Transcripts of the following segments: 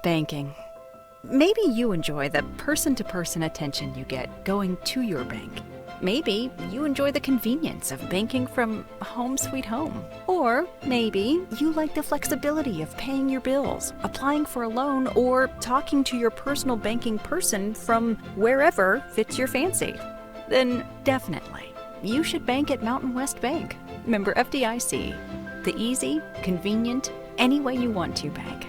Banking. Maybe you enjoy the person-to-person attention you get going to your bank. Maybe you enjoy the convenience of banking from home sweet home. Or maybe you like the flexibility of paying your bills, applying for a loan, or talking to your personal banking person from wherever fits your fancy. Then definitely, you should bank at Mountain West Bank. Member FDIC. The easy, convenient, any way you want to bank.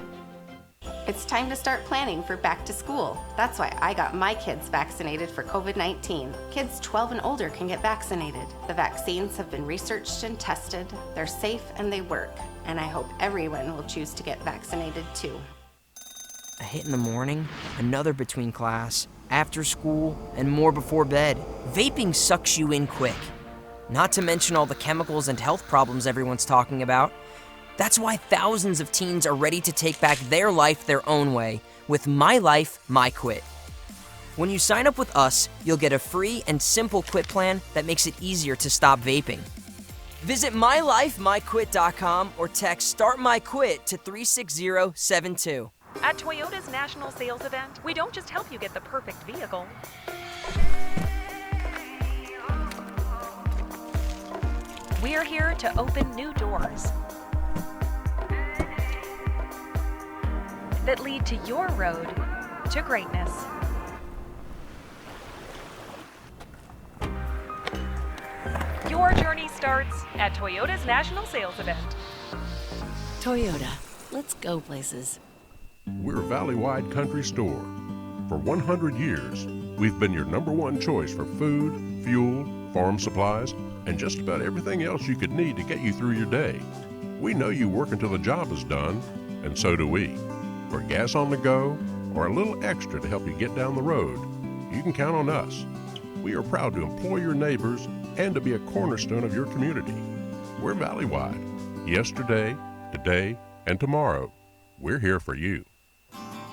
It's time to start planning for back to school. That's why I got my kids vaccinated for COVID-19. Kids 12 and older can get vaccinated. The vaccines have been researched and tested. They're safe and they work. And I hope everyone will choose to get vaccinated too. A hit in the morning, another between class, after school, and more before bed. Vaping sucks you in quick. Not to mention all the chemicals and health problems everyone's talking about. That's why thousands of teens are ready to take back their life their own way with My Life, My Quit. When you sign up with us, you'll get a free and simple quit plan that makes it easier to stop vaping. Visit mylifemyquit.com or text Start My Quit to 36072. At Toyota's National Sales Event, we don't just help you get the perfect vehicle. We're here to open new doors that lead to your road to greatness. Your journey starts at Toyota's National Sales Event. Toyota, let's go places. We're Valley-wide country store. For 100 years, we've been your number one choice for food, fuel, farm supplies, and just about everything else you could need to get you through your day. We know you work until the job is done, and so do we. For gas on the go, or a little extra to help you get down the road, you can count on us. We are proud to employ your neighbors and to be a cornerstone of your community. We're Valley-wide. Yesterday, today, and tomorrow, we're here for you.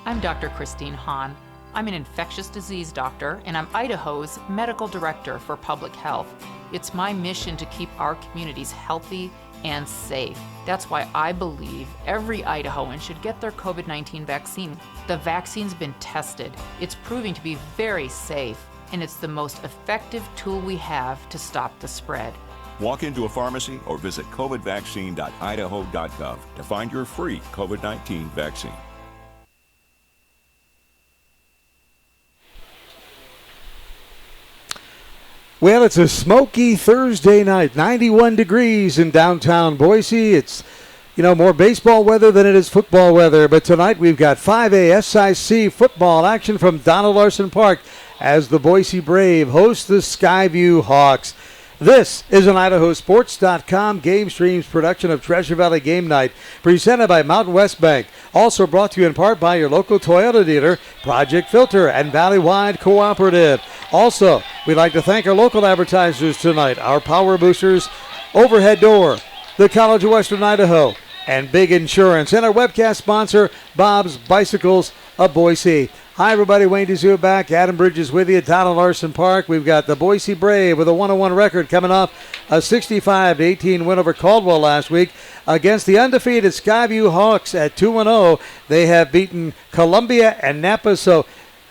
I'm Dr. Christine Hahn. I'm an infectious disease doctor, and I'm Idaho's medical director for public health. It's my mission to keep our communities healthy and safe. That's why I believe every Idahoan should get their COVID-19 vaccine. The vaccine's been tested. It's proving to be very safe, and it's the most effective tool we have to stop the spread. Walk into a pharmacy or visit covidvaccine.idaho.gov to find your free COVID-19 vaccine. Well, it's a smoky Thursday night, 91 degrees in downtown Boise. It's, more baseball weather than it is football weather. But tonight we've got 5A SIC football action from Donald Larson Park as the Boise Brave host the Skyview Hawks. This is an IdahoSports.com Game Streams production of Treasure Valley Game Night, presented by Mountain West Bank. Also brought to you in part by your local Toyota dealer, Project Filter, and Valley-wide Cooperative. Also, we'd like to thank our local advertisers tonight, our Power Boosters, Overhead Door, the College of Western Idaho, and Big Insurance, and our webcast sponsor, Bob's Bicycles of Boise. Hi, everybody. Wayne DeZua back. Adam Bridges with you. Donald Larson Park. We've got the Boise Brave with a 1-1 record coming off a 65-18 win over Caldwell last week against the undefeated Skyview Hawks at 2-0. They have beaten Columbia and Napa. So,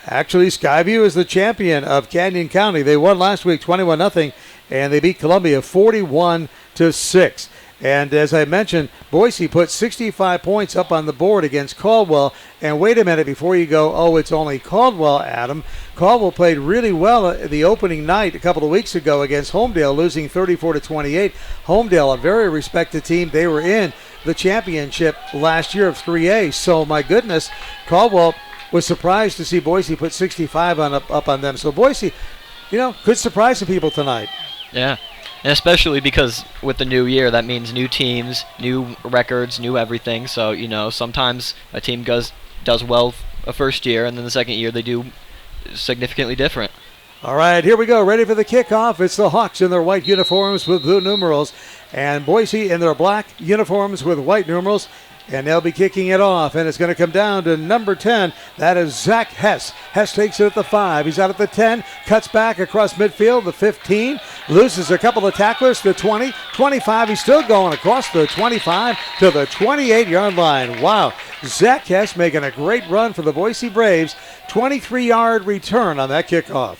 actually, Skyview is the champion of Canyon County. They won last week 21-0, and they beat Columbia 41-6. And as I mentioned, Boise put 65 points up on the board against Caldwell. And wait a minute before you go, oh, it's only Caldwell, Adam. Caldwell played really well the opening night a couple of weeks ago against Homedale, losing 34-28. Homedale, a very respected team. They were in the championship last year of 3A. So, my goodness, Caldwell was surprised to see Boise put 65 up on them. So, Boise, could surprise some people tonight. Yeah. And especially because with the new year, that means new teams, new records, new everything. So, sometimes a team does well a first year, and then the second year they do significantly different. All right, here we go. Ready for the kickoff. It's the Hawks in their white uniforms with blue numerals, and Boise in their black uniforms with white numerals. And they'll be kicking it off, and it's going to come down to number 10. That is Zach Hess. Hess takes it at the 5. He's out at the 10, cuts back across midfield, the 15, loses a couple of tacklers, the 20, 25. He's still going across the 25 to the 28-yard line. Wow, Zekes making a great run for the Boise Braves. 23-yard return on that kickoff.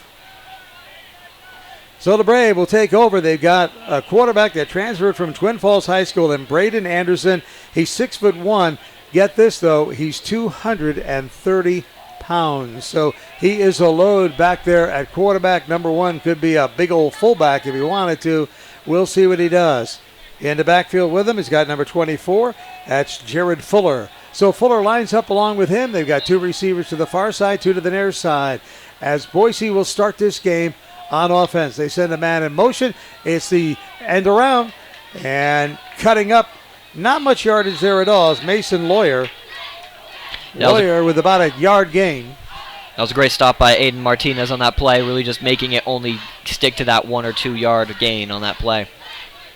So the Brave will take over. They've got a quarterback that transferred from Twin Falls High School, and Braden Anderson. He's 6'1". Get this, though, he's 230 pounds. So he is a load back there at quarterback. Number one could be a big old fullback if he wanted to. We'll see what he does. In the backfield with him, he's got number 24. That's Jared Fuller. So Fuller lines up along with him. They've got two receivers to the far side, two to the near side. As Boise will start this game on offense, they send a man in motion. It's the end around and cutting up. Not much yardage there at all. It's Mason Lawyer. Lawyer with about a yard gain. That was a great stop by Aiden Martinez on that play, really just making it only stick to that 1 or 2 yard gain on that play.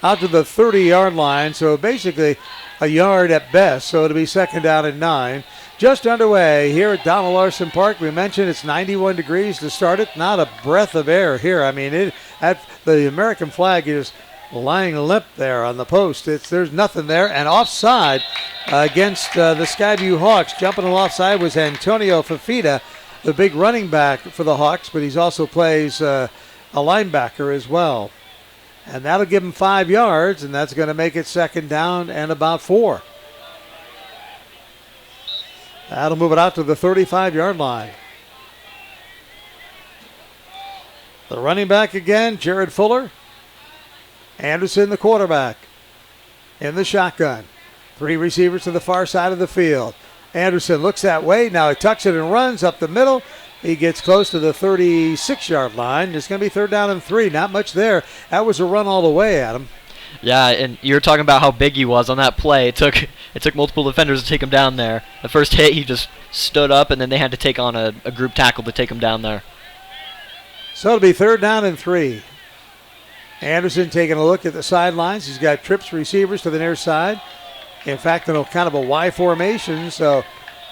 Out to the 30-yard line, so basically a yard at best, so it'll be 2nd down and 9. Just underway here at Donald Larson Park. We mentioned it's 91 degrees to start it. Not a breath of air here. I mean, the American flag is lying limp there on the post. There's nothing there. And offside against the Skyview Hawks. Jumping offside was Antonio Fafita, the big running back for the Hawks, but he's also plays a linebacker as well. And that'll give him 5 yards, and that's going to make it 2nd down and about 4. That'll move it out to the 35-yard line. The running back again, Jared Fuller. Anderson, the quarterback, in the shotgun. 3 receivers to the far side of the field. Anderson looks that way. Now he tucks it and runs up the middle. He gets close to the 36-yard line. It's going to be 3rd down and 3. Not much there. That was a run all the way, Adam. Yeah, and you were talking about how big he was on that play. It took multiple defenders to take him down there. The first hit, he just stood up, and then they had to take on a group tackle to take him down there. So it'll be 3rd down and 3. Anderson taking a look at the sidelines. He's got trips receivers to the near side. In fact, in kind of a Y formation, so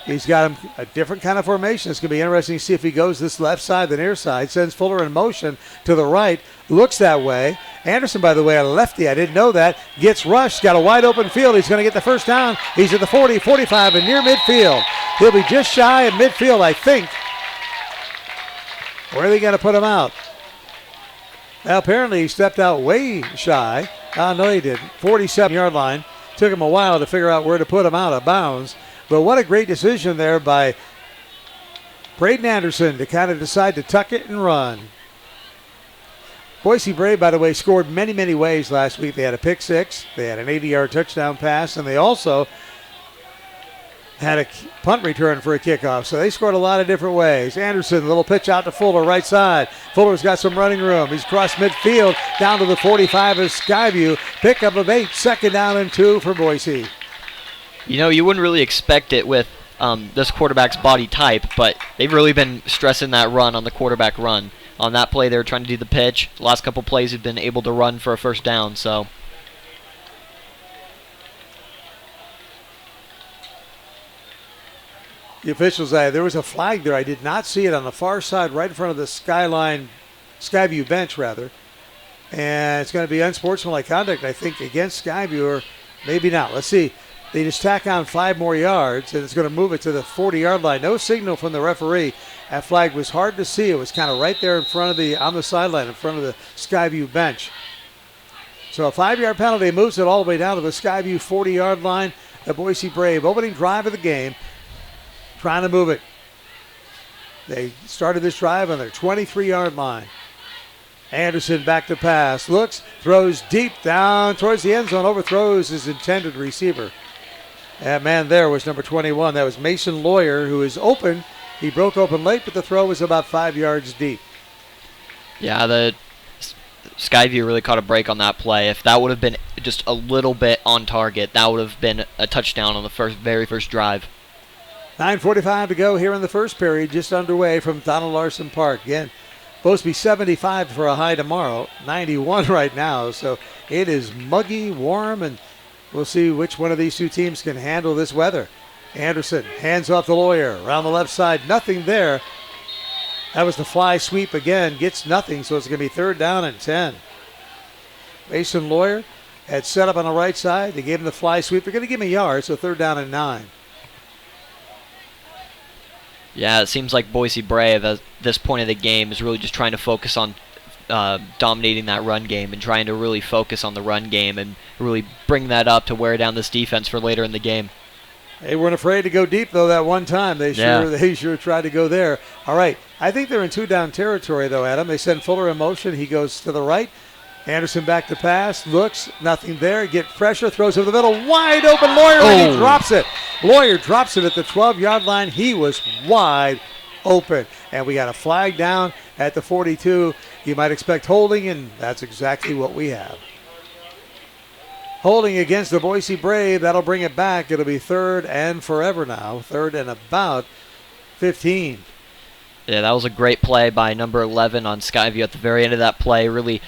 he's got him a different kind of formation. It's going to be interesting to see if he goes this left side, the near side, sends Fuller in motion to the right, looks that way. Anderson, by the way, a lefty. I didn't know that. Gets rushed, got a wide open field. He's going to get the 1st down. He's at the 40, 45, and near midfield. He'll be just shy of midfield, I think. Where are they going to put him out? Now, apparently he stepped out way shy. No, he didn't. 47-yard line. Took him a while to figure out where to put him out of bounds. But what a great decision there by Braden Anderson to kind of decide to tuck it and run. Boise Brave, by the way, scored many, many ways last week. They had a pick 6. They had an 80-yard touchdown pass. And they also had a punt return for a kickoff. So they scored a lot of different ways. Anderson, a little pitch out to Fuller, right side. Fuller's got some running room. He's crossed midfield down to the 45 of Skyview. Pickup of 8, 2nd down and 2 for Boise. You know, you wouldn't really expect it with this quarterback's body type, but they've really been stressing that run on the quarterback run. On that play, they were trying to do the pitch. The last couple plays, they've been able to run for a 1st down, so... The officials, there was a flag there. I did not see it on the far side, right in front of the Skyview bench, rather. And it's going to be unsportsmanlike conduct, I think, against Skyview, or maybe not. Let's see. They just tack on 5 more yards, and it's going to move it to the 40-yard line. No signal from the referee. That flag was hard to see. It was kind of right there in front of on the sideline, in front of the Skyview bench. So a 5-yard penalty moves it all the way down to the Skyview 40-yard line. The Boise Brave, opening drive of the game, trying to move it. They started this drive on their 23-yard line. Anderson back to pass. Looks, throws deep down towards the end zone. Overthrows his intended receiver. That man there was number 21. That was Mason Lawyer, who is open. He broke open late, but the throw was about 5 yards deep. Yeah, the Skyview really caught a break on that play. If that would have been just a little bit on target, that would have been a touchdown on the very first drive. 9:45 to go here in the first period, just underway from Donald Larson Park. Again, supposed to be 75 for a high tomorrow, 91 right now. So it is muggy, warm, and we'll see which one of these two teams can handle this weather. Anderson hands off the Lawyer around the left side. Nothing there. That was the fly sweep again. Gets nothing, so it's going to be 3rd down and 10. Mason Lawyer had set up on the right side. They gave him the fly sweep. They're going to give him a yard, so 3rd down and 9. Yeah, it seems like Boise Brave at this point of the game is really just trying to focus on dominating that run game and trying to really focus on the run game and really bring that up to wear down this defense for later in the game. They weren't afraid to go deep, though, that one time. They sure tried to go there. All right, I think they're in two-down territory, though, Adam. They send Fuller in motion. He goes to the right. Anderson back to pass. Looks, nothing there. Get pressure, throws over the middle. Wide open, Lawyer, and he drops it. Lawyer drops it at the 12-yard line. He was wide open. And we got a flag down at the 42. You might expect holding, and that's exactly what we have. Holding against the Boise Brave. That'll bring it back. It'll be third and forever now. Third and about 15. Yeah, that was a great play by number 11 on Skyview at the very end of that play. Really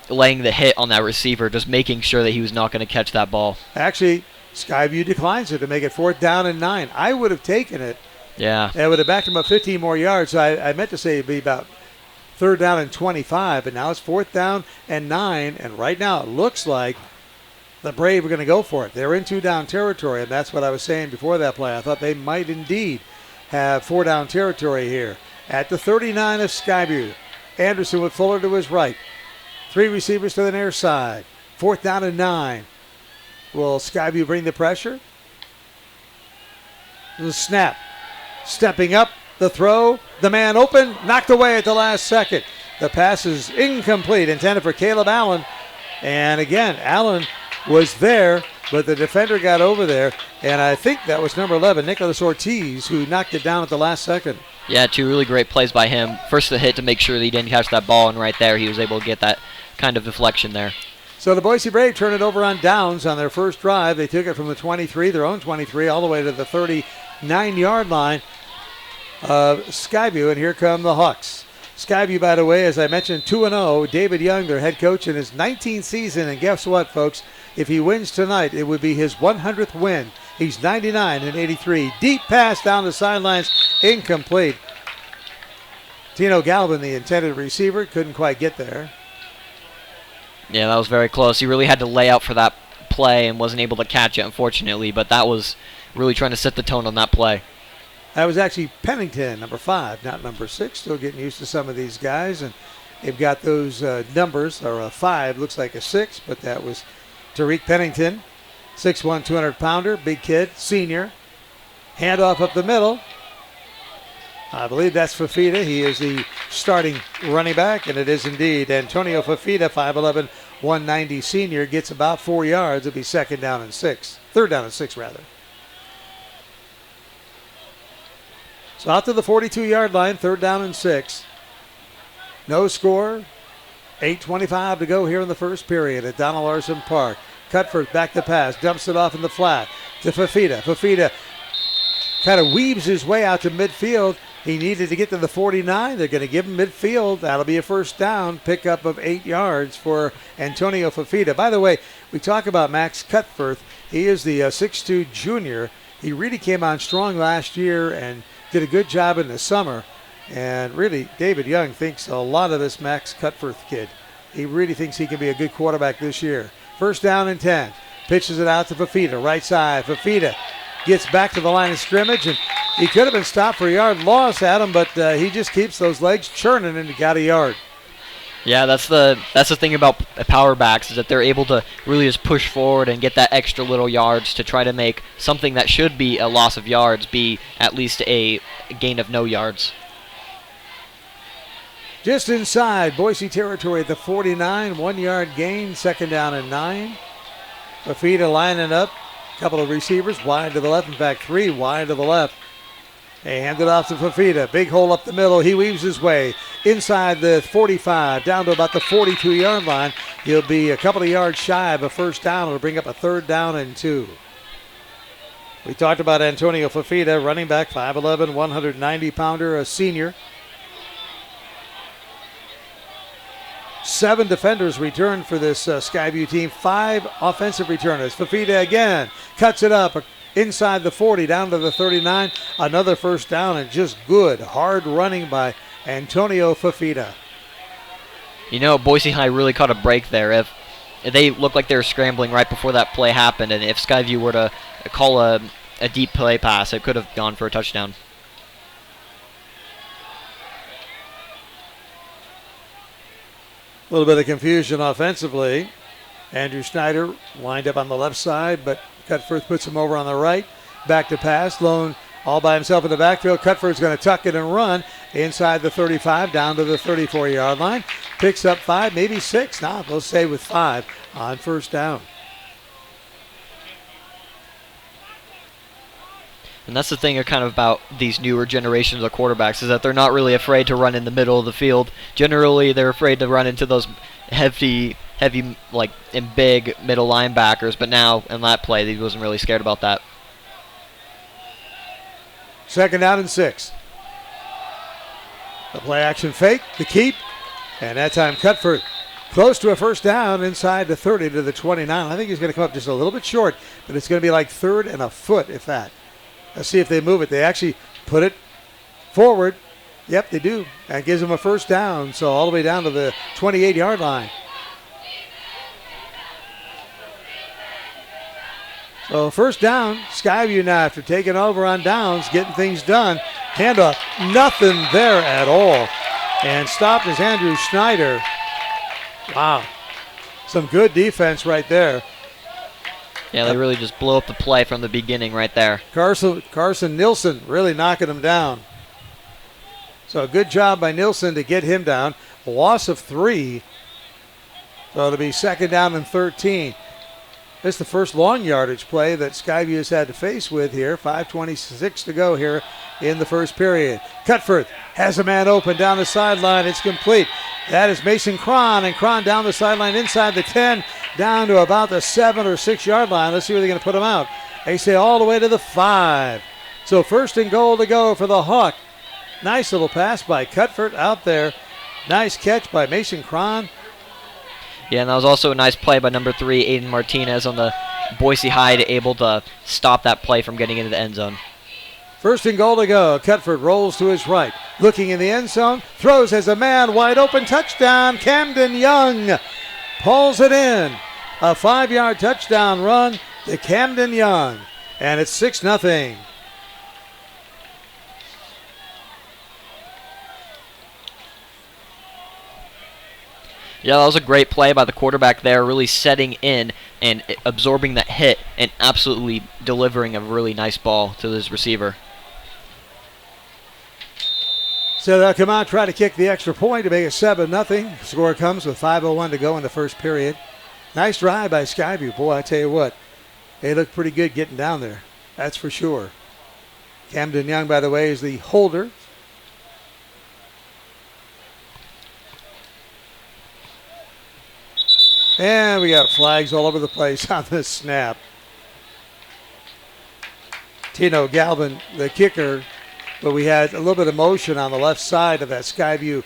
laying the hit on that receiver, just making sure that he was not going to catch that ball. Actually, Skyview declines it to make it 4th down and 9. I would have taken it. Yeah. It would have backed him up 15 more yards. So I meant to say it'd be about 3rd down and 25, but now it's 4th down and 9. And right now it looks like the Brave are going to go for it. They're in two-down territory, and that's what I was saying before that play. I thought they might indeed have 4-down territory here. At the 39 of Skyview, Anderson with Fuller to his right. 3 receivers to the near side. 4th down and 9. Will Skyview bring the pressure? The snap. Stepping up, the throw, the man open, knocked away at the last second. The pass is incomplete, intended for Caleb Allen. And again, Allen was there, but the defender got over there. And I think that was number 11, Nicholas Ortiz, who knocked it down at the last second. Yeah, 2 really great plays by him. First the hit to make sure that he didn't catch that ball, and right there he was able to get that kind of deflection there. So the Boise Brave turn it over on downs on their first drive. They took it from the 23, their own 23, all the way to the 39-yard line of Skyview, and here come the Hawks. Skyview, by the way, as I mentioned, 2-0. David Young, their head coach, in his 19th season, and guess what, folks? If he wins tonight, it would be his 100th win. He's 99-83. Deep pass down the sidelines, incomplete. Tino Galvin, the intended receiver, couldn't quite get there. Yeah, that was very close. He really had to lay out for that play and wasn't able to catch it, unfortunately, but that was really trying to set the tone on that play. That was actually Pennington, number 5, not number 6. Still getting used to some of these guys, and they've got those numbers, or a 5, looks like a 6, but that was Tariq Pennington, 6'1", 200-pounder, big kid, senior. Handoff up the middle. I believe that's Fafita. He is the starting running back, and it is indeed Antonio Fafita, 5'11", 190 senior, gets about 4 yards. It'll be 3rd down and 6, rather. So out to the 42-yard line, 3rd down and 6. No score. 8:25 to go here in the first period at Donald Larson Park. Cutford back to pass, dumps it off in the flat to Fafita. Fafita kind of weaves his way out to midfield. He needed to get to the 49. They're going to give him midfield. That'll be a 1st down, pickup of 8 yards for Antonio Fafita. By the way, we talk about Max Cutford. He is the 6'2 junior. He really came on strong last year and did a good job in the summer. And really, David Young thinks a lot of this Max Cutford kid. He really thinks he can be a good quarterback this year. 1st down and 10. Pitches it out to Fafita, right side. Fafita gets back to the line of scrimmage, and he could have been stopped for a yard loss, Adam, but he just keeps those legs churning, and he got a yard. Yeah, that's the thing about power backs, is that they're able to really just push forward and get that extra little yards to try to make something that should be a loss of yards be at least a gain of no yards. Just inside Boise territory at the 49, 1-yard gain, 2nd down and 9. Fafita lining up, a couple of receivers wide to the left, in fact 3 wide to the left. They hand it off to Fafita, big hole up the middle, he weaves his way inside the 45, down to about the 42-yard line. He'll be a couple of yards shy of a 1st down. It'll bring up a 3rd down and 2. We talked about Antonio Fafita, running back, 5'11", 190-pounder, a senior. 7 defenders returned for this Skyview team. 5 offensive returners. Fafita again cuts it up inside the 40 down to the 39. Another 1st down, and just good hard running by Antonio Fafita. You know, Boise High really caught a break there. If they looked like they were scrambling right before that play happened, and if Skyview were to call a deep play pass, it could have gone for a touchdown. little bit of confusion offensively. Andrew Snyder lined up on the left side, but Cutforth puts him over on the right. Back to pass. Lone all by himself in the backfield. Cutford's going to tuck it and run inside the 35 down to the 34-yard line. Picks up 5, maybe 6. Nah, they'll stay with 5 on first down. And that's the thing kind of about these newer generations of quarterbacks is that they're not really afraid to run in the middle of the field. Generally, they're afraid to run into those heavy, like, and big middle linebackers. But now, in that play, he wasn't really scared about that. Second down and 6. The play action fake, the keep, and that time Cutford close to a first down inside the 30 to the 29. I think he's going to come up just a little bit short, but it's going to be like 3rd and a foot, if that. Let's see if they move it. They actually put it forward. Yep, they do. That gives them a first down, so all the way down to the 28-yard line. So first down, Skyview now after taking over on downs, getting things done. Handoff, nothing there at all. And stopped is Andrew Snyder. Wow. Some good defense right there. Yeah, they really just blew up the play from the beginning right there. Carson Nilsson really knocking him down. So a good job by Nilsson to get him down. A loss of 3. So it'll be second down and 13. This is the first long yardage play that Skyview has had to face with here. 5:26 to go here in the first period. Cutforth has a man open down the sideline. It's complete. That is Mason Cron, and Cron down the sideline inside the 10, down to about the 7 or 6 yard line. Let's see where they're going to put him out. They say all the way to the 5. So first and goal to go for the Hawk. Nice little pass by Cutforth out there. Nice catch by Mason Cron. Yeah, and that was also a nice play by number 3, Aiden Martinez on the Boise High, able to stop that play from getting into the end zone. First and goal to go. Cutford rolls to his right. Looking in the end zone. Throws as a man wide open. Touchdown. Camden Young pulls it in. A 5-yard touchdown run to Camden Young. And it's 6-0. Yeah, that was a great play by the quarterback there, really setting in and absorbing that hit and absolutely delivering a really nice ball to his receiver. So they'll come out, try to kick the extra point to make it 7-0. Score comes with 5:01 to go in the first period. Nice drive by Skyview. Boy, I tell you what, they look pretty good getting down there. That's for sure. Camden Young, by the way, is the holder. And we got flags all over the place on this snap. Tino Galvin, the kicker, but we had a little bit of motion on the left side of that Skyview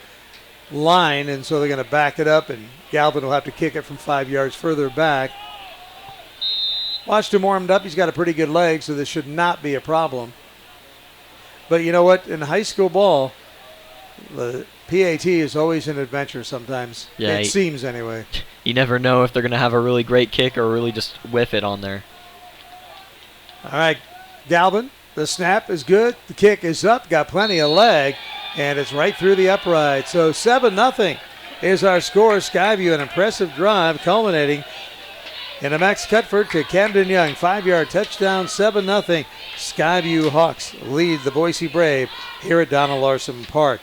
line, and so they're going to back it up, and Galvin will have to kick it from 5 yards further back. Watched him warmed up. He's got a pretty good leg, so this should not be a problem. But you know what? In high school ball, the PAT is always an adventure sometimes. Yeah, it seems anyway. You never know if they're going to have a really great kick or really just whiff it on there. All right, Galvin, the snap is good. The kick is up, got plenty of leg, and it's right through the upright. So 7-0 is our score. Skyview, an impressive drive culminating in a Max Cutford to Camden Young. 5-yard touchdown, 7-0. Skyview Hawks lead the Boise Brave here at Donald Larson Park.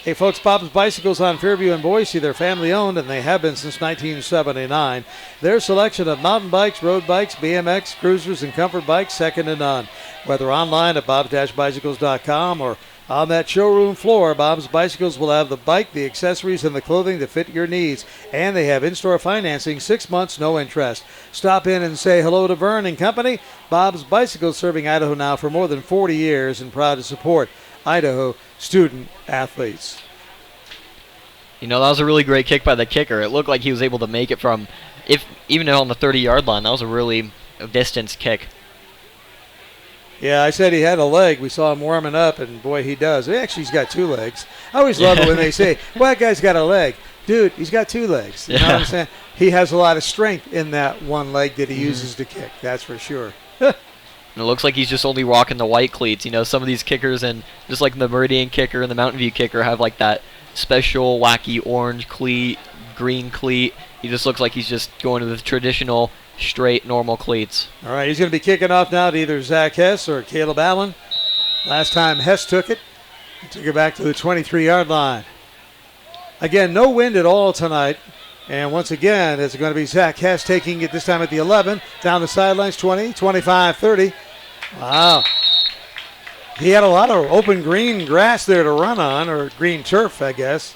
Hey folks, Bob's Bicycles on Fairview and Boise. They're family owned and they have been since 1979. Their selection of mountain bikes, road bikes, BMX, cruisers, and comfort bikes, second to none. Whether online at bobs-bicycles.com or on that showroom floor, Bob's Bicycles will have the bike, the accessories, and the clothing to fit your needs. And they have in-store financing, 6 months, no interest. Stop in and say hello to Vern and company. Bob's Bicycles, serving Idaho now for more than 40 years and proud to support Idaho student athletes. You know, that was a really great kick by the kicker. It looked like he was able to make it from, even on the 30-yard line. That was a really distance kick. Yeah, I said he had a leg. We saw him warming up, and boy, he does. Actually, he's got 2 legs. I always love it when they say, well, that guy's got a leg. Dude, he's got 2 legs. You know what I'm saying? He has a lot of strength in that one leg that he uses to kick. That's for sure. And it looks like he's just only rocking the white cleats. You know, some of these kickers, and just like the Meridian kicker and the Mountain View kicker, have like that special wacky orange cleat, green cleat. He just looks like he's just going to the traditional straight normal cleats. All right, he's going to be kicking off now to either Zach Hess or Caleb Allen. Last time Hess took it. He took it back to the 23-yard line. Again, no wind at all tonight. And once again, it's going to be Zach Hess taking it this time at the 11. Down the sidelines, 20, 25, 30. Wow. He had a lot of open green grass there to run on, or green turf, I guess.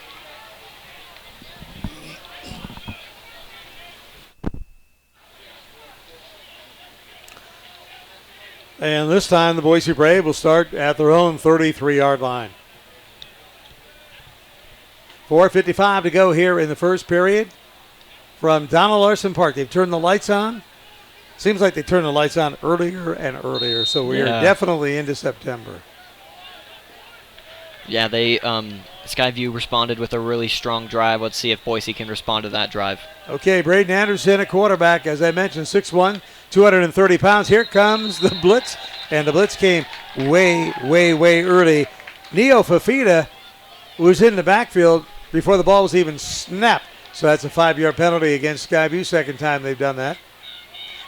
And this time the Boise Brave will start at their own 33-yard line. 4:55 to go here in the first period from Donald Larson Park. They've turned the lights on. Seems like they turn the lights on earlier and earlier, so we are definitely into September. Yeah, they Skyview responded with a really strong drive. Let's see if Boise can respond to that drive. Okay, Braden Anderson, a quarterback, as I mentioned, 6'1", 230 pounds. Here comes the blitz, and the blitz came way, way, way early. Neo Fafita was in the backfield before the ball was even snapped, so that's a 5-yard penalty against Skyview. Second time they've done that.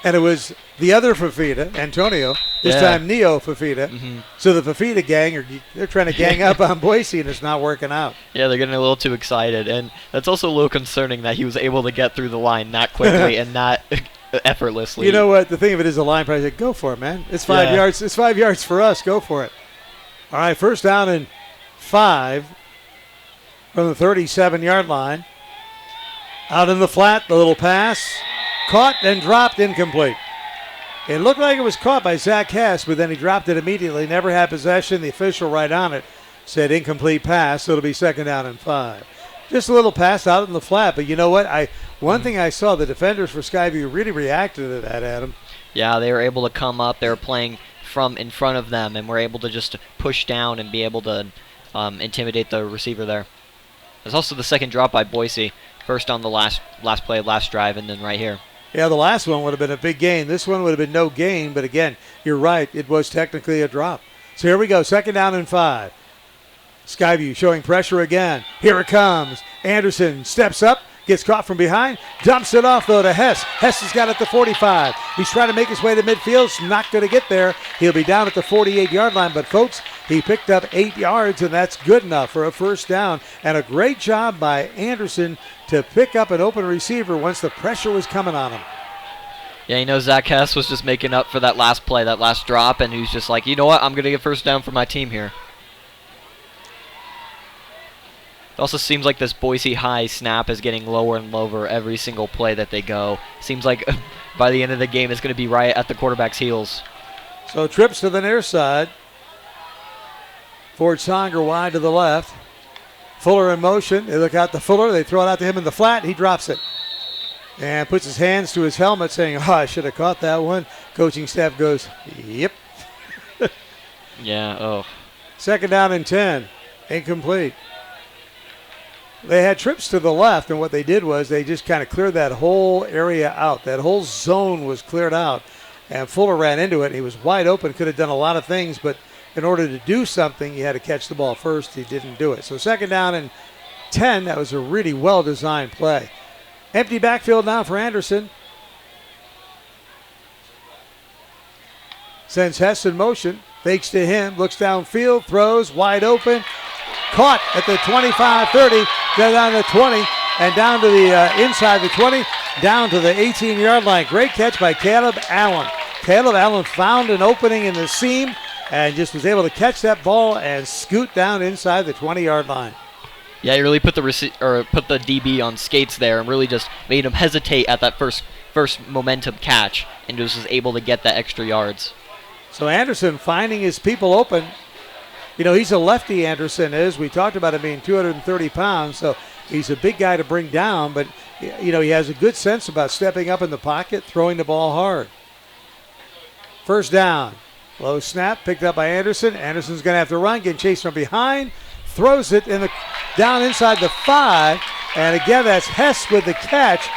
And it was the other Fafita, Antonio, this time Neo Fafita. Mm-hmm. So the Fafita gang, they're trying to gang up on Boise, and it's not working out. Yeah, they're getting a little too excited. And that's also a little concerning that he was able to get through the line that quickly and not effortlessly. You know what? The thing of it is the line probably said, go for it, man. It's 5 yards. It's 5 yards for us. Go for it. All right, first down and 5 from the 37-yard line. Out in the flat, the little pass. Caught and dropped, incomplete. It looked like it was caught by Zach Hess, but then he dropped it immediately. Never had possession. The official right on it said incomplete pass, so it'll be second down and 5. Just a little pass out in the flat, but you know what? One thing I saw, the defenders for Skyview really reacted to that, Adam. Yeah, they were able to come up. They were playing from in front of them, and were able to just push down and be able to intimidate the receiver there. There's also the second drop by Boise. First on the last play, last drive, and then right here. Yeah, the last one would have been a big gain. This one would have been no gain, but again, you're right. It was technically a drop. So here we go, second down and 5. Skyview showing pressure again. Here it comes. Anderson steps up, gets caught from behind, dumps it off, though, to Hess. Hess has got it to 45. He's trying to make his way to midfield. It's not going to get there. He'll be down at the 48-yard line, but, folks, he picked up 8 yards, and that's good enough for a first down. And a great job by Anderson to pick up an open receiver once the pressure was coming on him. Yeah, you know, Zach Hess was just making up for that last play, that last drop, and he was just like, you know what, I'm going to get first down for my team here. It also seems like this Boise High snap is getting lower and lower every single play that they go. Seems like by the end of the game it's going to be right at the quarterback's heels. So trips to the near side. Ford Songer wide to the left. Fuller in motion. They look out to Fuller. They throw it out to him in the flat. He drops it. And puts his hands to his helmet saying, I should have caught that one. Coaching staff goes, yep. Yeah, Second down and 10. Incomplete. They had trips to the left, and what they did was they just kind of cleared that whole area out. That whole zone was cleared out, and Fuller ran into it. He was wide open, could have done a lot of things, but in order to do something, you had to catch the ball first. He didn't do it. So second down and 10, that was a really well-designed play. Empty backfield now for Anderson. Sends Hess in motion, fakes to him, looks downfield, throws, wide open. Caught at the 25-30, down to the 20, and down to the inside the 20, down to the 18-yard line. Great catch by Caleb Allen. Caleb Allen found an opening in the seam and just was able to catch that ball and scoot down inside the 20-yard line. Yeah, he really put the put the DB on skates there and really just made him hesitate at that first momentum catch and just was able to get that extra yards. So Anderson finding his people open. You know, he's a lefty, Anderson is. We talked about him being 230 pounds, so he's a big guy to bring down, but, you know, he has a good sense about stepping up in the pocket, throwing the ball hard. First down. Low snap, picked up by Anderson. Anderson's going to have to run, get chased from behind, throws it down inside the 5, and again, that's Hess with the catch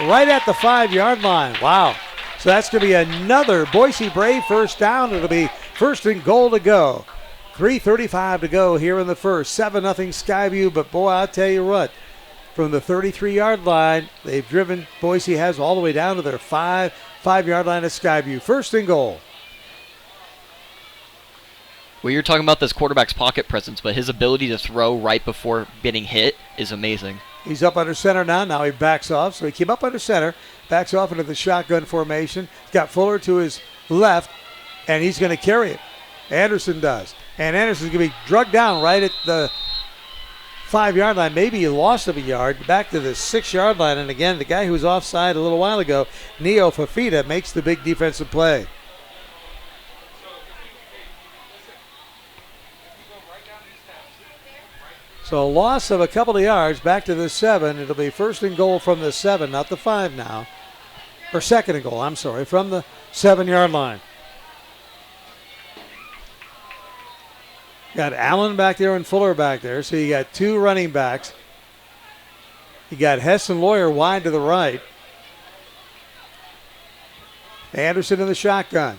right at the 5-yard line. Wow. So that's going to be another Boise Brave first down. It'll be first and goal to go. 3:35 to go here in the first. 7-0 Skyview, but boy, I'll tell you what, from the 33-yard line. They've driven, Boise has, all the way down to their 5-yard line at Skyview. First and goal. Well, you're talking about this quarterback's pocket presence, but his ability to throw right before getting hit is amazing. He's up under center now. Now he backs off. So he came up under center, backs off into the shotgun formation. He's got Fuller to his left, and he's going to carry it. Anderson does. And Anderson's going to be drugged down right at the 5-yard line. Maybe he lost him a yard. Back to the 6-yard line. And again, the guy who was offside a little while ago, Neo Fafita, makes the big defensive play. So a loss of a couple of yards back to the 7. It'll be first and goal from the 7, not the 5 now. Or second and goal, I'm sorry, from the 7-yard line. Got Allen back there and Fuller back there. So you got 2 running backs. You got Hess and Lawyer wide to the right. Anderson in the shotgun.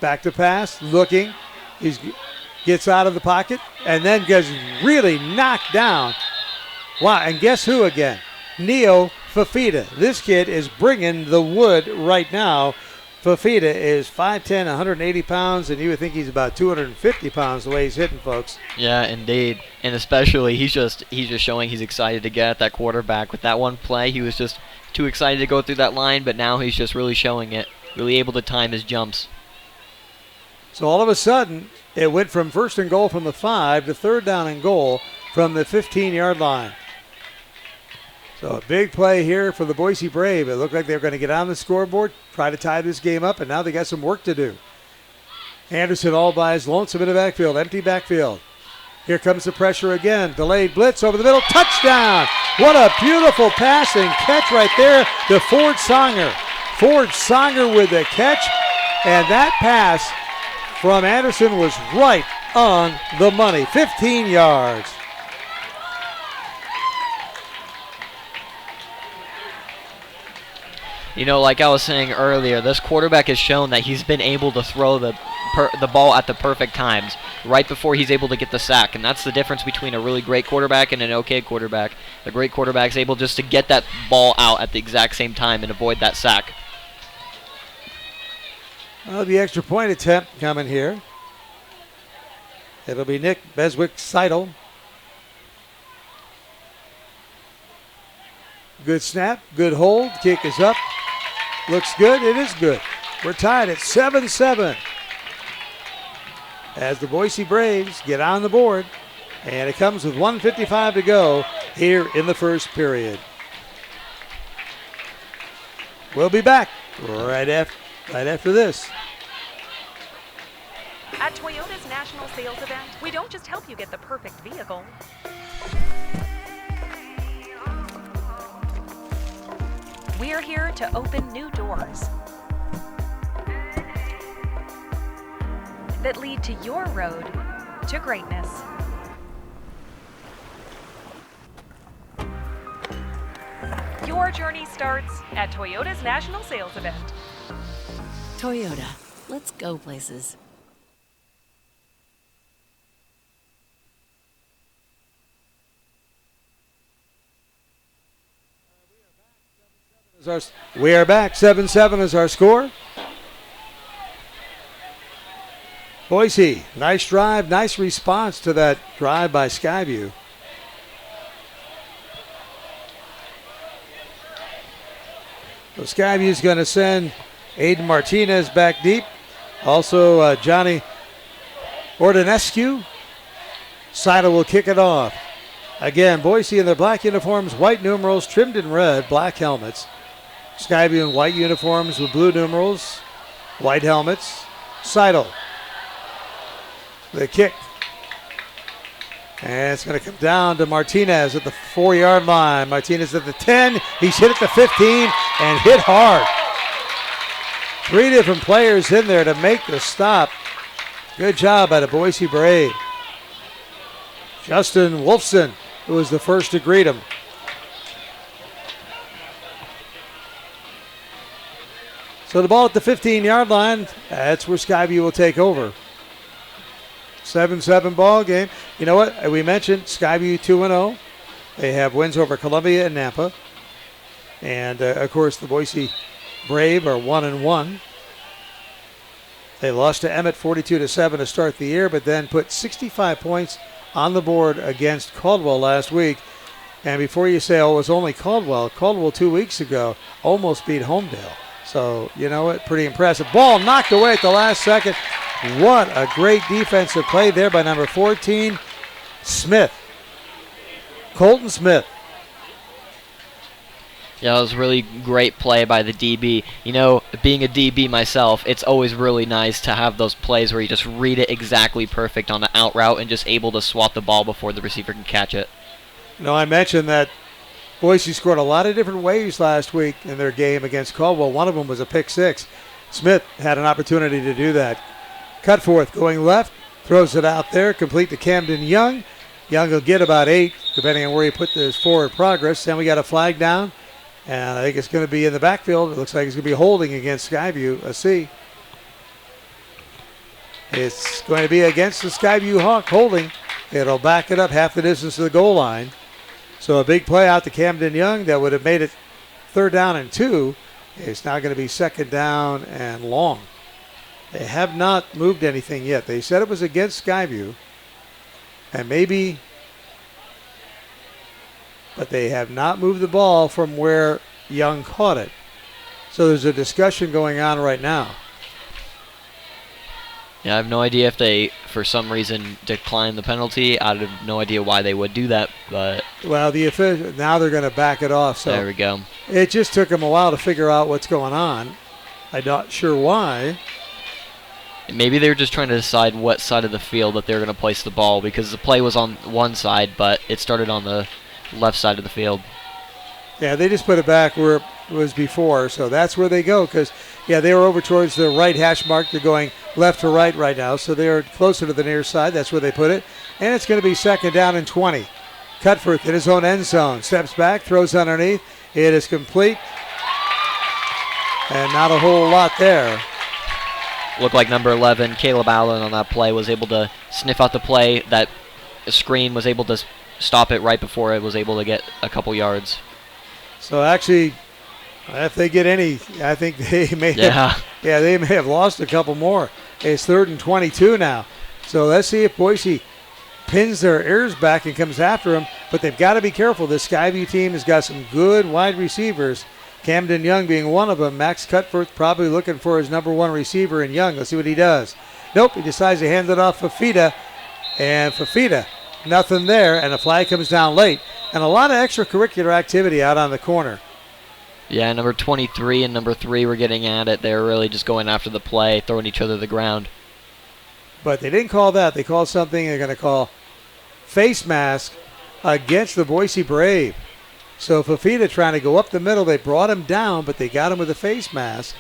Back to pass, looking. Gets out of the pocket and then gets really knocked down. Wow, and guess who again? Neo Fafita. This kid is bringing the wood right now. Fafita is 5'10", 180 pounds, and you would think he's about 250 pounds the way he's hitting, folks. Yeah, indeed. And especially, he's just showing he's excited to get at that quarterback. With that one play, he was just too excited to go through that line, but now he's just really showing it, really able to time his jumps. So all of a sudden, it went from first and goal from the 5 to third down and goal from the 15-yard line. So a big play here for the Boise Brave. It looked like they were going to get on the scoreboard, try to tie this game up, and now they got some work to do. Anderson all by his lonesome in the backfield, empty backfield. Here comes the pressure again. Delayed blitz over the middle. Touchdown! What a beautiful pass and catch right there to Ford Songer. Ford Songer with the catch, and that pass from Anderson was right on the money. 15 yards. You know, like I was saying earlier, this quarterback has shown that he's been able to throw the ball at the perfect times, right before he's able to get the sack. And that's the difference between a really great quarterback and an okay quarterback. The great quarterback's able just to get that ball out at the exact same time and avoid that sack. Well, the extra point attempt coming here. It'll be Nick Beswick-Seidel. Good snap, good hold. Kick is up. Looks good. It is good. We're tied at 7-7 as the Boise Braves get on the board. And it comes with 1:55 to go here in the first period. We'll be back right after this. At Toyota's National Sales Event, we don't just help you get the perfect vehicle. We're here to open new doors that lead to your road to greatness. Your journey starts at Toyota's National Sales Event. Toyota, let's go places. We are back. 7-7 is our score. Boise, nice drive, nice response to that drive by Skyview. So Skyview's going to send Aiden Martinez back deep. Also, Johnny Ordinescu. Seidel will kick it off. Again, Boise in their black uniforms, white numerals, trimmed in red, black helmets. Skyview in white uniforms with blue numerals, white helmets. Seidel. The kick. And it's going to come down to Martinez at the 4-yard line. Martinez at the 10. He's hit at the 15 and hit hard. 3 different players in there to make the stop. Good job by the Boise Brave. Justin Wolfson, who was the first to greet him. So the ball at the 15-yard line, that's where Skyview will take over. 7-7 ball game. You know what? We mentioned Skyview 2-0. They have wins over Columbia and Nampa. And, of course, the Boise Brave are 1-1. They lost to Emmett 42-7 to start the year, but then put 65 points on the board against Caldwell last week. And before you say, oh, it was only Caldwell 2 weeks ago almost beat Homedale. So, you know what? Pretty impressive. Ball knocked away at the last second. What a great defensive play there by number 14, Smith. Colton Smith. Yeah, it was really great play by the DB. You know, being a DB myself, it's always really nice to have those plays where you just read it exactly perfect on the out route and just able to swat the ball before the receiver can catch it. You know, I mentioned that Boise scored a lot of different ways last week in their game against Caldwell. One of them was a pick six. Smith had an opportunity to do that. Cutforth going left, throws it out there, complete to Camden Young. Young will get about 8, depending on where he put this forward progress. Then we got a flag down. And I think it's going to be in the backfield. It looks like it's going to be holding against Skyview, a C. It's going to be against the Skyview Hawk holding. It'll back it up half the distance to the goal line. So a big play out to Camden Young that would have made it 3rd down and 2. It's now going to be 2nd down and long. They have not moved anything yet. They said it was against Skyview. And maybe... but they have not moved the ball from where Young caught it. So there's a discussion going on right now. Yeah, I have no idea if they, for some reason, declined the penalty. I have no idea why they would do that, but... well, the official, now they're going to back it off. So there we go. It just took them a while to figure out what's going on. I'm not sure why. Maybe they were just trying to decide what side of the field that they were going to place the ball, because the play was on one side, but it started on the left side of the field. Yeah, they just put it back where it was before, so that's where they go. Because, yeah, they were over towards the right hash mark. They're going left to right now, so they're closer to the near side. That's where they put it. And it's going to be 2nd down and 20. Cutforth in his own end zone. Steps back, throws underneath. It is complete. And not a whole lot there. Looked like number 11, Caleb Allen, on that play was able to sniff out the play. That screen was able to stop it right before it was able to get a couple yards. So actually, if they get any, I think they may have, they may have lost a couple more. It's 3rd and 22 now. So let's see if Boise pins their ears back and comes after them. But they've got to be careful. This Skyview team has got some good wide receivers. Camden Young being one of them. Max Cutforth probably looking for his number 1 receiver in Young. Let's see what he does. Nope, he decides to hand it off Fafita. And Fafita, nothing there, and a flag comes down late. And a lot of extracurricular activity out on the corner. Yeah, number 23 and number 3 were getting at it. They were really just going after the play, throwing each other to the ground. But they didn't call that. They called something they're going to call face mask against the Boise Brave. So Fafita trying to go up the middle. They brought him down, but they got him with a face mask.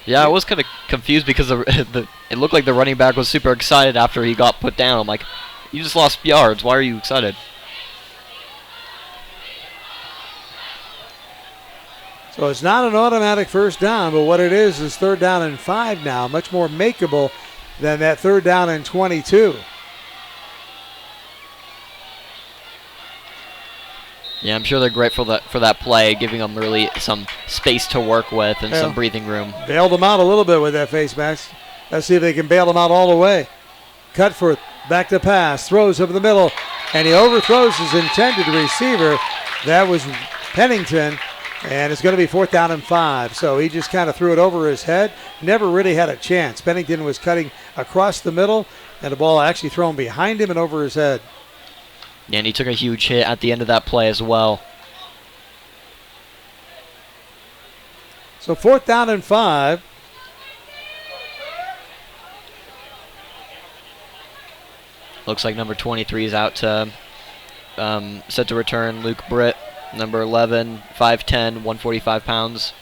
Yeah, I was kind of confused because it looked like the running back was super excited after he got put down. I'm like, you just lost yards. Why are you excited? So it's not an automatic 1st down, but what it is 3rd down and 5 now. Much more makeable than that 3rd down and 22. Yeah, I'm sure they're grateful for that play, giving them really some space to work with and some breathing room. Bailed them out a little bit with that face mask. Let's see if they can bail them out all the way. Cutforth back to pass, throws over the middle, and he overthrows his intended receiver. That was Pennington, and it's going to be 4th down and 5. So he just kind of threw it over his head. Never really had a chance. Pennington was cutting across the middle, and the ball actually thrown behind him and over his head. Yeah, and he took a huge hit at the end of that play as well. So 4th down and 5. Looks like number 23 is out to set to return. Luke Britt, number 11, 5'10", 145 pounds.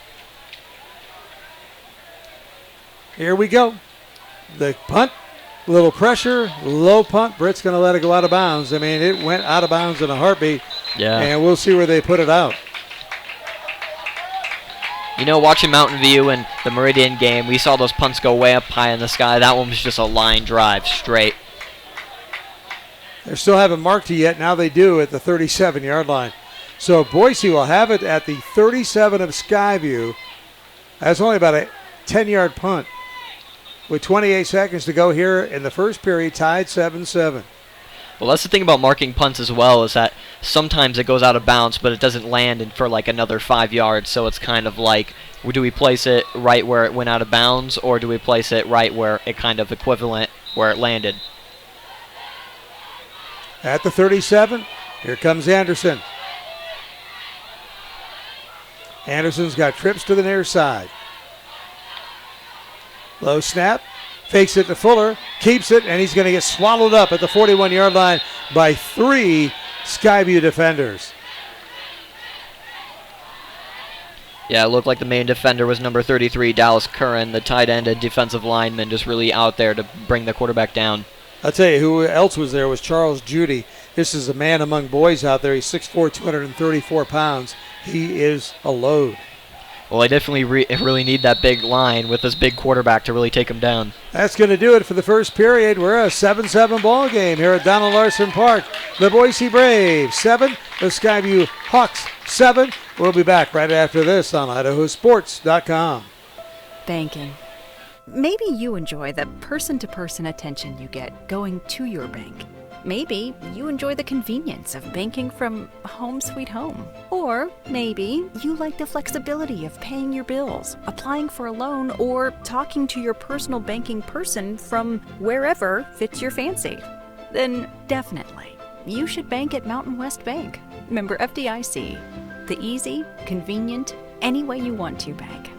Here we go. The punt. Little pressure, low punt. Britt's going to let it go out of bounds. I mean, it went out of bounds in a heartbeat. Yeah. And we'll see where they put it out. You know, watching Mountain View and the Meridian game, we saw those punts go way up high in the sky. That one was just a line drive straight. They still haven't marked it yet. Now they do at the 37-yard line. So Boise will have it at the 37 of Skyview. That's only about a 10-yard punt. With 28 seconds to go here in the first period, tied 7-7. Well, that's the thing about marking punts as well, is that sometimes it goes out of bounds, but it doesn't land for like another 5 yards. So it's kind of like, do we place it right where it went out of bounds, or do we place it right where it kind of equivalent where it landed? At the 37, here comes Anderson. Anderson's got trips to the near side. Low snap, fakes it to Fuller, keeps it, and he's going to get swallowed up at the 41-yard line by 3 Skyview defenders. Yeah, it looked like the main defender was number 33, Dallas Curran, the tight end and defensive lineman, just really out there to bring the quarterback down. I'll tell you who else was there was Charles Judy. This is a man among boys out there. He's 6'4", 234 pounds. He is a load. Well, I definitely really need that big line with this big quarterback to really take him down. That's going to do it for the first period. We're a 7-7 ball game here at Donald Larson Park. The Boise Braves 7, the Skyview Hawks 7. We'll be back right after this on IdahoSports.com. Banking. Maybe you enjoy the person-to-person attention you get going to your bank. Maybe you enjoy the convenience of banking from home sweet home. Or maybe you like the flexibility of paying your bills, applying for a loan, or talking to your personal banking person from wherever fits your fancy. Then definitely, you should bank at Mountain West Bank. Member FDIC. The easy, convenient, any way you want to bank.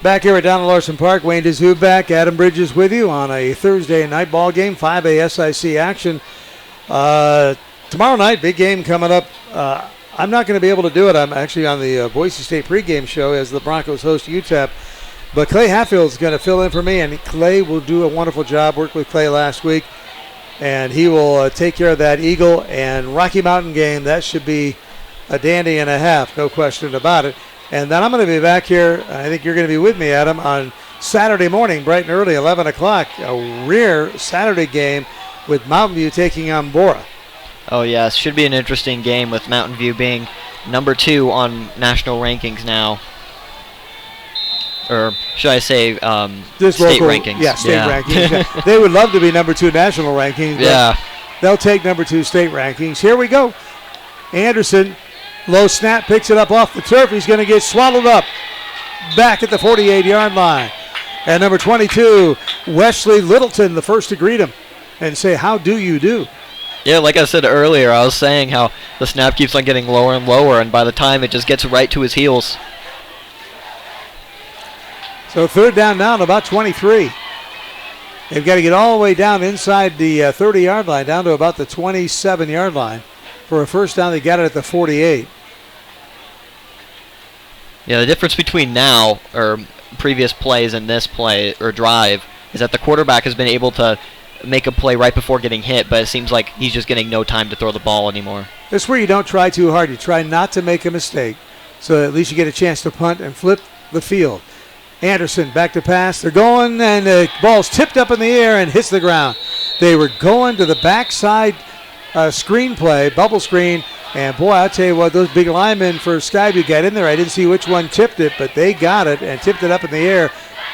Back here at Donald Larson Park, Wayne DeZoo back. Adam Bridges with you on a Thursday night ball game, 5A SIC action. Tomorrow night, big game coming up. I'm not going to be able to do it. I'm actually on the Boise State pregame show as the Broncos host UTEP. But Clay Hatfield's going to fill in for me, and Clay will do a wonderful job. Worked with Clay last week, and he will take care of that Eagle and Rocky Mountain game. That should be a dandy and a half, no question about it. And then I'm going to be back here, I think you're going to be with me, Adam, on Saturday morning, bright and early, 11 o'clock, a rare Saturday game with Mountain View taking on Bora. Oh, yes. Should be an interesting game with Mountain View being number 2 on national rankings now. Or should I say state rankings? Yeah, state rankings. They would love to be number 2 national rankings. But they'll take number 2 state rankings. Here we go. Anderson. Low snap, picks it up off the turf. He's going to get swallowed up back at the 48-yard line. And number 22, Wesley Littleton, the first to greet him and say, how do you do? Yeah, like I said earlier, I was saying how the snap keeps on getting lower and lower, and by the time it just gets right to his heels. So third down now, about 23. They've got to get all the way down inside the 30-yard line, down to about the 27-yard line. For a first down, they got it at the 48. Yeah, the difference between now or previous plays and this play or drive is that the quarterback has been able to make a play right before getting hit, but it seems like he's just getting no time to throw the ball anymore. This is where you don't try too hard. You try not to make a mistake, so at least you get a chance to punt and flip the field. Anderson back to pass. They're going, and the ball's tipped up in the air and hits the ground. They were going to the backside screen play, bubble screen, and boy, I'll tell you what, those big linemen for Skyview got in there. I didn't see which one tipped it, but they got it and tipped it up in the air.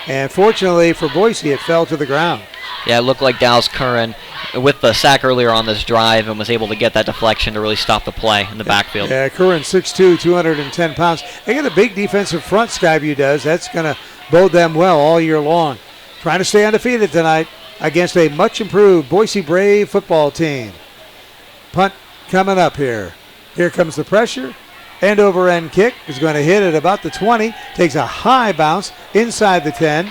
And fortunately for Boise, it fell to the ground. Yeah, it looked like Dallas Curran with the sack earlier on this drive and was able to get that deflection to really stop the play in the backfield. Yeah, Curran 6'2", 210 pounds. They got a big defensive front, Skyview does. That's going to bode them well all year long. Trying to stay undefeated tonight against a much improved Boise Brave football team. Punt coming up here. Here comes the pressure. End over end kick is going to hit at about the 20. Takes a high bounce inside the 10.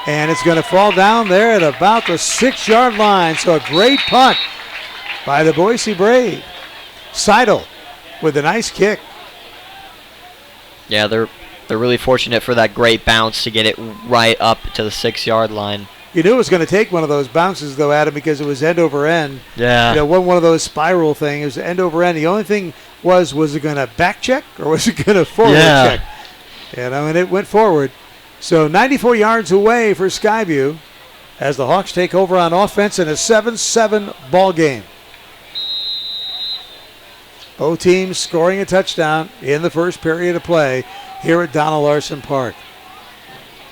And it's going to fall down there at about the 6-yard line. So a great punt by the Boise Brave. Seidel with a nice kick. Yeah, they're really fortunate for that great bounce to get it right up to the 6-yard line. You knew it was going to take one of those bounces, though, Adam, because it was end over end. Yeah. You know, one of those spiral things. It was end over end. The only thing was it going to back check or was it going to forward check? You know, and it went forward. So 94 yards away for Skyview. as the Hawks take over on offense in a 7-7 ball game. Both teams scoring a touchdown in the first period of play here at Donald Larson Park.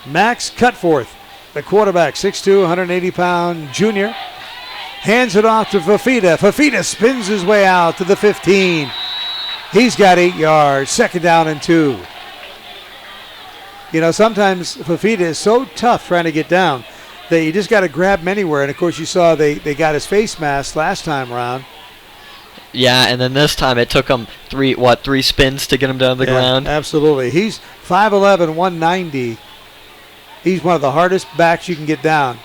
Max Cutforth, the quarterback, 6'2", 180-pound junior, hands it off to Fafita. Fafita spins his way out to the 15. He's got 8 yards, 2nd down and 2. You know, sometimes Fafita is so tough trying to get down that you just got to grab him anywhere. And, of course, you saw they got his face mask last time around. Yeah, and then this time it took him three spins to get him down the ground. Absolutely. He's 5'11", 190. He's one of the hardest backs you can get down.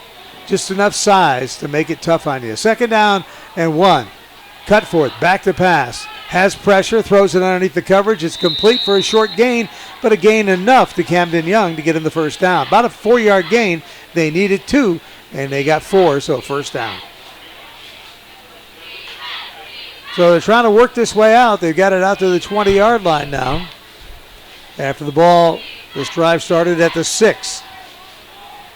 Just enough size to make it tough on you. 2nd down and 1. Cutforth, back to pass. Has pressure, throws it underneath the coverage. It's complete for a short gain, but a gain enough to Camden Young to get him the 1st down. About a 4-yard gain. They needed 2, and they got 4, so 1st down. So they're trying to work this way out. They've got it out to the 20-yard line now. After the ball, this drive started at the 6.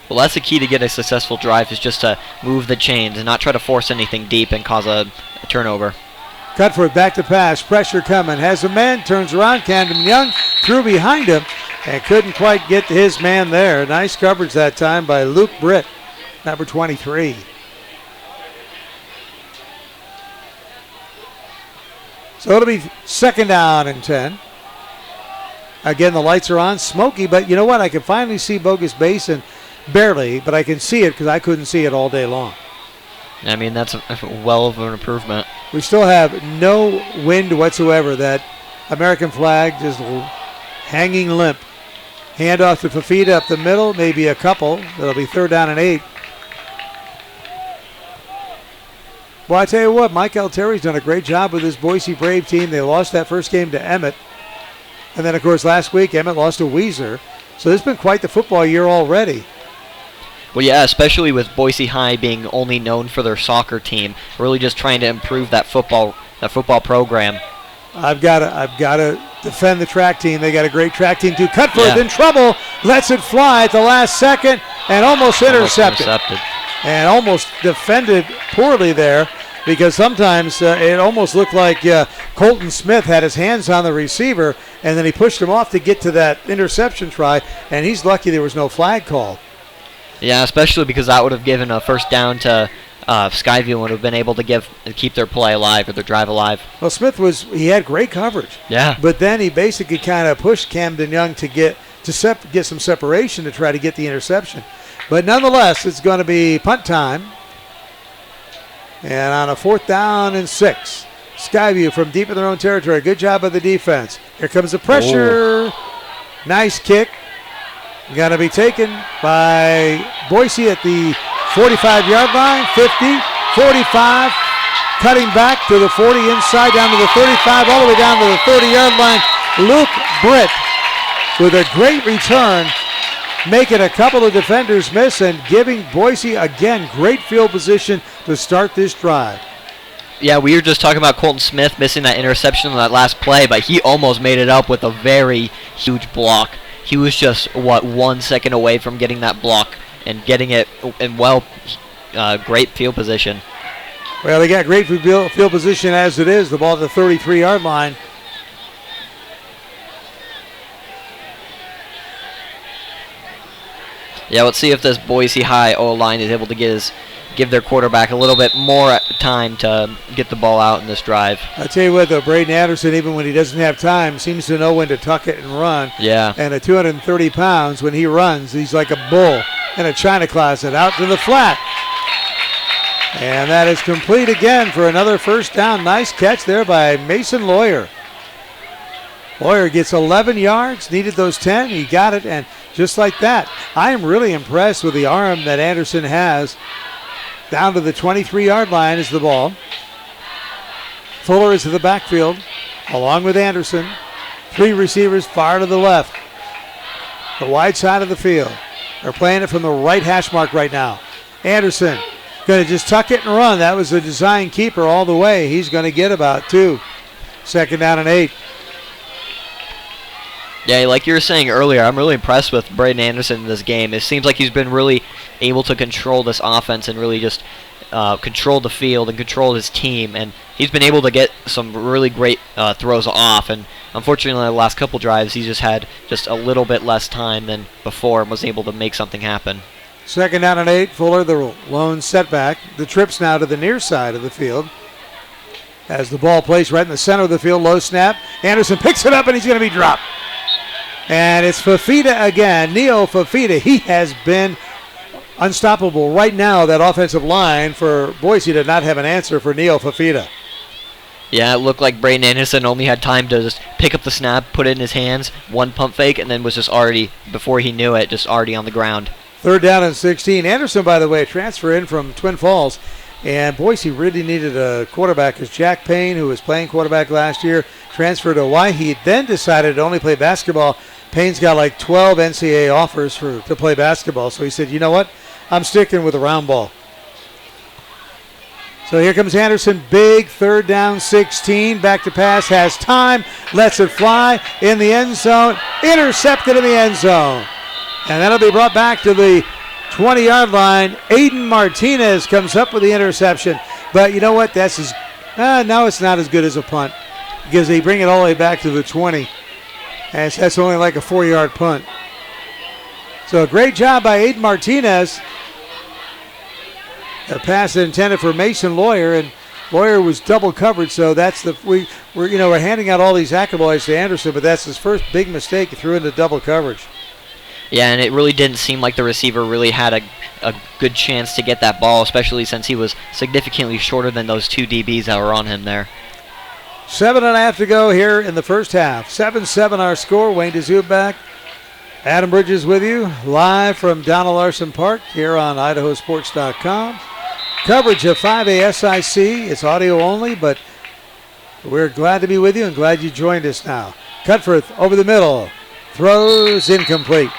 Well, that's the key to get a successful drive, is just to move the chains and not try to force anything deep and cause a turnover. Cutforth back to pass. Pressure coming. Has a man. Turns around. Camden Young threw behind him and couldn't quite get his man there. Nice coverage that time by Luke Britt, number 23. So it'll be 2nd down and 10. Again, the lights are on. Smoky, but you know what? I can finally see Bogus Basin. Barely, but I can see it because I couldn't see it all day long. I mean, that's well of an improvement. We still have no wind whatsoever. That American flag just hanging limp. Handoff to Fafita up the middle, maybe a couple. That'll be 3rd down and 8. Well, I tell you what, Mike Altieri's done a great job with this Boise Brave team. They lost that first game to Emmett. And then, of course, last week, Emmett lost to Weiser. So this has been quite the football year already. Well, yeah, especially with Boise High being only known for their soccer team, really just trying to improve that football program. I've got to defend the track team. They got a great track team too. Cutforth in trouble, lets it fly at the last second, and almost intercepted. And almost defended poorly there, because sometimes it almost looked like Colton Smith had his hands on the receiver, and then he pushed him off to get to that interception try, and he's lucky there was no flag called. Yeah, especially because that would have given a 1st down to Skyview and would have been able to keep their play alive or their drive alive. Well, Smith he had great coverage. Yeah. But then he basically kind of pushed Camden Young to get some separation to try to get the interception. But nonetheless, it's going to be punt time. And on a 4th down and 6, Skyview from deep in their own territory. Good job by the defense. Here comes the pressure. Nice kick. Going to be taken by Boise at the 45-yard line, 50, 45, cutting back to the 40, inside down to the 35, all the way down to the 30-yard line. Luke Britt with a great return, making a couple of defenders miss and giving Boise, again, great field position to start this drive. Yeah, we were just talking about Colton Smith missing that interception on that last play, but he almost made it up with a very huge block. He was just, 1 second away from getting that block and getting it in great field position. Well, they got great field position as it is. The ball at the 33-yard line. Yeah, let's see if this Boise High O-line is able to give their quarterback a little bit more time to get the ball out in this drive. I tell you what, though, Braden Anderson, even when he doesn't have time, seems to know when to tuck it and run. Yeah. And at 230 pounds, when he runs, he's like a bull in a china closet. Out to the flat. And that is complete again for another 1st down. Nice catch there by Mason Lawyer. Lawyer gets 11 yards, needed those 10. He got it, and just like that, I am really impressed with the arm that Anderson has. Down to the 23-yard line is the ball. Fuller is to the backfield, along with Anderson. 3 receivers far to the left. The wide side of the field. They're playing it from the right hash mark right now. Anderson going to just tuck it and run. That was a design keeper all the way. He's going to get about 2. 2nd down and 8. Yeah, like you were saying earlier, I'm really impressed with Braden Anderson in this game. It seems like he's been really able to control this offense and really just control the field and control his team. And he's been able to get some really great throws off. And unfortunately, the last couple drives, he just had just a little bit less time than before and was able to make something happen. 2nd down and 8. Fuller, the lone setback. The trips now to the near side of the field. As the ball placed right in the center of the field, low snap. Anderson picks it up and he's going to be dropped. And it's Fafita again, Neo Fafita. He has been unstoppable right now, that offensive line for Boise to not have an answer for Neo Fafita. Yeah, it looked like Braden Anderson only had time to just pick up the snap, put it in his hands, one pump fake, and then was just already, before he knew it, just already on the ground. 3rd down and 16. Anderson, by the way, transfer in from Twin Falls. And Boise really needed a quarterback because Jack Payne, who was playing quarterback last year, transferred to Hawaii. He then decided to only play basketball. Payne's got like 12 NCAA offers to play basketball. So he said, you know what? I'm sticking with the round ball. So here comes Anderson. Big 3rd down, 16. Back to pass. Has time. Lets it fly in the end zone. Intercepted in the end zone. And that'll be brought back to the 20-yard line. Aiden Martinez comes up with the interception. But you know what? That's now it's not as good as a punt because they bring it all the way back to the 20. And that's only like a 4-yard punt. So a great job by Aiden Martinez. A pass intended for Mason Lawyer, and Lawyer was double covered. So that's we're handing out all these accolades to Anderson, but that's his first big mistake. He threw into double coverage. Yeah, and it really didn't seem like the receiver really had a good chance to get that ball, especially since he was significantly shorter than those 2 DBs that were on him there. 7.5 to go here in the first half. 7-7 our score. Wayne DeZubak, Adam Bridges with you, live from Donna Larson Park here on IdahoSports.com. Coverage of 5A SIC. It's audio only, but we're glad to be with you and glad you joined us now. Cutforth over the middle. Throws incomplete.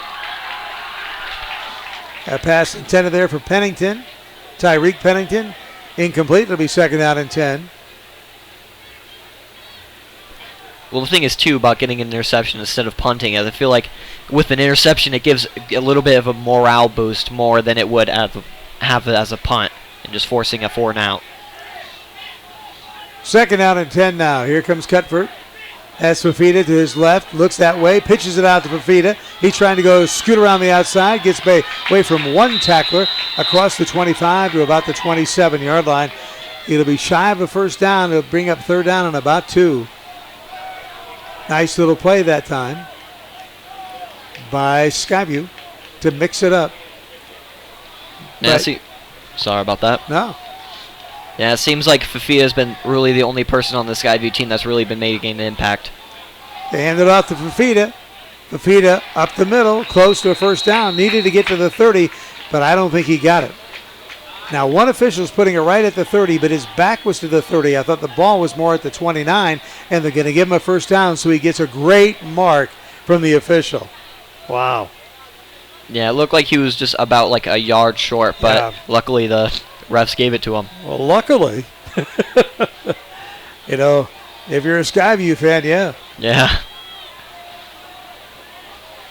A pass intended there for Pennington. Tyreek Pennington. Incomplete. It'll be 2nd down and 10. Well, the thing is, too, about getting an interception instead of punting, is I feel like with an interception, it gives a little bit of a morale boost more than it would have it as a punt and just forcing a 4-and-out. 2nd down and 10 now. Here comes Cutford. Has Fafita to his left. Looks that way. Pitches it out to Fafita. He's trying to go scoot around the outside. Gets away from one tackler across the 25 to about the 27-yard line. It'll be shy of a first down. It'll bring up 3rd down and about 2. Nice little play that time by Skyview to mix it up. Yeah, sorry about that. No. Yeah, it seems like Fafita has been really the only person on the Skyview team that's really been making an impact. They hand it off to Fafita. Fafita up the middle, close to a first down. Needed to get to the 30, but I don't think he got it. Now, one official's putting it right at the 30, but his back was to the 30. I thought the ball was more at the 29, and they're going to give him a first down, so he gets a great mark from the official. Wow. Yeah, it looked like he was just about like a yard short, but luckily the refs gave it to him. Well, luckily. You know, if you're a Skyview fan, yeah. Yeah.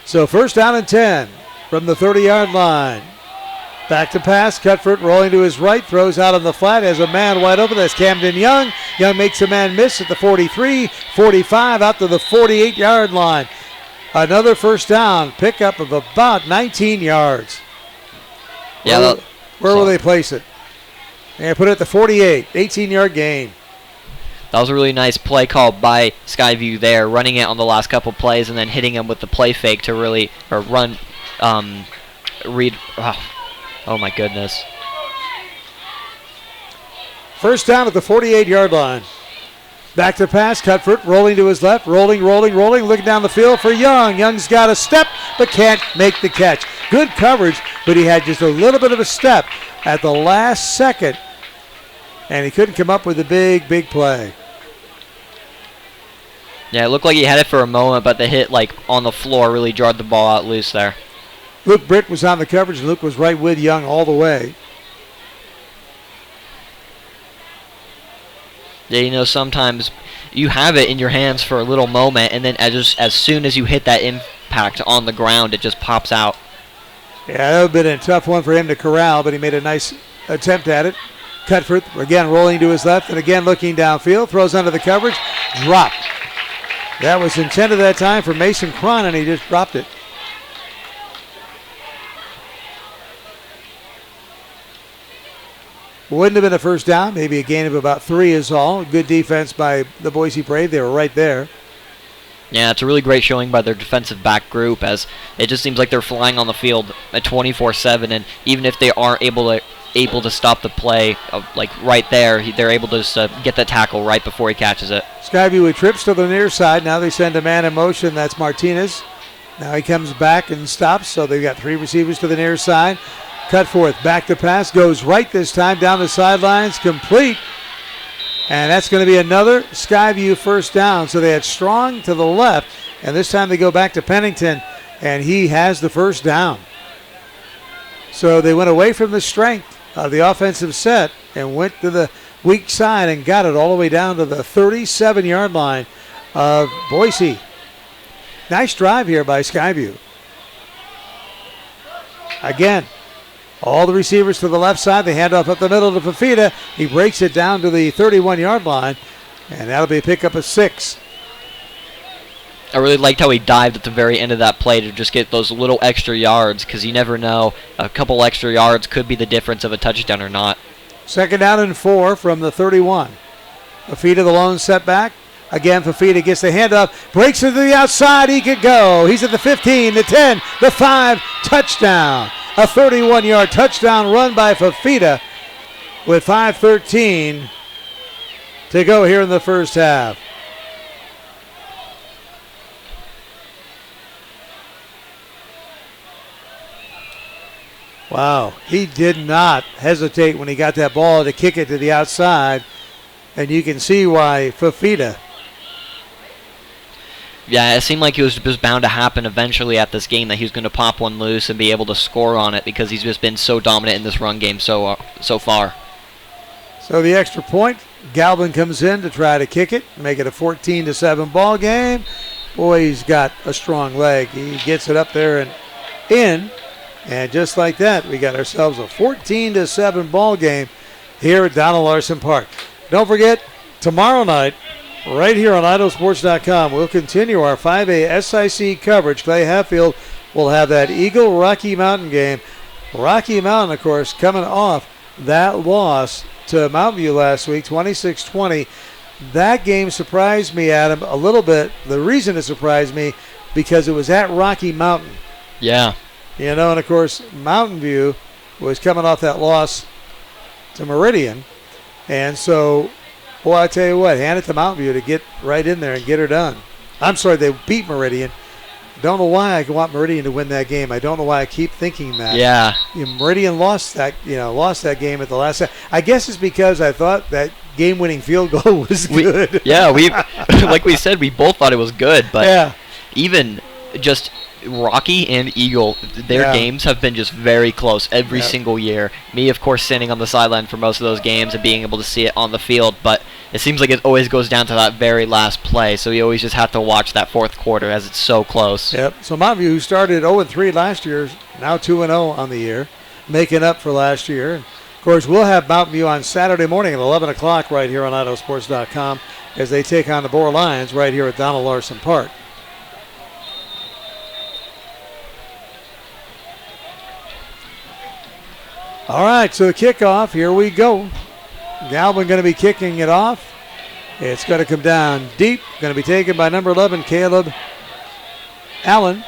So 1st down and 10 from the 30-yard line. Back to pass. Cutford rolling to his right. Throws out on the flat. Has a man wide open. That's Camden Young. Young makes a man miss at the 43, 45, out to the 48-yard line. Another first down. Pickup of about 19 yards. Yeah. Where will they place it? And put it at the 48. 18-yard gain. That was a really nice play called by Skyview there, running it on the last couple plays and then hitting him with the play fake to really, read. Oh my goodness. First down at the 48-yard line. Back to pass. Cutford rolling to his left. Rolling. Looking down the field for Young. Young's got a step but can't make the catch. Good coverage, but he had just a little bit of a step at the last second. And he couldn't come up with a big play. Yeah, it looked like he had it for a moment, but the hit on the floor really jarred the ball out loose there. Luke Britt was on the coverage. Luke was right with Young all the way. Yeah, sometimes you have it in your hands for a little moment, and then as soon as you hit that impact on the ground, it just pops out. Yeah, that would have been a tough one for him to corral, but he made a nice attempt at it. Cutford, again, rolling to his left, and again looking downfield, throws under the coverage, drop. That was intended that time for Mason Cron, and he just dropped it. Wouldn't have been a first down, maybe a gain of about 3 is all. Good defense by the Boise Brave. They were right there. Yeah, it's a really great showing by their defensive back group, as it just seems like they're flying on the field at 24/7, and even if they aren't able to stop the play, like right there, they're able to just get that tackle right before he catches it. Skyview with trips to the near side. Now they send a man in motion. That's Martinez. Now he comes back and stops, so they've got 3 receivers to the near side. Cut forth, back to pass, goes right this time, down the sidelines, complete. And that's going to be another Skyview first down. So they had Strong to the left, and this time they go back to Pennington, and he has the first down. So they went away from the strength of the offensive set and went to the weak side and got it all the way down to the 37-yard line of Boise. Nice drive here by Skyview. Again, all the receivers to the left side. They hand off up the middle to Fafita. He breaks it down to the 31-yard line, and that'll be a pickup of 6. I really liked how he dived at the very end of that play to just get those little extra yards, because you never know. A couple extra yards could be the difference of a touchdown or not. 2nd down and 4 from the 31. Fafita the lone setback. Again, Fafita gets the handoff, breaks it to the outside. He could go. He's at the 15, the 10, the 5, touchdown. A 31-yard touchdown run by Fafita with 5:13 to go here in the first half. Wow, he did not hesitate when he got that ball to kick it to the outside, and you can see why Fafita. Yeah, it seemed like it was bound to happen eventually at this game, that he was going to pop one loose and be able to score on it, because he's just been so dominant in this run game so far. So the extra point, Galvin comes in to try to kick it, make it a 14-7 ball game. Boy, he's got a strong leg. He gets it up there and in, and just like that, we got ourselves a 14-7 ball game here at Donald Larson Park. Don't forget, tomorrow night, right here on IdahoSports.com, we'll continue our 5A SIC coverage. Clay Hatfield will have that Eagle Rocky Mountain game. Rocky Mountain, of course, coming off that loss to Mountain View last week, 26-20. That game surprised me, Adam, a little bit. The reason it surprised me, because it was at Rocky Mountain. Yeah. And of course, Mountain View was coming off that loss to Meridian. And so, boy, I tell you what, hand it to Mountain View to get right in there and get her done. I'm sorry, they beat Meridian. Don't know why I want Meridian to win that game. I don't know why I keep thinking that. Yeah. Meridian lost that game at the last second. I guess it's because I thought that game-winning field goal was good. We like we said, we both thought it was good, but yeah. Even just Rocky and Eagle, their games have been just very close every single year. Me, of course, standing on the sideline for most of those games and being able to see it on the field, but it seems like it always goes down to that very last play, so you always just have to watch that fourth quarter as it's so close. Yep. So Mountain View, who started 0-3 last year, now 2-0 on the year, making up for last year. Of course, we'll have Mountain View on Saturday morning at 11 o'clock right here on IdahoSports.com as they take on the Boar Lions right here at Donald Larson Park. All right, so the kickoff, here we go. Galvin going to be kicking it off. It's going to come down deep. Going to be taken by number 11, Caleb Allen.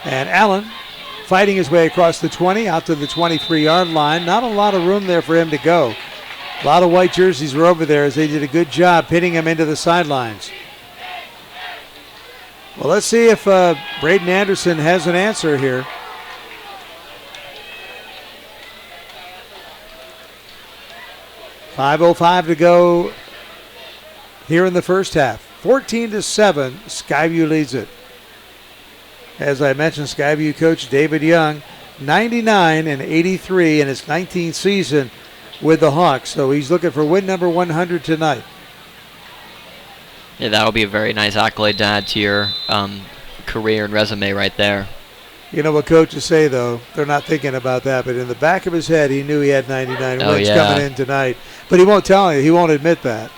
And Allen fighting his way across the 20, out to the 23-yard line. Not a lot of room there for him to go. A lot of white jerseys were over there as they did a good job pinning him into the sidelines. Well, let's see if Braden Anderson has an answer here. .505 to go here in the first half. 14-7, Skyview leads it. As I mentioned, Skyview coach David Young, 99-83 in his 19th season with the Hawks. So he's looking for win number 100 tonight. Yeah, that'll be a very nice accolade to add to your career and resume right there. You know what coaches say, though? They're not thinking about that, but in the back of his head, he knew he had 99 wins coming in tonight. But he won't tell you. He won't admit that.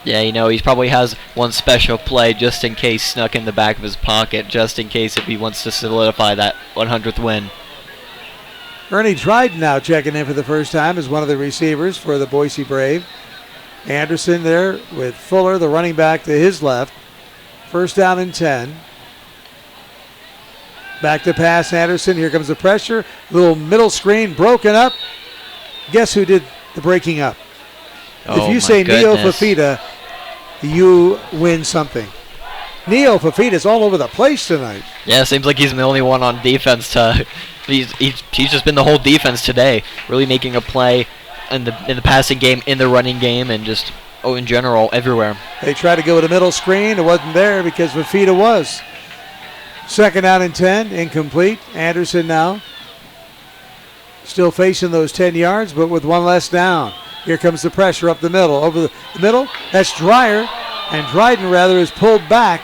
Yeah, he probably has one special play just in case snuck in the back of his pocket, just in case if he wants to solidify that 100th win. Ernie Dryden now checking in for the first time as one of the receivers for the Boise Brave. Anderson there with Fuller, the running back, to his left. First down and 10. Back to pass, Anderson. Here comes the pressure. Little middle screen broken up. Guess who did the breaking up? If you say Neo Fafita, you win something. Neo Fafita's all over the place tonight. Yeah, seems like he's the only one on defense. He's just been the whole defense today, really making a play in the passing game, in the running game, and just in general everywhere. They tried to go with a middle screen. It wasn't there because Fafita was. Second down and 10, incomplete. Anderson now still facing those 10 yards, but with one less down. Here comes the pressure up the middle. Over the middle, that's Dryden, is pulled back.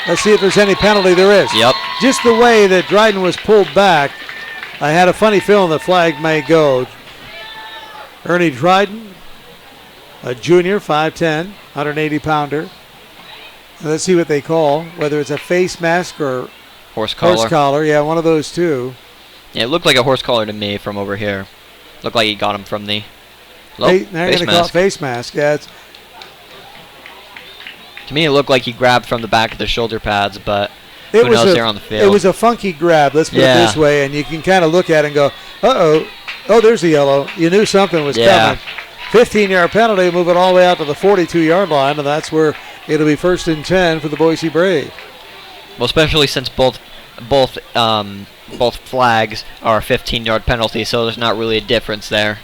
Let's see if there's any penalty. There is. Yep. Just the way that Dryden was pulled back, I had a funny feeling the flag may go. Ernie Dryden, a junior, 5'10", 180-pounder. Let's see what they call, whether it's a face mask or horse collar. Yeah, one of those two. Yeah, it looked like a horse collar to me from over here. Looked like he got him from the they're going to call it face mask. Yeah, to me, it looked like he grabbed from the back of the shoulder pads, but who knows there on the field. It was a funky grab, let's put it this way, and you can kind of look at it and go, uh-oh, oh, there's the yellow. You knew something was coming. 15-yard penalty, move it all the way out to the 42-yard line, and that's where it'll be first and 10 for the Boise Brave. Well, especially since both flags are a 15-yard penalty, so there's not really a difference there.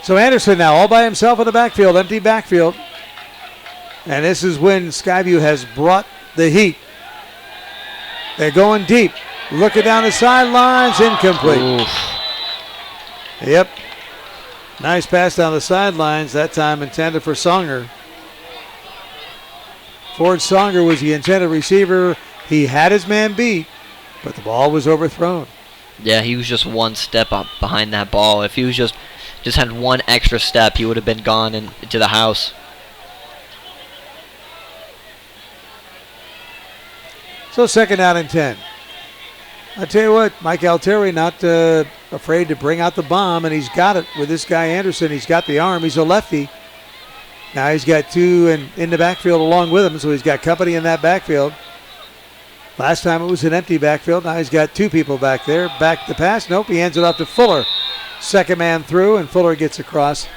So Anderson now all by himself in the backfield, empty backfield. And this is when Skyview has brought the heat. They're going deep. Looking down the sidelines, incomplete. Oof. Yep. Nice pass down the sidelines, that time intended for Songer. Ford Songer was the intended receiver. He had his man beat, but the ball was overthrown. Yeah, he was just one step up behind that ball. If he was just had one extra step, he would have been gone into the house. So second down and 10. I tell you what, Mike Altieri not afraid to bring out the bomb, and he's got it with this guy Anderson. He's got the arm. He's a lefty. Now he's got two in the backfield along with him, so he's got company in that backfield. Last time it was an empty backfield. Now he's got two people back there. Back to pass. Nope, he hands it off to Fuller. Second man through, and Fuller gets across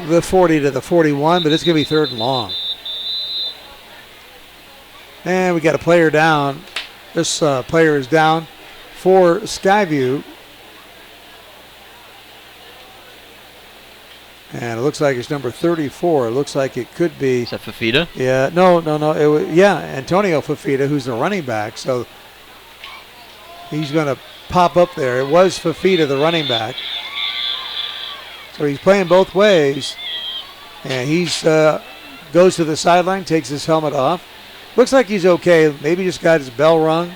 the 40 to the 41, but it's going to be third and long. And we got a player down. This player is down for Skyview. And it looks like it's number 34. It looks like it could be. Is that Fafita? Yeah, no. It was, Antonio Fafita, who's the running back. So he's going to pop up there. It was Fafita, the running back. So he's playing both ways. And he's goes to the sideline, takes his helmet off. Looks like he's okay. Maybe just got his bell rung.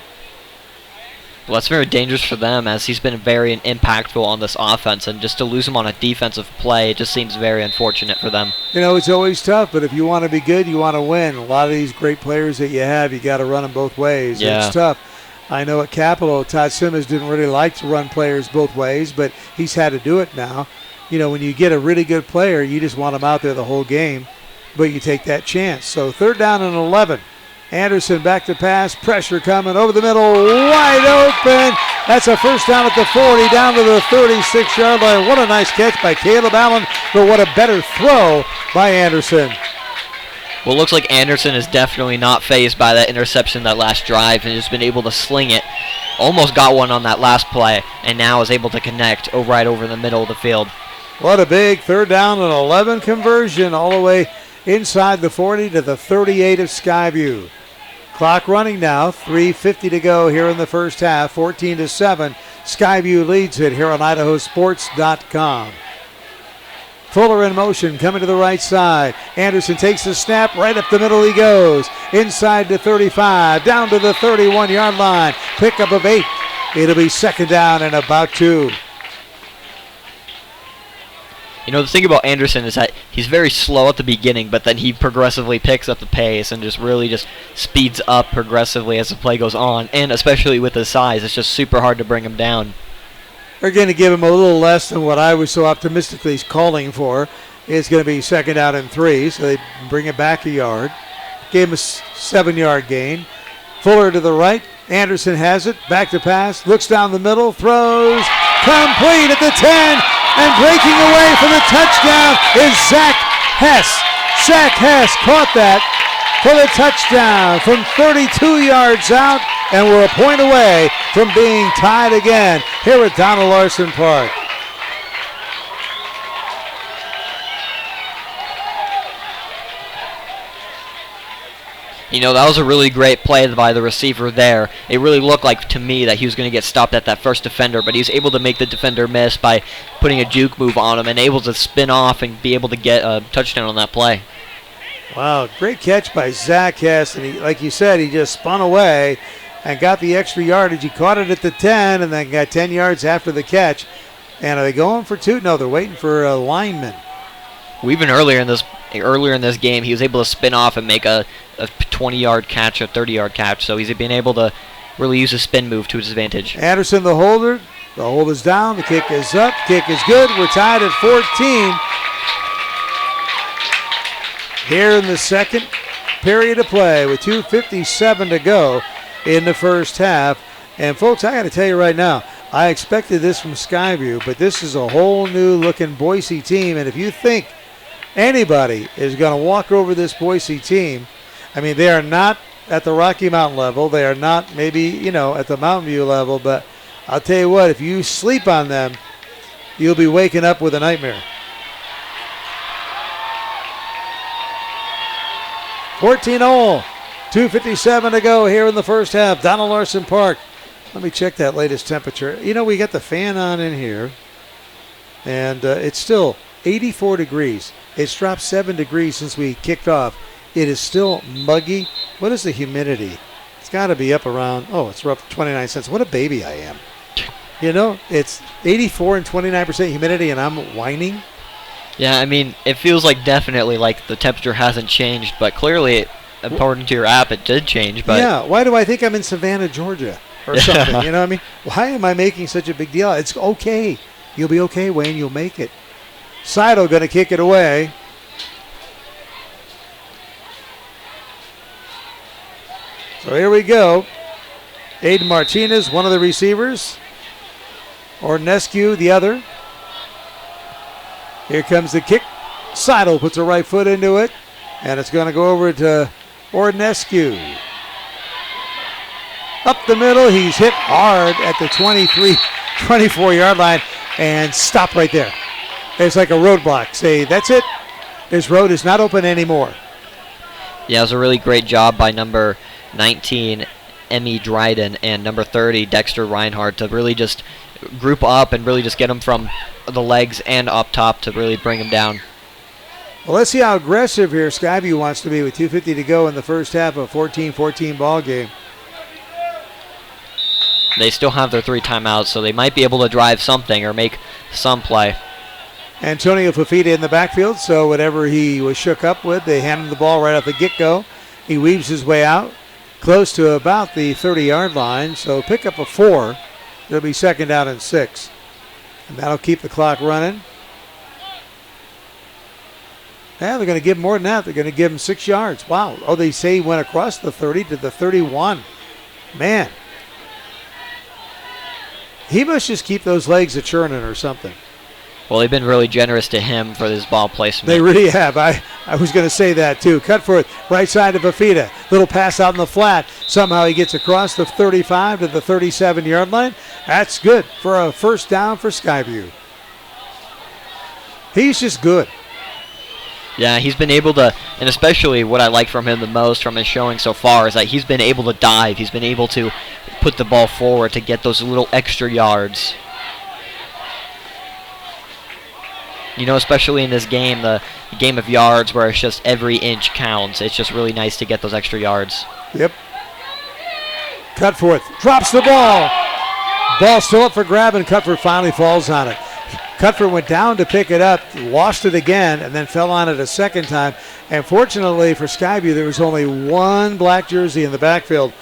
Well, that's very dangerous for them, as he's been very impactful on this offense, and just to lose him on a defensive play, it just seems very unfortunate for them. You know, it's always tough, but if you want to be good, you want to win. A lot of these great players that you have, you got to run them both ways. Yeah. It's tough. I know at Capitol, Todd Simmons didn't really like to run players both ways, but he's had to do it now. You know, when you get a really good player, you just want him out there the whole game, but you take that chance. So third down and 11. Anderson back to pass, pressure coming over the middle, wide open. That's a first down at the 40, down to the 36-yard line. What a nice catch by Caleb Allen, but what a better throw by Anderson. Well, it looks like Anderson is definitely not fazed by that interception that last drive and has been able to sling it. Almost got one on that last play, and now is able to connect right over the middle of the field. What a big third down and 11 conversion all the way inside the 40 to the 38 of Skyview. Clock running now, 3:50 to go here in the first half, 14-7. Skyview leads it here on IdahoSports.com. Fuller in motion, coming to the right side. Anderson takes the snap, right up the middle he goes. Inside to 35, down to the 31-yard line. Pickup of 8. It'll be second down and about 2. You know, the thing about Anderson is that he's very slow at the beginning, but then he progressively picks up the pace and just really just speeds up progressively as the play goes on. And especially with his size, it's just super hard to bring him down. They're going to give him a little less than what I was so optimistically calling for. It's going to be second down and 3, so they bring it back a yard. Gave him a 7-yard gain. Fuller to the right. Anderson has it. Back to pass. Looks down the middle. Throws. Complete at the 10. And breaking away for the touchdown is Zach Hess. Zach Hess caught that for the touchdown from 32 yards out. And we're a point away from being tied again here at Donald Larson Park. You know, that was a really great play by the receiver there. It really looked like to me that he was going to get stopped at that first defender, but he was able to make the defender miss by putting a juke move on him and able to spin off and be able to get a touchdown on that play. Wow, great catch by Zach Hess. And he, like you said, he just spun away and got the extra yardage. He caught it at the 10 and then got 10 yards after the catch. And are they going for 2? No, they're waiting for a lineman. Well, even earlier in this game, he was able to spin off and make a 20-yard catch, a 30-yard catch. So he's been able to really use a spin move to his advantage. Anderson, the holder. The hold is down. The kick is up. Kick is good. We're tied at 14. Here in the second period of play with 2:57 to go in the first half. And, folks, I got to tell you right now, I expected this from Skyview, but this is a whole new-looking Boise team. And if you think anybody is going to walk over this Boise team, I mean, they are not at the Rocky Mountain level. They are not maybe, at the Mountain View level. But I'll tell you what, if you sleep on them, you'll be waking up with a nightmare. 14-all, 2:57 to go here in the first half. Donald Larson Park. Let me check that latest temperature. We got the fan on in here, and it's still 84 degrees. It's dropped 7 degrees since we kicked off. It is still muggy. What is the humidity? It's got to be up around, it's up 29 cents. What a baby I am. It's 84 and 29% humidity, and I'm whining. Yeah, I mean, it feels like definitely like the temperature hasn't changed, but clearly, according to your app, it did change. But yeah, why do I think I'm in Savannah, Georgia or something? You know what I mean? Why am I making such a big deal? It's okay. You'll be okay, Wayne. You'll make it. Seidel going to kick it away. So here we go. Aiden Martinez, one of the receivers. Ornescu, the other. Here comes the kick. Seidel puts a right foot into it. And it's going to go over to Ornescu. Up the middle. He's hit hard at the 24-yard line. And stop right there. It's like a roadblock. Say, that's it. This road is not open anymore. Yeah, it was a really great job by number 19, Emmy Dryden, and number 30, Dexter Reinhardt, to really just group up and really just get him from the legs and up top to really bring him down. Well, let's see how aggressive here Skyview wants to be with 2:50 to go in the first half of a 14-14 ball game. They still have their 3 timeouts, so they might be able to drive something or make some play. Antonio Fafita in the backfield, so whatever he was shook up with, they hand him the ball right off the get-go. He weaves his way out close to about the 30-yard line, so pick up a 4. It'll be second down and 6. And that'll keep the clock running. Yeah, they're going to give more than that. They're going to give him 6 yards. Wow. Oh, they say he went across the 30 to the 31. Man. He must just keep those legs a-churning or something. Well, they've been really generous to him for this ball placement. They really have. I was going to say that, too. Cut for it. Right side of Fafita. Little pass out in the flat. Somehow he gets across the 35 to the 37-yard line. That's good for a first down for Skyview. He's just good. Yeah, he's been able to, and especially what I like from him the most from his showing so far is that he's been able to dive. He's been able to put the ball forward to get those little extra yards. Especially in this game, the game of yards where it's just every inch counts. It's just really nice to get those extra yards. Yep. Cutforth drops the ball. Ball still up for grab, and Cutforth finally falls on it. Cutforth went down to pick it up, lost it again, and then fell on it a second time. And fortunately for Skyview, there was only one black jersey in the backfield,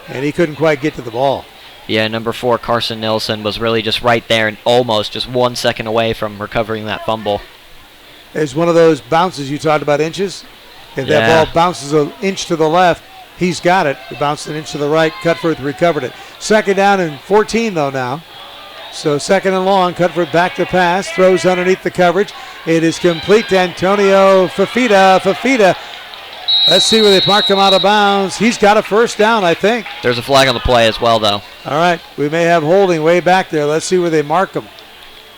and he couldn't quite get to the ball. Yeah, number 4, Carson Nilsson, was really just right there and almost just 1 second away from recovering that fumble. It's one of those bounces you talked about, inches. If that ball bounces an inch to the left, he's got it. It bounced an inch to the right. Cutforth recovered it. Second down and 14, though, now. So second and long. Cutforth back to pass. Throws underneath the coverage. It is complete to Antonio Fafita. Fafita. Let's see where they mark him out of bounds. He's got a first down, I think. There's a flag on the play as well, though. All right. We may have holding way back there. Let's see where they mark him,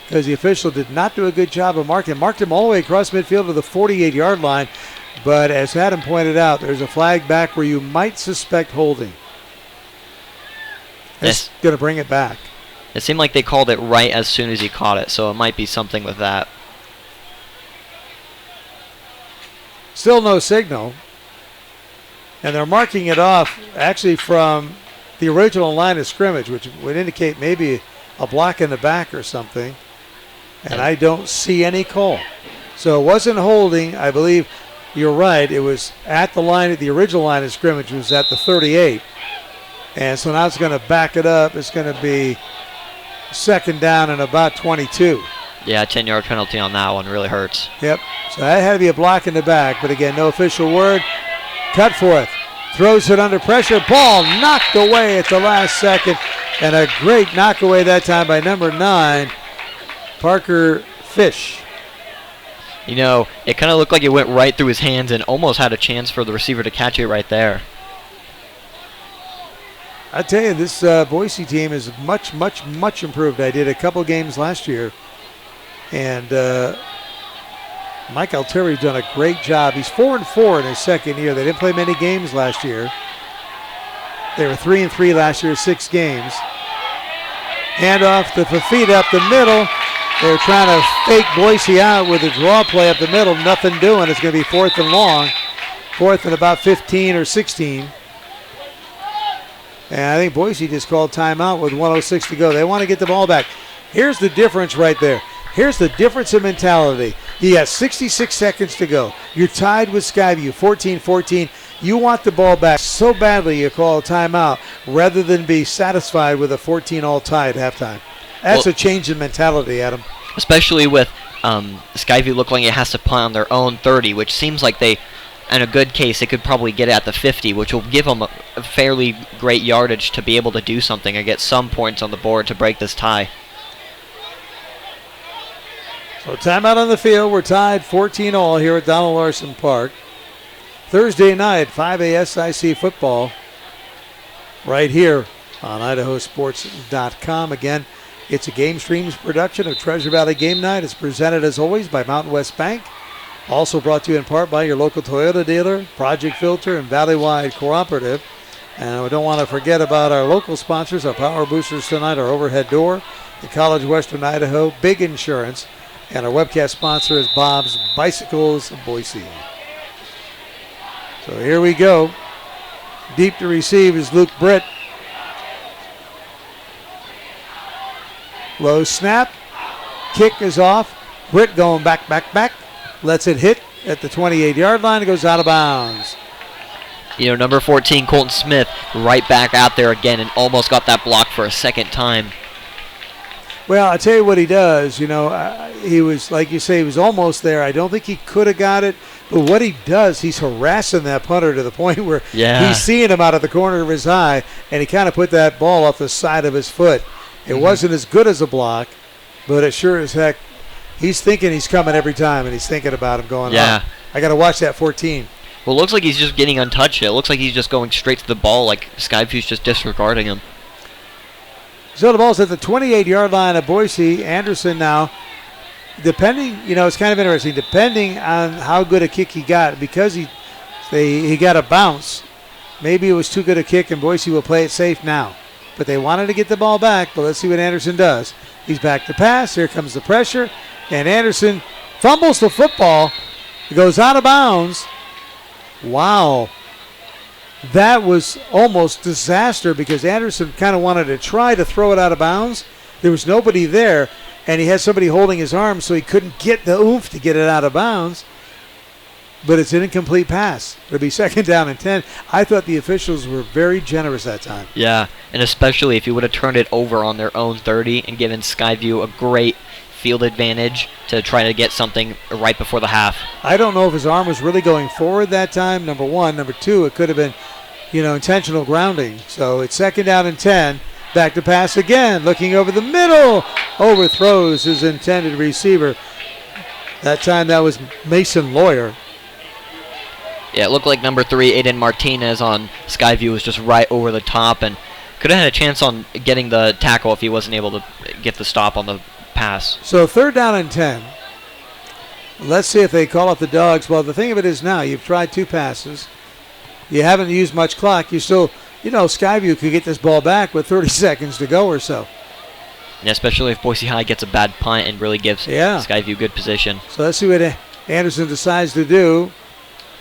because the official did not do a good job of marking him. Marked him all the way across midfield to the 48-yard line. But as Adam pointed out, there's a flag back where you might suspect holding. It's going to bring it back. It seemed like they called it right as soon as he caught it, so it might be something with that. Still no signal. And they're marking it off actually from the original line of scrimmage, which would indicate maybe a block in the back or something. And I don't see any call. So it wasn't holding. I believe you're right. It was at the line, the original line of scrimmage was at the 38. And so now it's going to back it up. It's going to be second down and about 22. Yeah, 10-yard penalty on that one really hurts. Yep. So that had to be a block in the back. But again, no official word. Cutforth throws it under pressure. Ball knocked away at the last second. And a great knock away that time by number 9, Parker Fish. It kind of looked like it went right through his hands and almost had a chance for the receiver to catch it right there. I tell you, this Boise team is much, much, much improved. I did a couple games last year, and Mike Altieri's done a great job. He's 4-4 in his second year. They didn't play many games last year. They were 3-3 last year, 6 games. Hand off to Fafita up the middle. They're trying to fake Boise out with a draw play up the middle. Nothing doing. It's going to be 4th and long. 4th and about 15 or 16. And I think Boise just called timeout with 1:06 to go. They want to get the ball back. Here's the difference right there. Here's the difference in mentality. You got 66 seconds to go. You're tied with Skyview, 14-14. You want the ball back so badly you call a timeout rather than be satisfied with a 14 all tie at halftime. That's a change in mentality, Adam. Especially with Skyview looking like it has to punt on their own 30, which seems like they, in a good case, they could probably get it at the 50, which will give them a fairly great yardage to be able to do something and get some points on the board to break this tie. So timeout on the field. We're tied 14 all here at Donald Larson Park. Thursday night, 5A SIC football right here on IdahoSports.com. Again, it's a Game Streams production of Treasure Valley Game Night. It's presented, as always, by Mountain West Bank. Also brought to you in part by your local Toyota dealer, Project Filter, and Valley-Wide Cooperative. And we don't want to forget about our local sponsors, our power boosters tonight, our overhead door, the College Western Idaho, Big Insurance, and our webcast sponsor is Bob's Bicycles of Boise. So here we go. Deep to receive is Luke Britt. Low snap. Kick is off. Britt going back. Lets it hit at the 28-yard line. It goes out of bounds. Number 14, Colton Smith, right back out there again and almost got that block for a second time. Well, I'll tell you what he does. He was, like you say, he was almost there. I don't think he could have got it. But what he does, he's harassing that punter to the point where he's seeing him out of the corner of his eye, and he kind of put that ball off the side of his foot. It wasn't as good as a block, but it sure as heck, he's thinking he's coming every time, and he's thinking about him going, I got to watch that 14. Well, it looks like he's just getting untouched. It looks like he's just going straight to the ball, like Skyview's just disregarding him. So the ball's at the 28-yard line of Boise. Anderson now, depending, it's kind of interesting, depending on how good a kick he got, because he got a bounce, maybe it was too good a kick and Boise will play it safe now. But they wanted to get the ball back, but let's see what Anderson does. He's back to pass. Here comes the pressure, and Anderson fumbles the football. It goes out of bounds. Wow. That was almost disaster because Anderson kind of wanted to try to throw it out of bounds. There was nobody there, and he had somebody holding his arm, so he couldn't get the oomph to get it out of bounds. But it's an incomplete pass. It'll be 2nd down and 10. I thought the officials were very generous that time. Yeah, and especially if you would have turned it over on their own 30 and given Skyview a great field advantage to try to get something right before the half. I don't know if his arm was really going forward that time, number one. Number two, it could have been, intentional grounding. So it's 2nd down and 10. Back to pass again, looking over the middle. Overthrows his intended receiver. That time that was Mason Lawyer. Yeah, it looked like number 3, Aiden Martinez on Skyview was just right over the top and could have had a chance on getting the tackle if he wasn't able to get the stop on the pass. So 3rd down and 10. Let's see if they call up the dogs. Well, the thing of it is now you've tried 2 passes. You haven't used much clock. You still, Skyview could get this ball back with 30 seconds to go or so. Yeah, especially if Boise High gets a bad punt and really gives Skyview good position. So let's see what Anderson decides to do.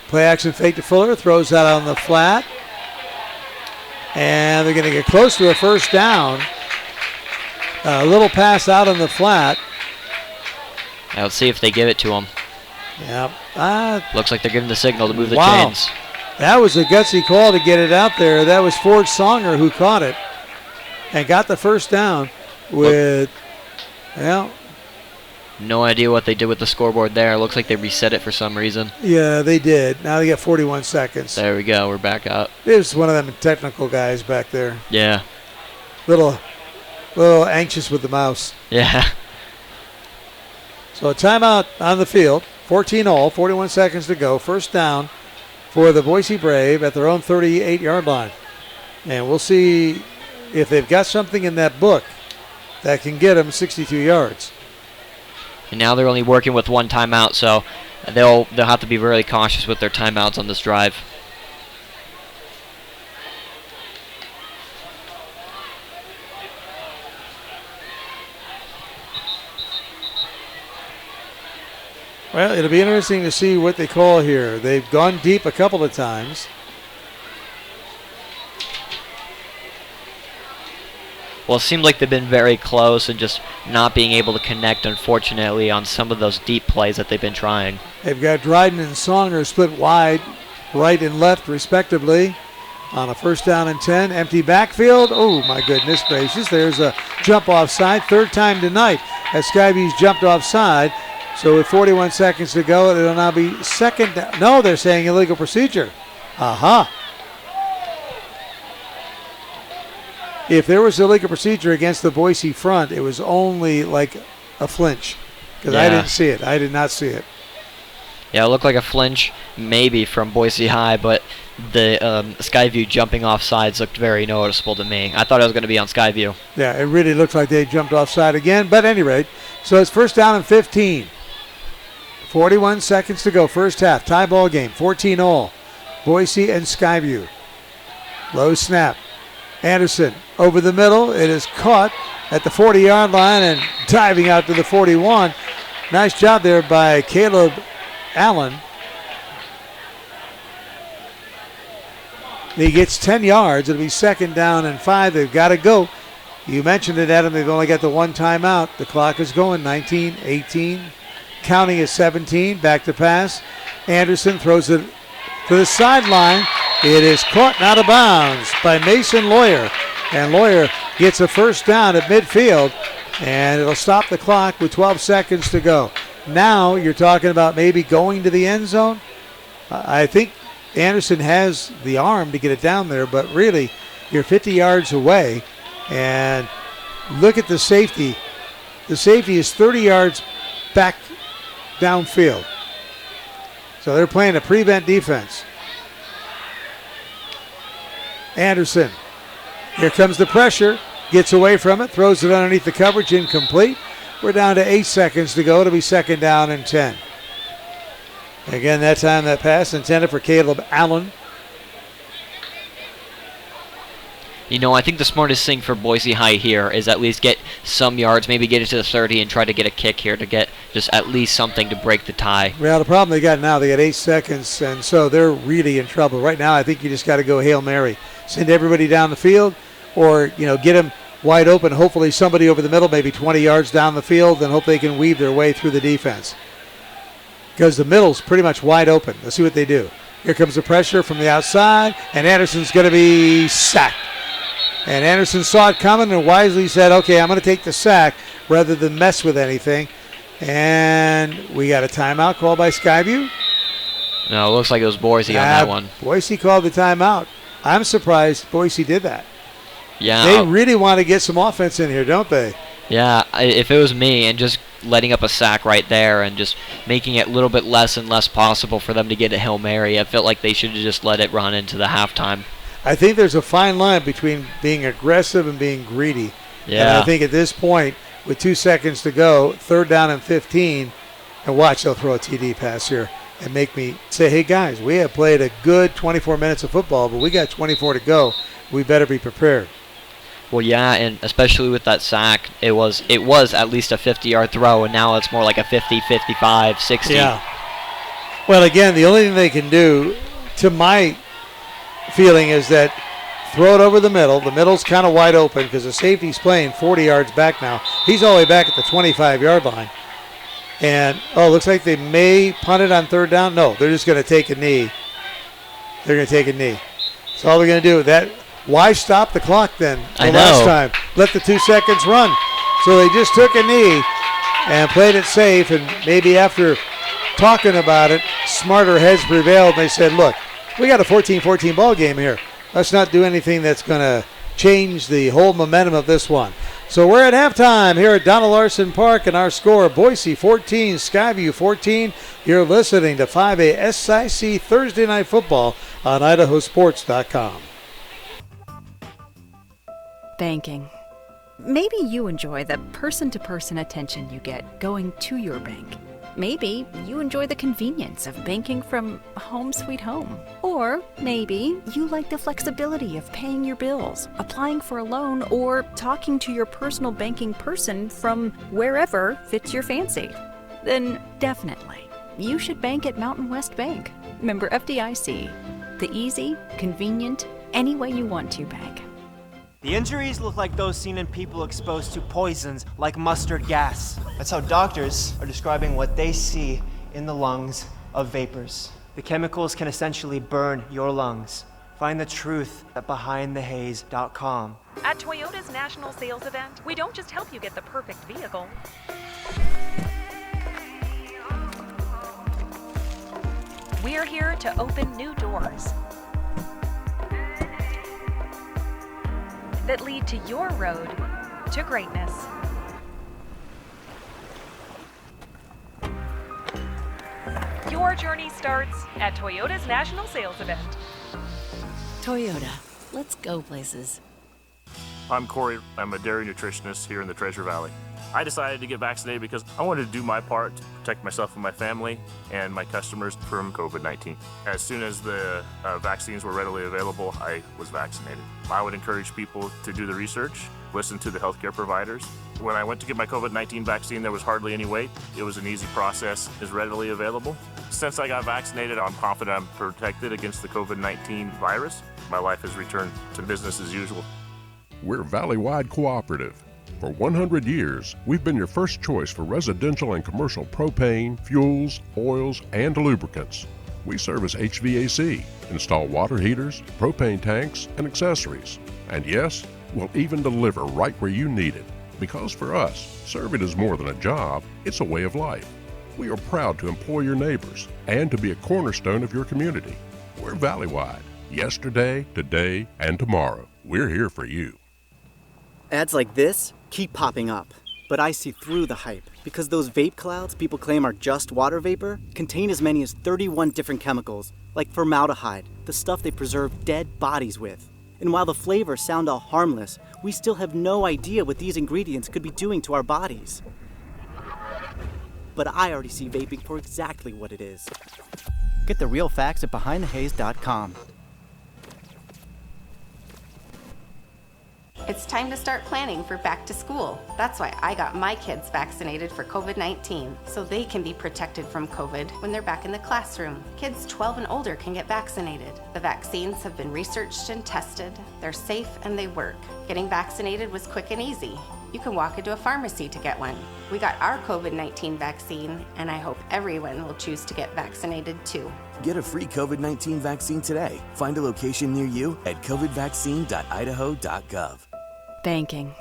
Play action fake to Fuller, throws that on the flat. And they're going to get close to a 1st down. A little pass out on the flat. Now let's see if they give it to him. Yeah. Looks like they're giving the signal to move the chains. That was a gutsy call to get it out there. That was Ford Songer who caught it and got the 1st down with, no idea what they did with the scoreboard there. Looks like they reset it for some reason. Yeah, they did. Now they got 41 seconds. There we go. We're back up. There's one of them technical guys back there. Yeah. Little anxious with the mouse. Yeah. So a timeout on the field. 14 all, 41 seconds to go. 1st down for the Boise Brave at their own 38-yard line. And we'll see if they've got something in that book that can get them 62 yards. And now they're only working with 1 timeout, so they'll have to be really cautious with their timeouts on this drive. Well, it'll be interesting to see what they call here. They've gone deep a couple of times. Well, it seems like they've been very close and just not being able to connect, unfortunately, on some of those deep plays that they've been trying. They've got Dryden and Songer split wide, right and left, respectively, on a 1st down and 10. Empty backfield. Oh, my goodness gracious. There's a jump offside. 3rd time tonight as Skyview's jumped offside. So with 41 seconds to go, it'll now be 2nd down. No, they're saying illegal procedure. Aha. If there was illegal procedure against the Boise front, it was only like a flinch. Because I didn't see it. I did not see it. Yeah, it looked like a flinch maybe from Boise High, but the Skyview jumping off sides looked very noticeable to me. I thought it was going to be on Skyview. Yeah, it really looked like they jumped offside again. But at any rate, so it's 1st down and 15. 41 seconds to go, 1st half. Tie ball game, 14 all. Boise and Skyview. Low snap. Anderson over the middle. It is caught at the 40-yard line and diving out to the 41. Nice job there by Caleb Allen. He gets 10 yards. It'll be 2nd down and 5. They've got to go. You mentioned it, Adam. They've only got the 1 timeout. The clock is going. 19, 18. Counting is 17. Back to pass. Anderson throws it to the sideline. It is caught and out of bounds by Mason Lawyer. And Lawyer gets a 1st down at midfield. And it'll stop the clock with 12 seconds to go. Now you're talking about maybe going to the end zone. I think Anderson has the arm to get it down there, but really you're 50 yards away. And look at the safety. The safety is 30 yards back downfield. So they're playing a prevent defense. Anderson. Here comes the pressure. Gets away from it. Throws it underneath the coverage. Incomplete. We're down to 8 seconds to go. It'll be 2nd down and 10. Again, that time that pass intended for Caleb Allen. I think the smartest thing for Boise High here is at least get some yards, maybe get it to the 30 and try to get a kick here to get just at least something to break the tie. Well, the problem they got now, they got 8 seconds, and so they're really in trouble. Right now, I think you just got to go Hail Mary. Send everybody down the field or, get them wide open. Hopefully somebody over the middle, maybe 20 yards down the field, and hope they can weave their way through the defense. Because the middle's pretty much wide open. Let's see what they do. Here comes the pressure from the outside, and Anderson's going to be sacked. And Anderson saw it coming and wisely said, okay, I'm going to take the sack rather than mess with anything. And we got a timeout called by Skyview. No, it looks like it was Boise on that one. Boise called the timeout. I'm surprised Boise did that. Yeah. They really want to get some offense in here, don't they? Yeah, if it was me and just letting up a sack right there and just making it a little bit less and less possible for them to get a Hail Mary, I felt like they should have just let it run into the halftime. I think there's a fine line between being aggressive and being greedy. Yeah. And I think at this point, with 2 seconds to go, 3rd down and 15, and watch, they'll throw a TD pass here and make me say, hey, guys, we have played a good 24 minutes of football, but we got 24 to go. We better be prepared. Well, yeah, and especially with that sack, it was at least a 50-yard throw, and now it's more like a 50, 55, 60. Yeah. Well, again, the only thing they can do, to my feeling, is that throw it over the middle. The middle's kind of wide open because the safety's playing 40 yards back now. He's all the way back at the 25-yard line. And, looks like they may punt it on 3rd down. No, they're just going to take a knee. They're going to take a knee. That's all they're going to do. Why stop the clock then? Last time. Let the 2 seconds run. So they just took a knee and played it safe, and maybe after talking about it, smarter heads prevailed. They said, look, we got a 14-14 ball game here. Let's not do anything that's going to change the whole momentum of this one. So we're at halftime here at Donald Larson Park, and our score, Boise 14, Skyview 14. You're listening to 5A SIC Thursday Night Football on IdahoSports.com. Banking. Maybe you enjoy the person-to-person attention you get going to your bank. Maybe you enjoy the convenience of banking from home sweet home. Or maybe you like the flexibility of paying your bills, applying for a loan, or talking to your personal banking person from wherever fits your fancy. Then definitely, you should bank at Mountain West Bank. Member FDIC. The easy, convenient, any way you want to bank. The injuries look like those seen in people exposed to poisons like mustard gas. That's how doctors are describing what they see in the lungs of vapors. The chemicals can essentially burn your lungs. Find the truth at BehindTheHaze.com. At Toyota's national sales event, we don't just help you get the perfect vehicle. We're here to open new doors that lead to your road to greatness. Your journey starts at Toyota's national sales event. Toyota, let's go places. I'm Corey. I'm a dairy nutritionist here in the Treasure Valley. I decided to get vaccinated because I wanted to do my part to protect myself and my family and my customers from COVID-19. As soon as the vaccines were readily available, I was vaccinated. I would encourage people to do the research, listen to the healthcare providers. When I went to get my COVID-19 vaccine, there was hardly any wait. It was an easy process, is readily available. Since I got vaccinated, I'm confident I'm protected against the COVID-19 virus. My life has returned to business as usual. We're Valley-wide cooperative. For 100 years, we've been your first choice for residential and commercial propane, fuels, oils, and lubricants. We service HVAC, install water heaters, propane tanks, and accessories. And yes, we'll even deliver right where you need it. Because for us, serving is more than a job, it's a way of life. We are proud to employ your neighbors and to be a cornerstone of your community. We're Valley-wide. Yesterday, today, and tomorrow. We're here for you. Ads like this keep popping up, but I see through the hype because those vape clouds people claim are just water vapor contain as many as 31 different chemicals, like formaldehyde, the stuff they preserve dead bodies with. And while the flavors sound all harmless, we still have no idea what these ingredients could be doing to our bodies. But I already see vaping for exactly what it is. Get the real facts at BehindTheHaze.com. It's time to start planning for back to school. That's why I got my kids vaccinated for COVID-19, so they can be protected from COVID when they're back in the classroom. Kids 12 and older can get vaccinated. The vaccines have been researched and tested. They're safe and they work. Getting vaccinated was quick and easy. You can walk into a pharmacy to get one. We got our COVID-19 vaccine, and I hope everyone will choose to get vaccinated too. Get a free COVID-19 vaccine today. Find a location near you at covidvaccine.idaho.gov. Banking.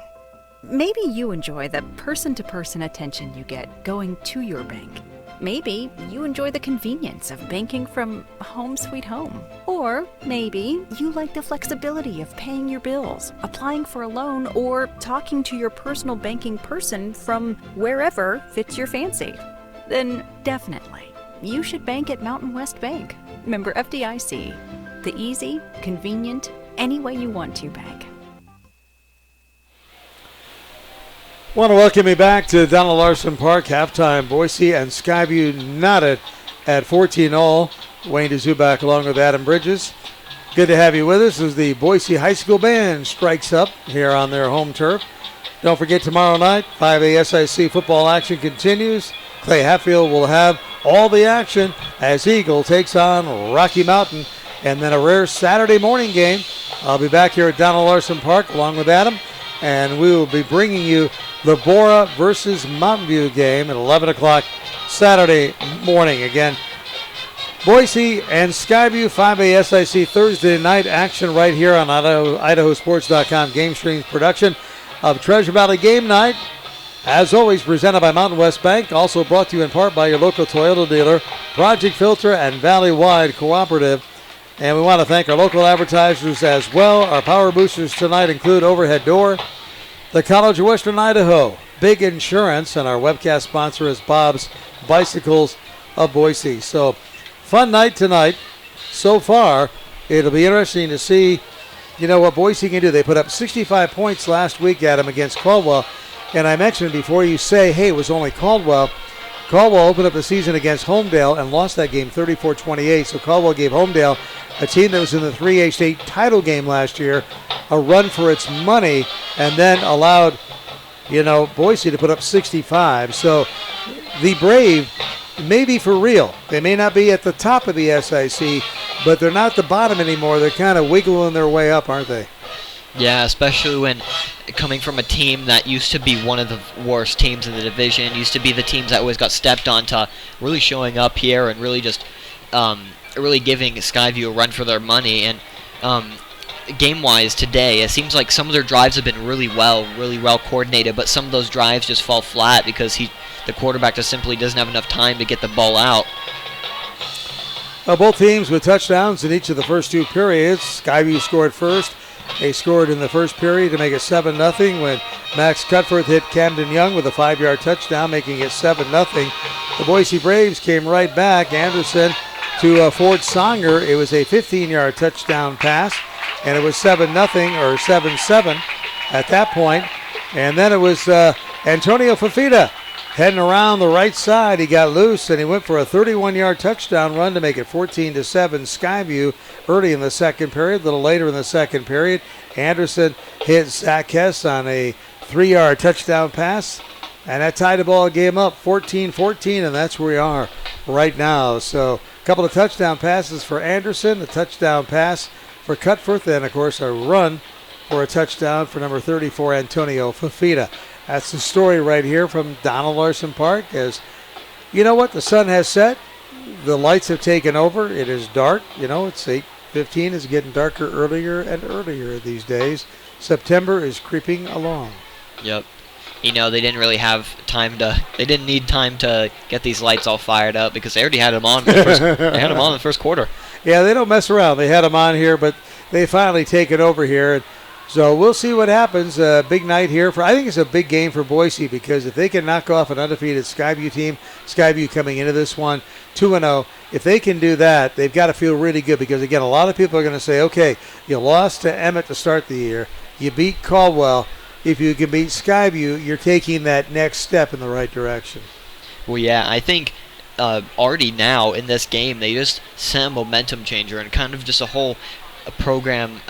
Maybe you enjoy the person-to-person attention you get going to your bank. Maybe you enjoy the convenience of banking from home sweet home. Or maybe you like the flexibility of paying your bills, applying for a loan, or talking to your personal banking person from wherever fits your fancy. Then definitely, you should bank at Mountain West Bank. Member FDIC. The easy, convenient, any way you want to bank. Want to welcome you back to Donald Larson Park. Halftime, Boise and Skyview knotted at 14-all. Wayne DeZubak along with Adam Bridges. Good to have you with us as the Boise High School Band strikes up here on their home turf. Don't forget, tomorrow night, 5A SIC football action continues. Clay Hatfield will have all the action as Eagle takes on Rocky Mountain. And then a rare Saturday morning game. I'll be back here at Donald Larson Park along with Adam. And we will be bringing you the Bora versus Mountain View game at 11 o'clock Saturday morning. Again, Boise and Skyview 5A SIC Thursday night action right here on IdahoSports.com game streams production of Treasure Valley Game Night. As always, presented by Mountain West Bank, also brought to you in part by your local Toyota dealer, Project Filter, and Valley Wide Cooperative. And we want to thank our local advertisers as well. Our power boosters tonight include Overhead Door, the College of Western Idaho, Big Insurance, and our webcast sponsor is Bob's Bicycles of Boise. So, fun night tonight. So far, it'll be interesting to see, what Boise can do. They put up 65 points last week, Adam, against Caldwell. And I mentioned before you say, hey, it was only Caldwell. Caldwell opened up the season against Homedale and lost that game 34-28. So Caldwell gave Homedale, a team that was in the 3A state title game last year, a run for its money, and then allowed, Boise to put up 65. So the Brave may be for real. They may not be at the top of the SIC, but they're not the bottom anymore. They're kind of wiggling their way up, aren't they? Yeah, especially when coming from a team that used to be one of the worst teams in the division, used to be the teams that always got stepped on, to really showing up here and really just really giving Skyview a run for their money. And game-wise today, it seems like some of their drives have been really well coordinated, but some of those drives just fall flat because the quarterback just simply doesn't have enough time to get the ball out. Both teams with touchdowns in each of the first two periods. Skyview scored first. They scored in the first period to make it 7-0 when Max Cutforth hit Camden Young with a 5-yard touchdown, making it 7-0. The Boise Braves came right back. Anderson to Ford Songer. It was a 15-yard touchdown pass, and it was 7-0 or 7-7 at that point. And then it was Antonio Fafita heading around the right side. He got loose, and he went for a 31-yard touchdown run to make it 14-7 Skyview early in the second period. A little later in the second period, Anderson hit Zach Hess on a 3-yard touchdown pass, and that tied the ball game up 14-14, and that's where we are right now. So a couple of touchdown passes for Anderson, a touchdown pass for Cutforth, and, of course, a run for a touchdown for number 34, Antonio Fafita. That's the story right here from Donald Larson Park. As you know what, the sun has set. The lights have taken over. It is dark. It's 8:15. It's getting darker earlier and earlier these days. September is creeping along. Yep. They didn't really have time to. They didn't need time to get these lights all fired up because they already had them on. They had them on in the first quarter. Yeah, they don't mess around. They had them on here, but they finally taken over here. So we'll see what happens. Big night here. I think it's a big game for Boise because if they can knock off an undefeated Skyview team, Skyview coming into this one 2-0, if they can do that, they've got to feel really good because, again, a lot of people are going to say, okay, you lost to Emmett to start the year. You beat Caldwell. If you can beat Skyview, you're taking that next step in the right direction. Well, yeah, I think already now in this game, they just sent a momentum changer and kind of just a whole a program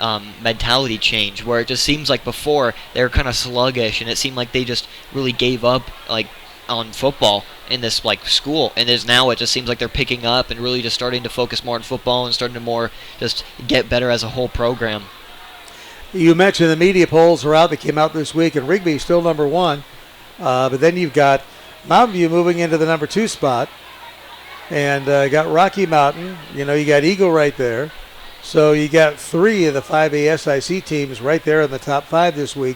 mentality change, where it just seems like before they were kind of sluggish, and it seemed like they just really gave up like on football in this like school, and now it just seems like they're picking up and really just starting to focus more on football and starting to more just get better as a whole program. You mentioned the media polls are out. They came out this week, and Rigby's still number 1. But then you've got Mountain View moving into the number 2 spot. And got Rocky Mountain. You got Eagle right there. So you got 3 of the 5A SIC teams right there in the top 5 this week.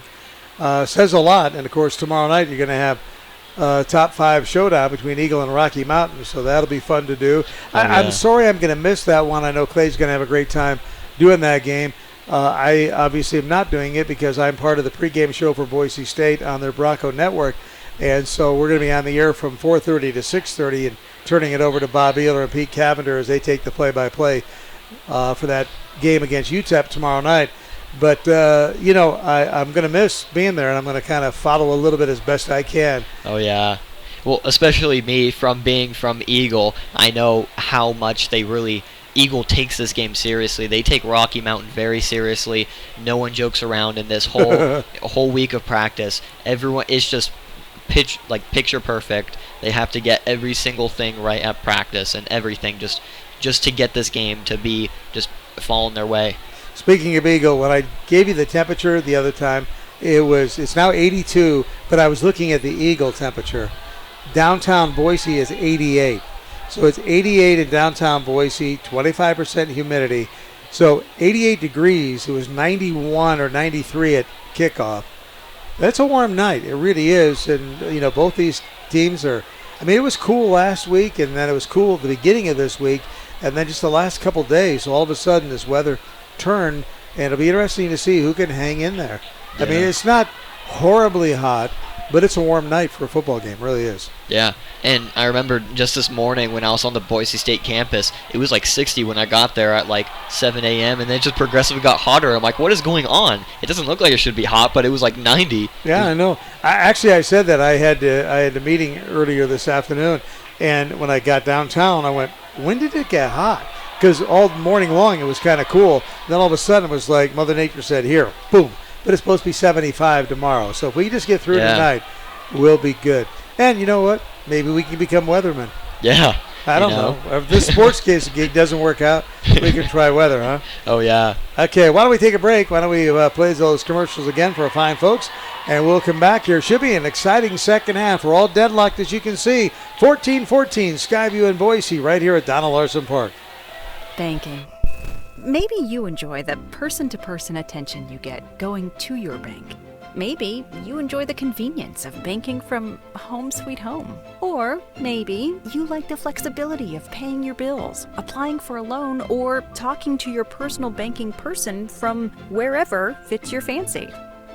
Says a lot. And, of course, tomorrow night you're going to have top 5 showdown between Eagle and Rocky Mountain. So that'll be fun to do. I'm sorry I'm going to miss that one. I know Clay's going to have a great time doing that game. I obviously am not doing it because I'm part of the pregame show for Boise State on their Bronco Network. And so we're going to be on the air from 4:30 to 6:30 and turning it over to Bob Ehler and Pete Cavender as they take the play-by-play for that game against UTEP tomorrow night. But, I'm going to miss being there, and I'm going to kind of follow a little bit as best I can. Oh, yeah. Well, especially me, from being from Eagle, I know how much Eagle takes this game seriously. They take Rocky Mountain very seriously. No one jokes around in this whole week of practice. Everyone is just picture perfect. They have to get every single thing right at practice and everything just to get this game to be just falling their way. Speaking of Eagle, when I gave you the temperature the other time, it's now 82, but I was looking at the Eagle temperature. Downtown Boise is 88. So it's 88 in downtown Boise, 25% humidity. So 88 degrees. It was 91 or 93 at kickoff. That's a warm night. It really is. And, both these teams it was cool last week, and then it was cool at the beginning of this week, and then just the last couple days, all of a sudden this weather turned, and it'll be interesting to see who can hang in there. Yeah. It's not horribly hot, but it's a warm night for a football game. It really is. Yeah, and I remember just this morning when I was on the Boise State campus, it was like 60 when I got there at like 7 a.m., and then it just progressively got hotter. I'm like, what is going on? It doesn't look like it should be hot, but it was like 90. Yeah, I know. I said that I had a meeting earlier this afternoon, and when I got downtown, I went, when did it get hot? Because all morning long it was kind of cool. Then all of a sudden it was like Mother Nature said, here, boom. But it's supposed to be 75 tomorrow. So if we just get through tonight, we'll be good. And you know what? Maybe we can become weathermen. Yeah. I don't know. If this sports gig doesn't work out, we can try weather, huh? Oh, yeah. Okay, why don't we take a break? Why don't we play those commercials again for our fine folks? And we'll come back here. Should be an exciting second half. We're all deadlocked, as you can see. 14-14, Skyview and Boise, right here at Donald Larson Park. Banking. Maybe you enjoy the person-to-person attention you get going to your bank. Maybe you enjoy the convenience of banking from home sweet home. Or maybe you like the flexibility of paying your bills, applying for a loan, or talking to your personal banking person from wherever fits your fancy.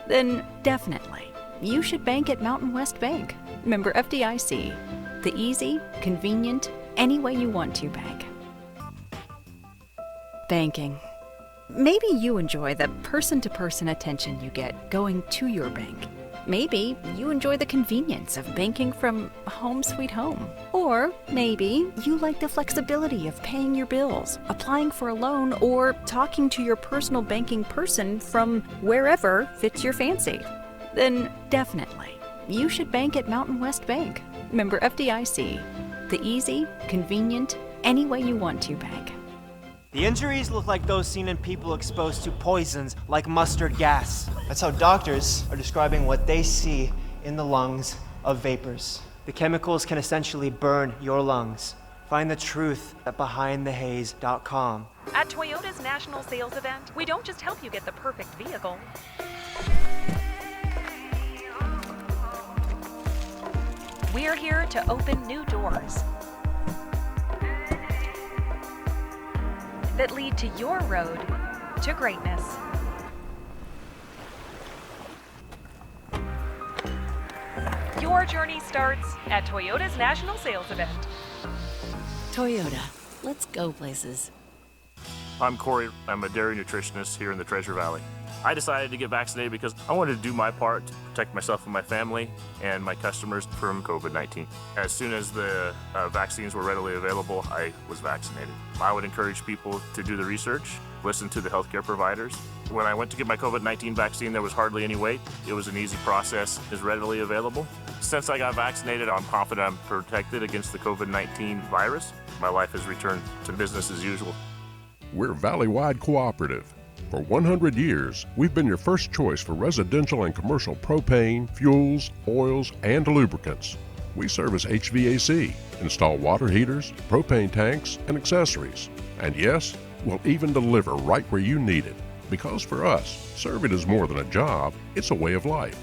Then definitely, you should bank at Mountain West Bank. Member FDIC. The easy, convenient, any way you want to bank. Banking. Maybe you enjoy the person-to-person attention you get going to your bank. Maybe you enjoy the convenience of banking from home sweet home. Or maybe you like the flexibility of paying your bills, applying for a loan, or talking to your personal banking person from wherever fits your fancy. Then definitely, you should bank at Mountain West Bank. Member FDIC. The easy, convenient, any way you want to bank. The injuries look like those seen in people exposed to poisons like mustard gas. That's how doctors are describing what they see in the lungs of vapors. The chemicals can essentially burn your lungs. Find the truth at BehindTheHaze.com. At Toyota's national sales event, we don't just help you get the perfect vehicle. We're here to open new doors that lead to your road to greatness. Your journey starts at Toyota's national sales event. Toyota, let's go places. I'm Corey. I'm a dairy nutritionist here in the Treasure Valley. I decided to get vaccinated because I wanted to do my part to protect myself and my family and my customers from COVID-19. As soon as the vaccines were readily available, I was vaccinated. I would encourage people to do the research listen to the healthcare providers. When I went to get my COVID-19 vaccine, there was hardly any wait. It was an easy process, is readily available. Since I got vaccinated, I'm confident I'm protected against the COVID-19 virus. My life has returned to business as usual. We're Valley-wide cooperative. For 100 years, we've been your first choice for residential and commercial propane, fuels, oils, and lubricants. We service HVAC, install water heaters, propane tanks, and accessories. And yes, we'll even deliver right where you need it. Because for us, serving is more than a job, it's a way of life.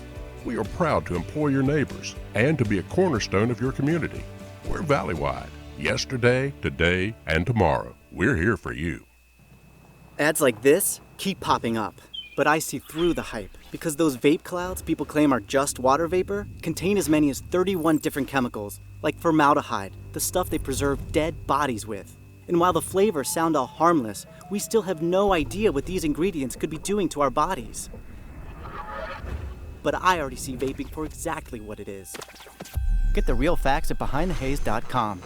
We are proud to employ your neighbors and to be a cornerstone of your community. We're Valley-wide. Yesterday, today, and tomorrow. We're here for you. Ads like this keep popping up, but I see through the hype because those vape clouds people claim are just water vapor contain as many as 31 different chemicals, like formaldehyde, the stuff they preserve dead bodies with. And while the flavors sound all harmless, we still have no idea what these ingredients could be doing to our bodies. But I already see vaping for exactly what it is. Get the real facts at BehindTheHaze.com.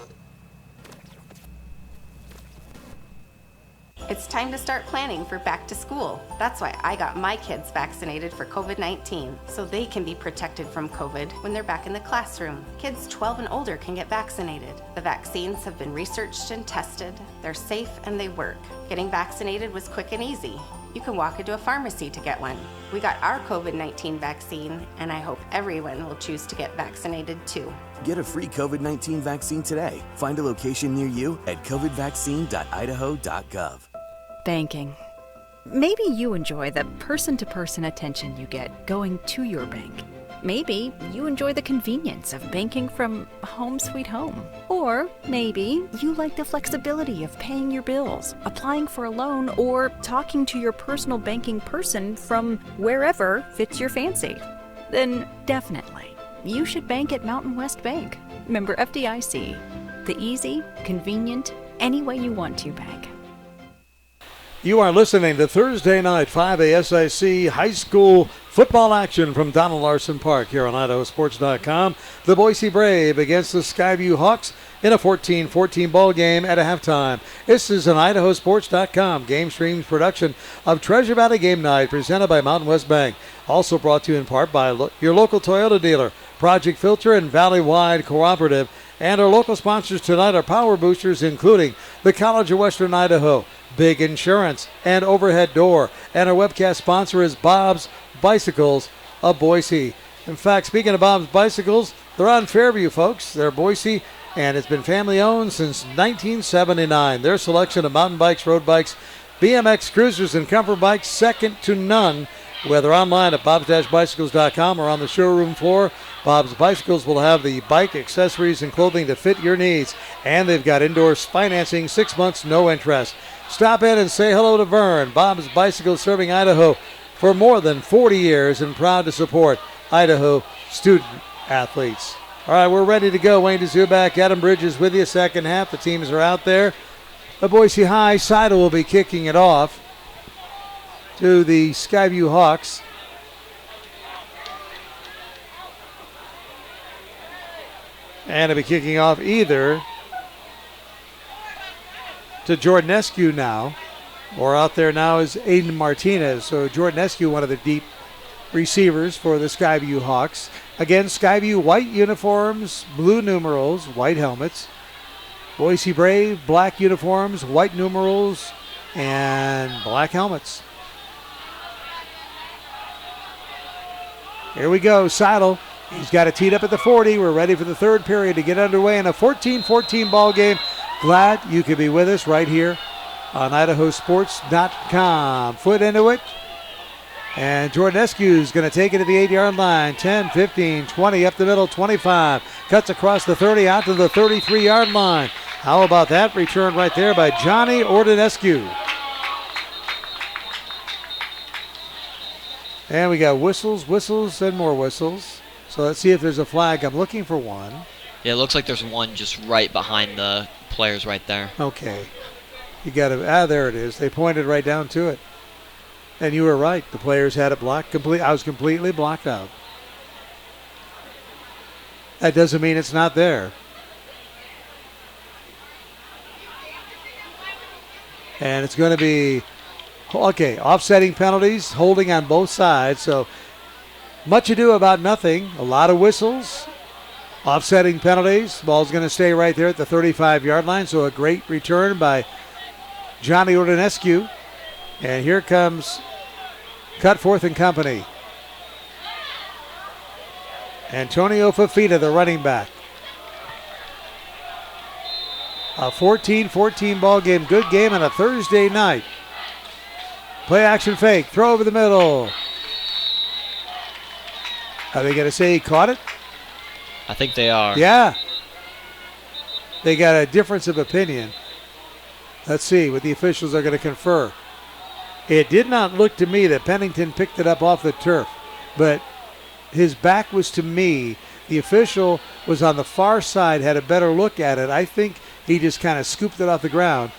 It's time to start planning for back to school. That's why I got my kids vaccinated for COVID-19, so they can be protected from COVID when they're back in the classroom. Kids 12 and older can get vaccinated. The vaccines have been researched and tested. They're safe and they work. Getting vaccinated was quick and easy. You can walk into a pharmacy to get one. We got our COVID-19 vaccine, and I hope everyone will choose to get vaccinated too. Get a free COVID-19 vaccine today. Find a location near you at covidvaccine.idaho.gov. Banking. Maybe you enjoy the person-to-person attention you get going to your bank. Maybe you enjoy the convenience of banking from home sweet home. Or maybe you like the flexibility of paying your bills, applying for a loan, or talking to your personal banking person from wherever fits your fancy. Then definitely, you should bank at Mountain West Bank. Member FDIC. The easy, convenient, any way you want to bank. You are listening to Thursday night 5A SIC high school football action from Donald Larson Park here on IdahoSports.com. The Boise Brave against the Skyview Hawks in a 14-14 ball game at a halftime. This is an IdahoSports.com game streams production of Treasure Valley Game Night presented by Mountain West Bank. Also brought to you in part by your local Toyota dealer, Project Filter, and Valley-wide Cooperative. And our local sponsors tonight are Power Boosters, including the College of Western Idaho, Big Insurance, and Overhead Door. And our webcast sponsor is Bob's Bicycles of Boise. In fact, speaking of Bob's Bicycles, they're on Fairview, folks. They're Boise, and it's been family-owned since 1979. Their selection of mountain bikes, road bikes, BMX cruisers, and comfort bikes, second to none. Whether online at bobs-bicycles.com or on the showroom floor, Bob's Bicycles will have the bike, accessories, and clothing to fit your needs. And they've got indoor financing, 6 months, no interest. Stop in and say hello to Vern. Bob's Bicycles serving Idaho for more than 40 years and proud to support Idaho student athletes. All right, we're ready to go. Wayne DeZubak, Adam Bridges with you. Second half, the teams are out there. The Boise High, Seidel will be kicking it off to the Skyview Hawks. And it'll be kicking off either to Jordan Eskew now, or out there now is Aiden Martinez. So Jordan Eskew, one of the deep receivers for the Skyview Hawks. Again, Skyview white uniforms, blue numerals, white helmets. Boise Brave, black uniforms, white numerals, and black helmets. Here we go, Seidel. He's got it teed up at the 40. We're ready for the third period to get underway in a 14-14 ball game. Glad you could be with us right here on IdahoSports.com. Foot into it. And Jordan Eskew is going to take it to the 8-yard line. 10, 15, 20, up the middle, 25. Cuts across the 30, out to the 33-yard line. How about that return right there by Johnny Ordinescu? And we got whistles, and more whistles. So let's see if there's a flag. I'm looking for one. Yeah, it looks like there's one just right behind the players right there. Okay. You got to, there it is. They pointed right down to it. And you were right. The players had it blocked. I was completely blocked out. That doesn't mean it's not there. And it's going to be Okay, offsetting penalties, holding on both sides. So much ado about nothing. A lot of whistles. Offsetting penalties. Ball's going to stay right there at the 35-yard line. So a great return by Johnny Ordinescu. And here comes Cutforth and company. Antonio Fafita, the running back. A 14-14 ball game. Good game on a Thursday night. Play action fake. Throw over the middle. Are they going to say he caught it? I think they are. Yeah. They got a difference of opinion. Let's see what the officials are going to confer. It did not look to me that Pennington picked it up off the turf, but his back was to me. The official was on the far side, had a better look at it. I think he just kind of scooped it off the ground,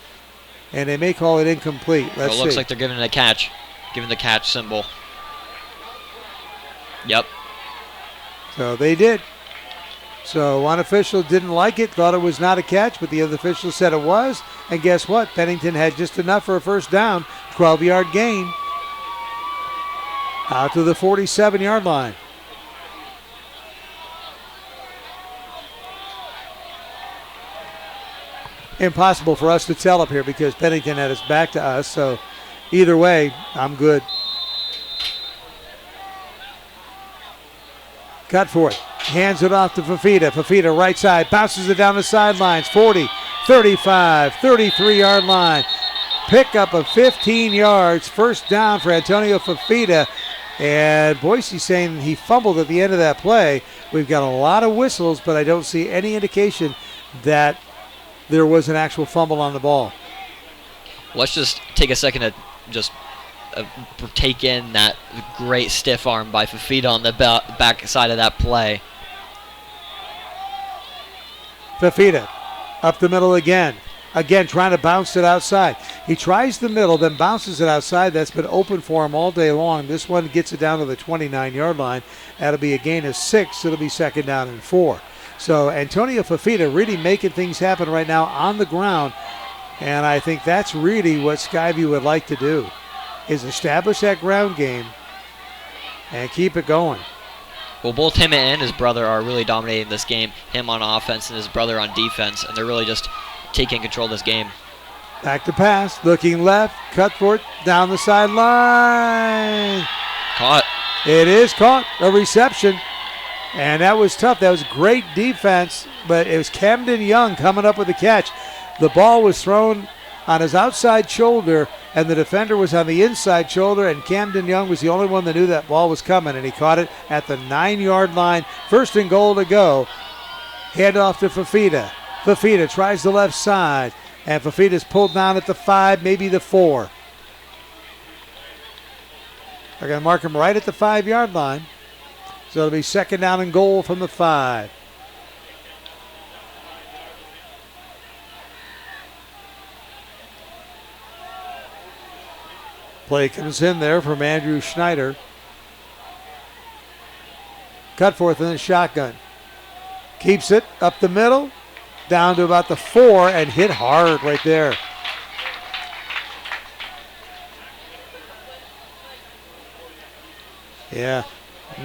and they may call it incomplete. Let's see. It looks like they're giving it a catch, giving the catch symbol. Yep. So they did. So one official didn't like it, thought it was not a catch, but the other official said it was. And guess what? Pennington had just enough for a first down, 12-yard gain. Out to the 47-yard line. Impossible for us to tell up here because Pennington had his back to us. So either way, I'm good. Cutforth hands it off to Fafita. Fafita right side, bounces it down the sidelines. 40, 35, 33-yard line. Pickup of 15 yards. First down for Antonio Fafita. And Boise saying he fumbled at the end of that play. We've got a lot of whistles, but I don't see any indication that there was an actual fumble on the ball. Let's just take a second to just take in that great stiff arm by Fafita on the back side of that play. Fafita up the middle again. Again, trying to bounce it outside. He tries the middle, then bounces it outside. That's been open for him all day long. This one gets it down to the 29-yard line. That'll be a gain of 6. It'll be second down and 4. So Antonio Fafita really making things happen right now on the ground. And I think that's really what Skyview would like to do, is establish that ground game and keep it going. Well, both him and his brother are really dominating this game. Him on offense and his brother on defense. And they're really just taking control of this game. Back to pass, looking left, Cutforth down the sideline. Caught. It is caught, a reception. And that was tough. That was great defense, but it was Camden Young coming up with the catch. The ball was thrown on his outside shoulder, and the defender was on the inside shoulder, and Camden Young was the only one that knew that ball was coming, and he caught it at the 9-yard line. First and goal to go. Hand off to Fafita. Fafita tries the left side, and Fafita's pulled down at the 5, maybe the 4. They're going to mark him right at the 5-yard line. So it'll be second down and goal from the 5. Play comes in there from Andrew Schneider. Cutforth in the shotgun. Keeps it up the middle, down to about the 4, and hit hard right there. Yeah,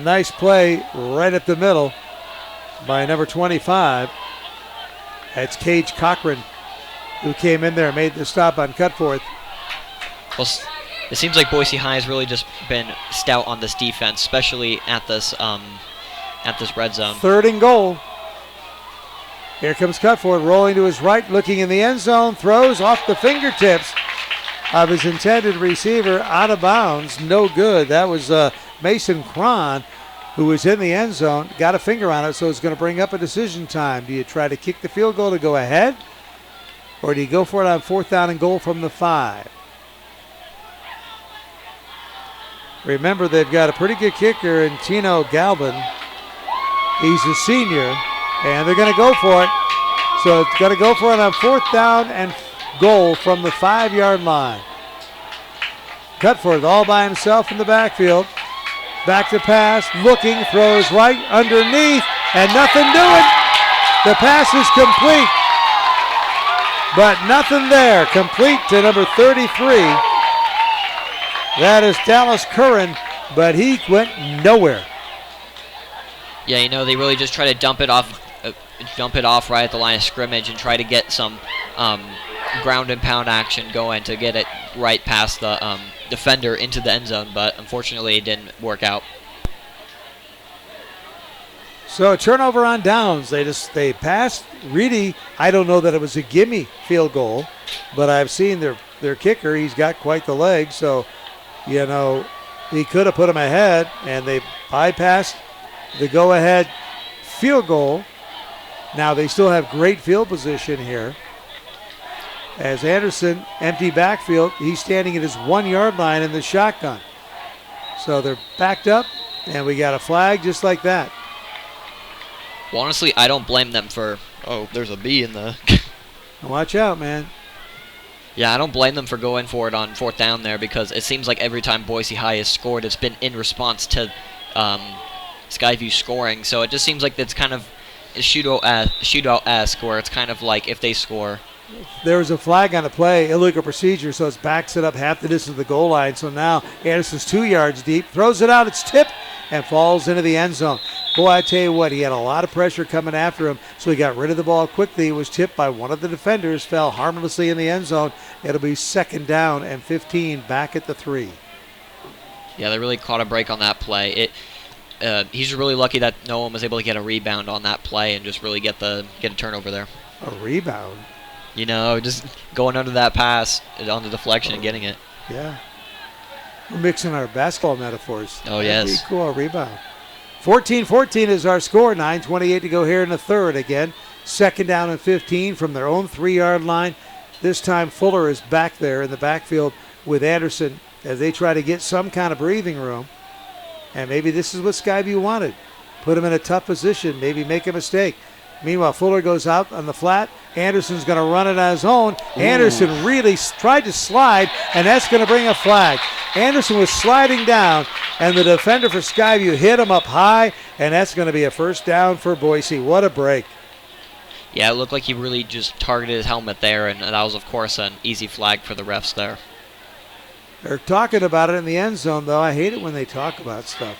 nice play right up the middle by number 25. That's Cage Cochran, who came in there and made the stop on Cutforth. Well, it seems like Boise High has really just been stout on this defense, especially at this red zone. Third and goal. Here comes Cutforth rolling to his right, looking in the end zone, throws off the fingertips of his intended receiver, out of bounds, no good. That was Mason Cron, who was in the end zone, got a finger on it, so it's going to bring up a decision time. Do you try to kick the field goal to go ahead, or do you go for it on fourth down and goal from the 5? Remember, they've got a pretty good kicker in Tino Galvin. He's a senior, and they're going to go for it. So it's going to go for it on fourth down and goal from the 5-yard line. Cutforth all by himself in the backfield. Back to pass, looking, throws right underneath, and nothing doing. The pass is complete, but nothing there. Complete to number 33, That is Dallas Curran, but he went nowhere. Yeah, they really just try to dump it off right at the line of scrimmage and try to get some ground and pound action going to get it right past the defender into the end zone, but unfortunately it didn't work out. So a turnover on downs. They passed. Really, I don't know that it was a gimme field goal, but I've seen their kicker. He's got quite the leg, so he could have put him ahead, and they bypassed the go-ahead field goal. Now they still have great field position here. As Anderson, empty backfield, he's standing at his 1-yard line in the shotgun. So they're backed up, and we got a flag just like that. Well, honestly, I don't blame them for, there's a B in the... Watch out, man. Yeah, I don't blame them for going for it on 4th down there, because it seems like every time Boise High has scored, it's been in response to Skyview scoring. So it just seems like it's kind of shootout-esque, where it's kind of like if they score. There was a flag on the play, illegal procedure, so it backs it up half the distance of the goal line. So now Anderson's 2 yards deep, throws it out, it's tipped, and falls into the end zone. Boy, I tell you what, he had a lot of pressure coming after him, so he got rid of the ball quickly. It was tipped by one of the defenders, fell harmlessly in the end zone. It'll be 2nd down and 15 back at the 3. Yeah, they really caught a break on that play. He's really lucky that no one was able to get a rebound on that play and just really get a turnover there. A rebound? Just going under that pass on the deflection and getting it. Yeah. We're mixing our basketball metaphors. Oh, yes. That'd be cool, a rebound. 14-14 is our score. 9:28 to go here in the third. Again, 2nd down and 15 from their own 3-yard line. This time Fuller is back there in the backfield with Anderson as they try to get some kind of breathing room. And maybe this is what Skyview wanted. Put him in a tough position, maybe make a mistake. Meanwhile, Fuller goes out on the flat. Anderson's going to run it on his own. Ooh. Anderson really tried to slide, and that's going to bring a flag. Anderson was sliding down, and the defender for Skyview hit him up high, and that's going to be a 1st down for Boise. What a break. Yeah, it looked like he really just targeted his helmet there, and that was, of course, an easy flag for the refs there. They're talking about it in the end zone, though. I hate it when they talk about stuff.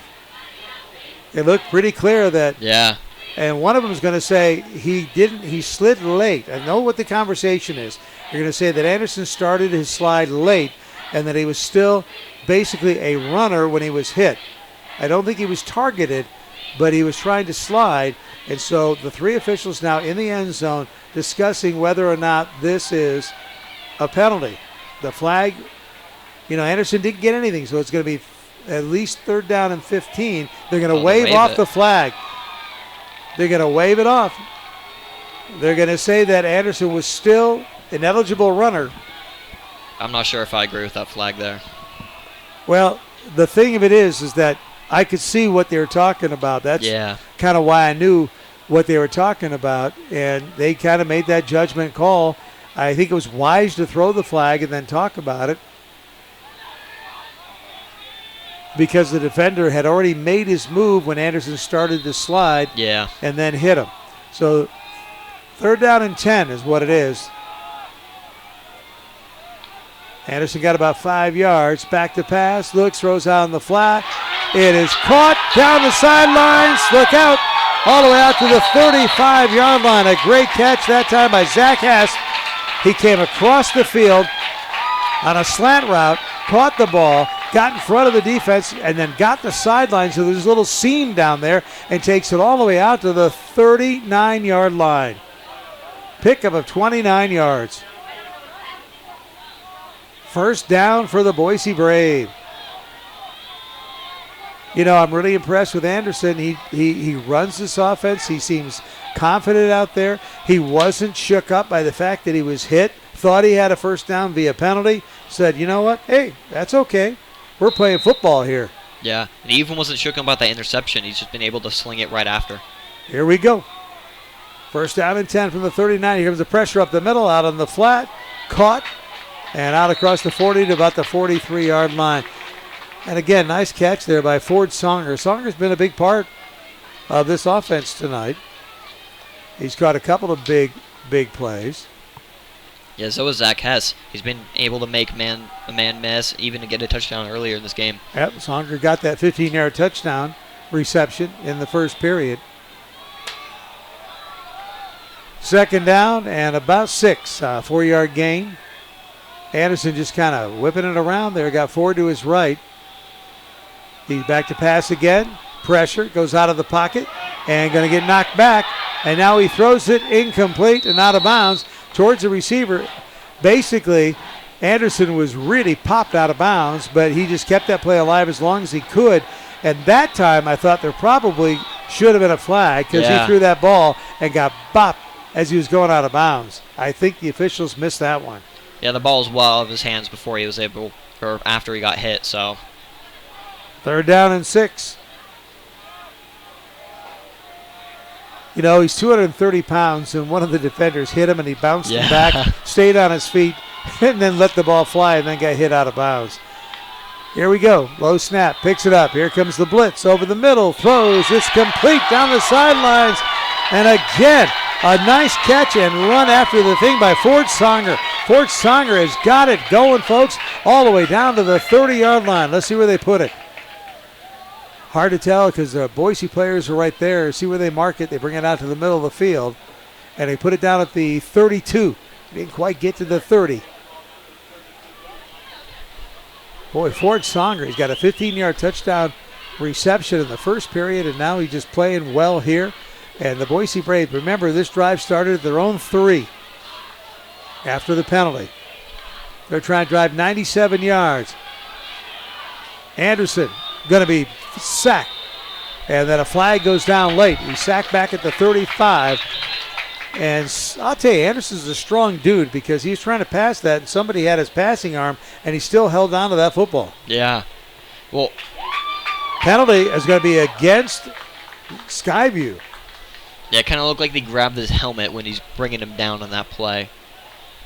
It looked pretty clear that... Yeah. And one of them is going to say he slid late. I know what the conversation is. You're going to say that Anderson started his slide late and that he was still basically a runner when he was hit. I don't think he was targeted, but he was trying to slide. And so the 3 officials now in the end zone discussing whether or not this is a penalty. The flag, Anderson didn't get anything, so it's going to be at least 3rd down and 15. They're going to wave off the flag. They're going to wave it off. They're going to say that Anderson was still an eligible runner. I'm not sure if I agree with that flag there. Well, the thing of it is that I could see what they were talking about. That's kind of why I knew what they were talking about, and they kind of made that judgment call. I think it was wise to throw the flag and then talk about it, because the defender had already made his move when Anderson started to slide and then hit him. So 3rd down and 10 is what it is. Anderson got about 5 yards. Back to pass. Looks, throws out on the flat. It is caught down the sidelines. Look out. All the way out to the 35-yard line. A great catch that time by Zach Hess. He came across the field on a slant route, caught the ball, got in front of the defense, and then got the sideline, so there's a little seam down there, and takes it all the way out to the 39-yard line. Pickup of 29 yards. 1st down for the Boise Brave. I'm really impressed with Anderson. He runs this offense. He seems confident out there. He wasn't shook up by the fact that he was hit. Thought he had a 1st down via penalty. Said, you know what? Hey, that's okay. We're playing football here. Yeah, and he even wasn't shook about that interception. He's just been able to sling it right after. Here we go. 1st down and 10 from the 39. Here comes the pressure up the middle, out on the flat. Caught, and out across the 40 to about the 43-yard line. And again, nice catch there by Ford Songer. Songer's been a big part of this offense tonight. He's got a couple of big plays. Yeah, so is Zach Hess. He's been able to make a man miss, even to get a touchdown earlier in this game. Yep, Songer got that 15-yard touchdown reception in the first period. Second down and about 6, 4-yard gain. Anderson just kind of whipping it around there. Got Ford to his right. He's back to pass again. Pressure, goes out of the pocket and going to get knocked back. And now he throws it incomplete and out of bounds towards the receiver. Basically, Anderson was really popped out of bounds, but he just kept that play alive as long as he could. And that time I thought there probably should have been a flag because he threw that ball and got bopped as he was going out of bounds. I think the officials missed that one. Yeah, the ball was well out of his hands before he was able, or after he got hit, so. Third down and 6. You know, he's 230 pounds, and one of the defenders hit him, and he bounced him back, stayed on his feet, and then let the ball fly, and then got hit out of bounds. Here we go. Low snap, picks it up. Here comes the blitz over the middle, throws. It's complete down the sidelines. And again, a nice catch and run after the thing by Ford Songer. Ford Songer has got it going, folks, all the way down to the 30-yard line. Let's see where they put it. Hard to tell because the Boise players are right there. See where they mark it. They bring it out to the middle of the field, and they put it down at the 32. Didn't quite get to the 30. Boy, Ford Songer, he's got a 15-yard touchdown reception in the first period, and now he's just playing well here. And the Boise Braves, remember, this drive started at their own 3 after the penalty. They're trying to drive 97 yards. Anderson going to be sacked. And then a flag goes down late. He's sacked back at the 35. And I'll tell you, Anderson's a strong dude because he was trying to pass that, and somebody had his passing arm, and he still held on to that football. Yeah. Well, penalty is going to be against Skyview. Yeah, it kind of looked like they grabbed his helmet when he's bringing him down on that play.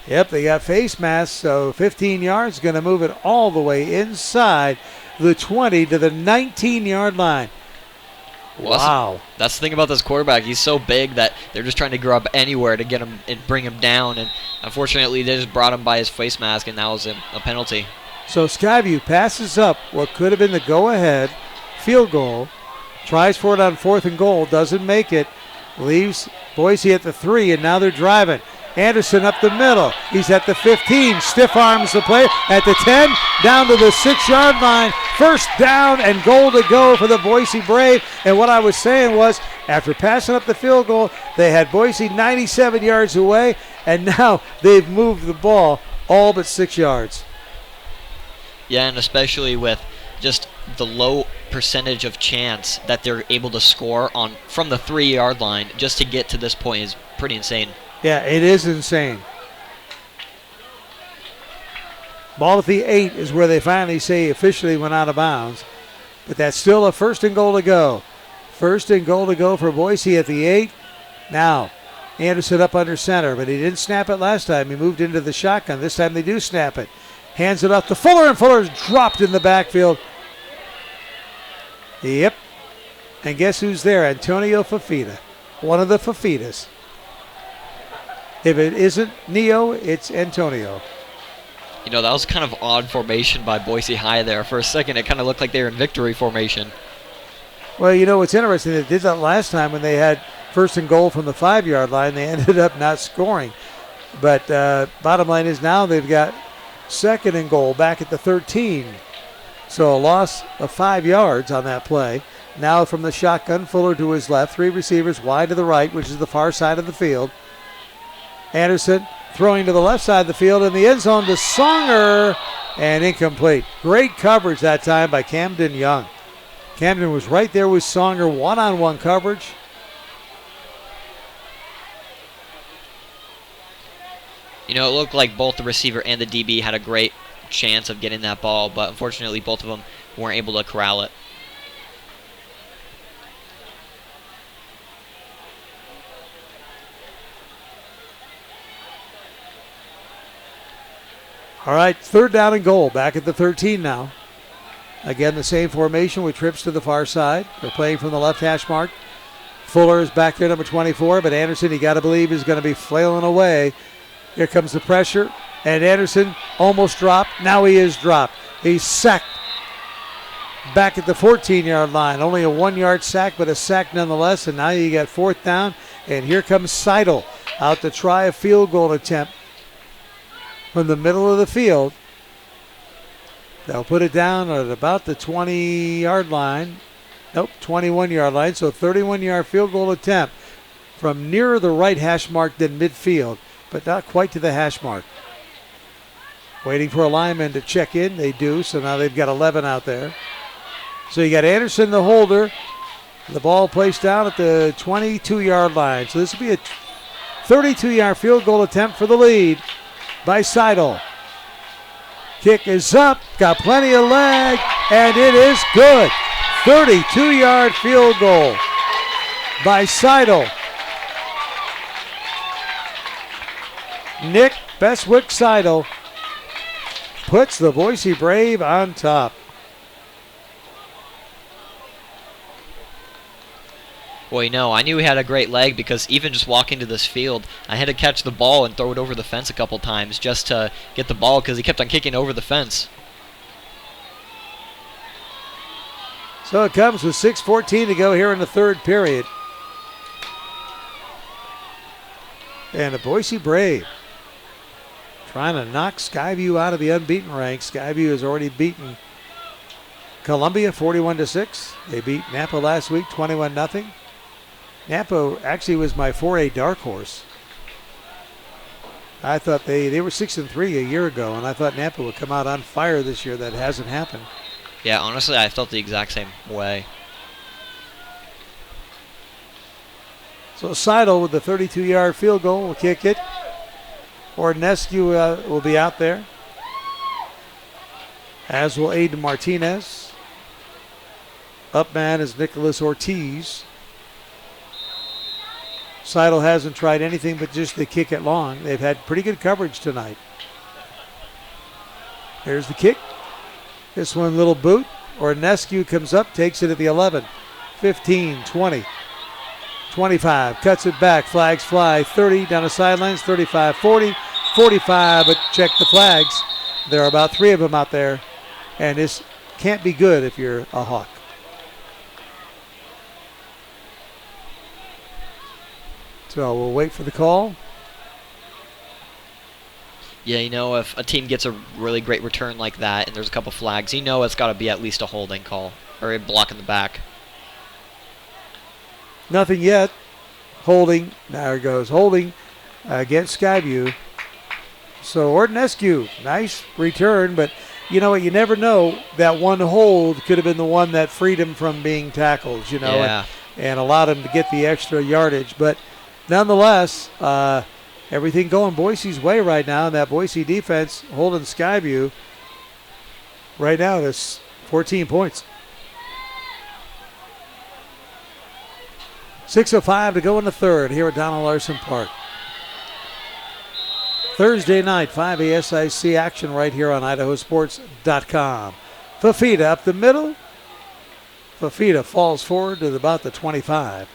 Yep, they got face masks, so 15 yards, going to move it all the way inside the 20 to the 19-yard line. Well, wow. That's the thing about this quarterback. He's so big that they're just trying to grab anywhere to get him and bring him down. And unfortunately, they just brought him by his face mask, and that was a penalty. So Skyview passes up what could have been the go-ahead field goal. Tries for it on 4th and goal. Doesn't make it. Leaves Boise at the 3, and now they're driving. Anderson up the middle. He's at the 15. Stiff arms the play at the 10. Down to the 6-yard line. First down and goal to go for the Boise Brave. And what I was saying was, after passing up the field goal, they had Boise 97 yards away, and now they've moved the ball all but 6 yards. Yeah, and especially with just the low percentage of chance that they're able to score on from the 3-yard line just to get to this point is pretty insane. Yeah, it is insane. Ball at the 8 is where they finally say officially went out of bounds. But that's still a 1st and goal to go. 1st and goal to go for Boise at the 8. Now, Anderson up under center, but he didn't snap it last time. He moved into the shotgun. This time they do snap it. Hands it off to Fuller, and Fuller's dropped in the backfield. Yep. And guess who's there? Antonio Fafita. One of the Fafitas. If it isn't Neo, it's Antonio. You know, that was kind of odd formation by Boise High there. For a second, it kind of looked like they were in victory formation. Well, you know what's interesting? They did that last time when they had 1st and goal from the 5-yard line. They ended up not scoring. But bottom line is now they've got 2nd and goal back at the 13. So a loss of 5 yards on that play. Now from the shotgun, Fuller to his left. 3 receivers wide to the right, which is the far side of the field. Anderson throwing to the left side of the field in the end zone to Songer, and incomplete. Great coverage that time by Camden Young. Camden was right there with Songer, one-on-one coverage. You know, it looked like both the receiver and the DB had a great chance of getting that ball, but unfortunately both of them weren't able to corral it. All right, 3rd down and goal, back at the 13 now. Again, the same formation with trips to the far side. They're playing from the left hash mark. Fuller is back there, number 24, but Anderson, you got to believe, is going to be flailing away Here comes the pressure, and Anderson almost dropped. Now he is dropped. He's sacked back at the 14-yard line. Only a 1-yard sack, but a sack nonetheless, and now you got 4th down, and here comes Seidel out to try a field goal attempt from the middle of the field. They'll put it down at about the 20-yard line. Nope, 21-yard line, so 31-yard field goal attempt from nearer the right hash mark than midfield, but not quite to the hash mark. Waiting for a lineman to check in. They do, so now they've got 11 out there. So you got Anderson, the holder. The ball placed down at the 22-yard line. So this will be a 32-yard field goal attempt for the lead by Seidel. Kick is up, got plenty of leg, and it is good. 32-yard field goal by Seidel. Nick Beswick-Seidel puts the Boise Brave on top. Well, I knew he had a great leg because even just walking to this field, I had to catch the ball and throw it over the fence a couple times just to get the ball because he kept on kicking over the fence. So it comes with 6:14 to go here in the third period. And the Boise Brave trying to knock Skyview out of the unbeaten ranks. Skyview has already beaten Columbia 41-6. They beat Napa last week 21-0. Napa actually was my 4A dark horse. I thought they were 6-3 a year ago, and I thought Napa would come out on fire this year. That hasn't happened. Yeah, honestly, I felt the exact same way. So Seidel with the 32-yard field goal will kick it. Ordinescu will be out there, as will Aiden Martinez. Up man is Nicholas Ortiz. Seidel hasn't tried anything but just to kick it long. They've had pretty good coverage tonight. Here's the kick. This one, little boot. Ordinescu comes up, takes it at the 11, 15, 20, 25. Cuts it back, flags fly, 30 down the sidelines, 35, 40, 45, but check the flags. There are about 3 of them out there, and this can't be good if you're a Hawk. So we'll wait for the call. Yeah, if a team gets a really great return like that and there's a couple flags, it's got to be at least a holding call or a block in the back. Nothing yet. Holding. There it goes. Holding against Skyview. So Ordinescu, nice return, but you know what? You never know. That one hold could have been the one that freed him from being tackled, Yeah. and allowed him to get the extra yardage. But nonetheless, everything going Boise's way right now, and that Boise defense holding Skyview right now to 14 points. 6:05 to go in the third here at Donald Larson Park. Thursday night, 5A SIC action right here on IdahoSports.com. Fafita up the middle. Fafita falls forward to about the 25.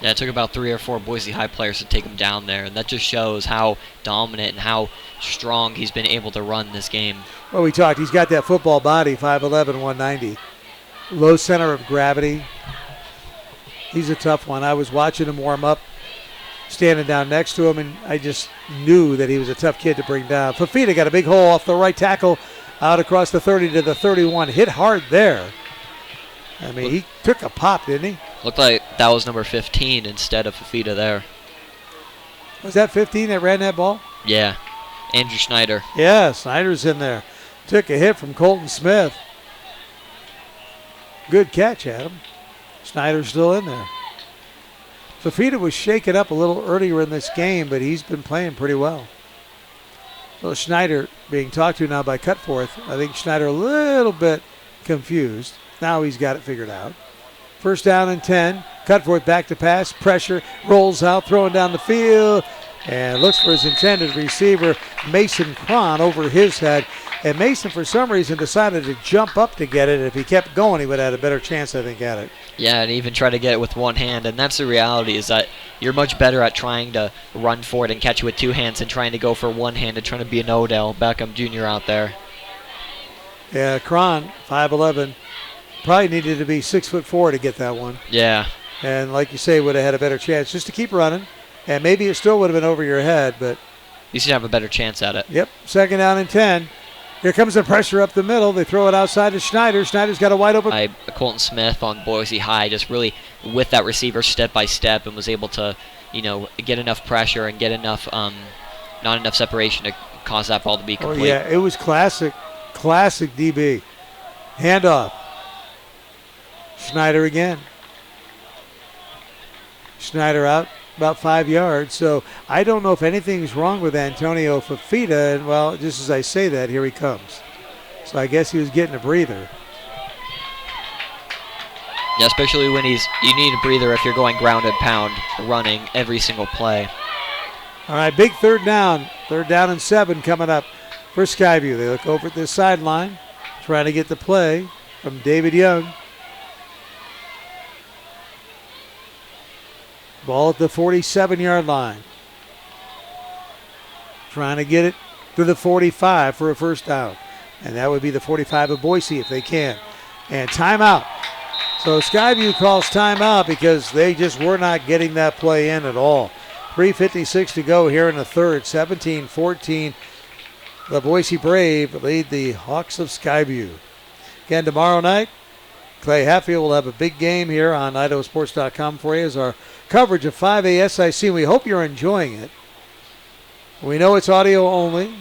Yeah, it took about 3 or 4 Boise High players to take him down there, and that just shows how dominant and how strong he's been able to run this game. Well, we talked. He's got that football body, 5'11", 190. Low center of gravity. He's a tough one. I was watching him warm up, standing down next to him, and I just knew that he was a tough kid to bring down. Fafita got a big hole off the right tackle, out across the 30 to the 31. Hit hard there. I mean, he took a pop, didn't he? Looked like that was number 15 instead of Fafita there. Was that 15 that ran that ball? Yeah, Andrew Schneider. Yeah, Snyder's in there. Took a hit from Colton Smith. Good catch, Adam. Snyder's still in there. Fafita was shaken up a little earlier in this game, but he's been playing pretty well. So Schneider being talked to now by Cutforth. I think Schneider a little bit confused. Now he's got it figured out. First down and 10. Cutforth back to pass. Pressure. Rolls out. Throwing down the field. And looks for his intended receiver, Mason Cron, over his head. And Mason, for some reason, decided to jump up to get it. If he kept going, he would have had a better chance, I think, at it. Yeah, and even try to get it with one hand. And that's the reality, is that you're much better at trying to run for it and catch it with two hands than trying to go for one hand and trying to be an Odell Beckham Jr. out there. Yeah, Cron, 5'11", probably needed to be 6'4" to get that one. Yeah. And like you say, would have had a better chance just to keep running. And maybe it still would have been over your head, but... You should have a better chance at it. Yep, 2nd down and 10. Here comes the pressure up the middle. They throw it outside to Schneider. Schneider's got a wide open. Colton Smith on Boise High just really with that receiver step by step and was able to, get enough pressure and get enough, not enough separation to cause that ball to be complete. Oh, yeah, it was classic DB. Handoff. Schneider again. Schneider out about 5 yards. So I don't know if anything's wrong with Antonio Fafita. And, well, just as I say that, here he comes. So I guess he was getting a breather. Yeah, especially when you need a breather if you're going ground and pound running every single play. All right, big 3rd down. 3rd down and 7 coming up for Skyview. They look over at this sideline, trying to get the play from David Young. Ball at the 47-yard line. Trying to get it to the 45 for a first down. And that would be the 45 of Boise if they can. And timeout. So Skyview calls timeout because they just were not getting that play in at all. 3:56 to go here in the 3rd. 17-14. The Boise Brave lead the Hawks of Skyview. Again, tomorrow night, Clay Hatfield will have a big game here on IdahoSports.com for you as our coverage of 5A SIC. We hope you're enjoying it. We know it's audio only.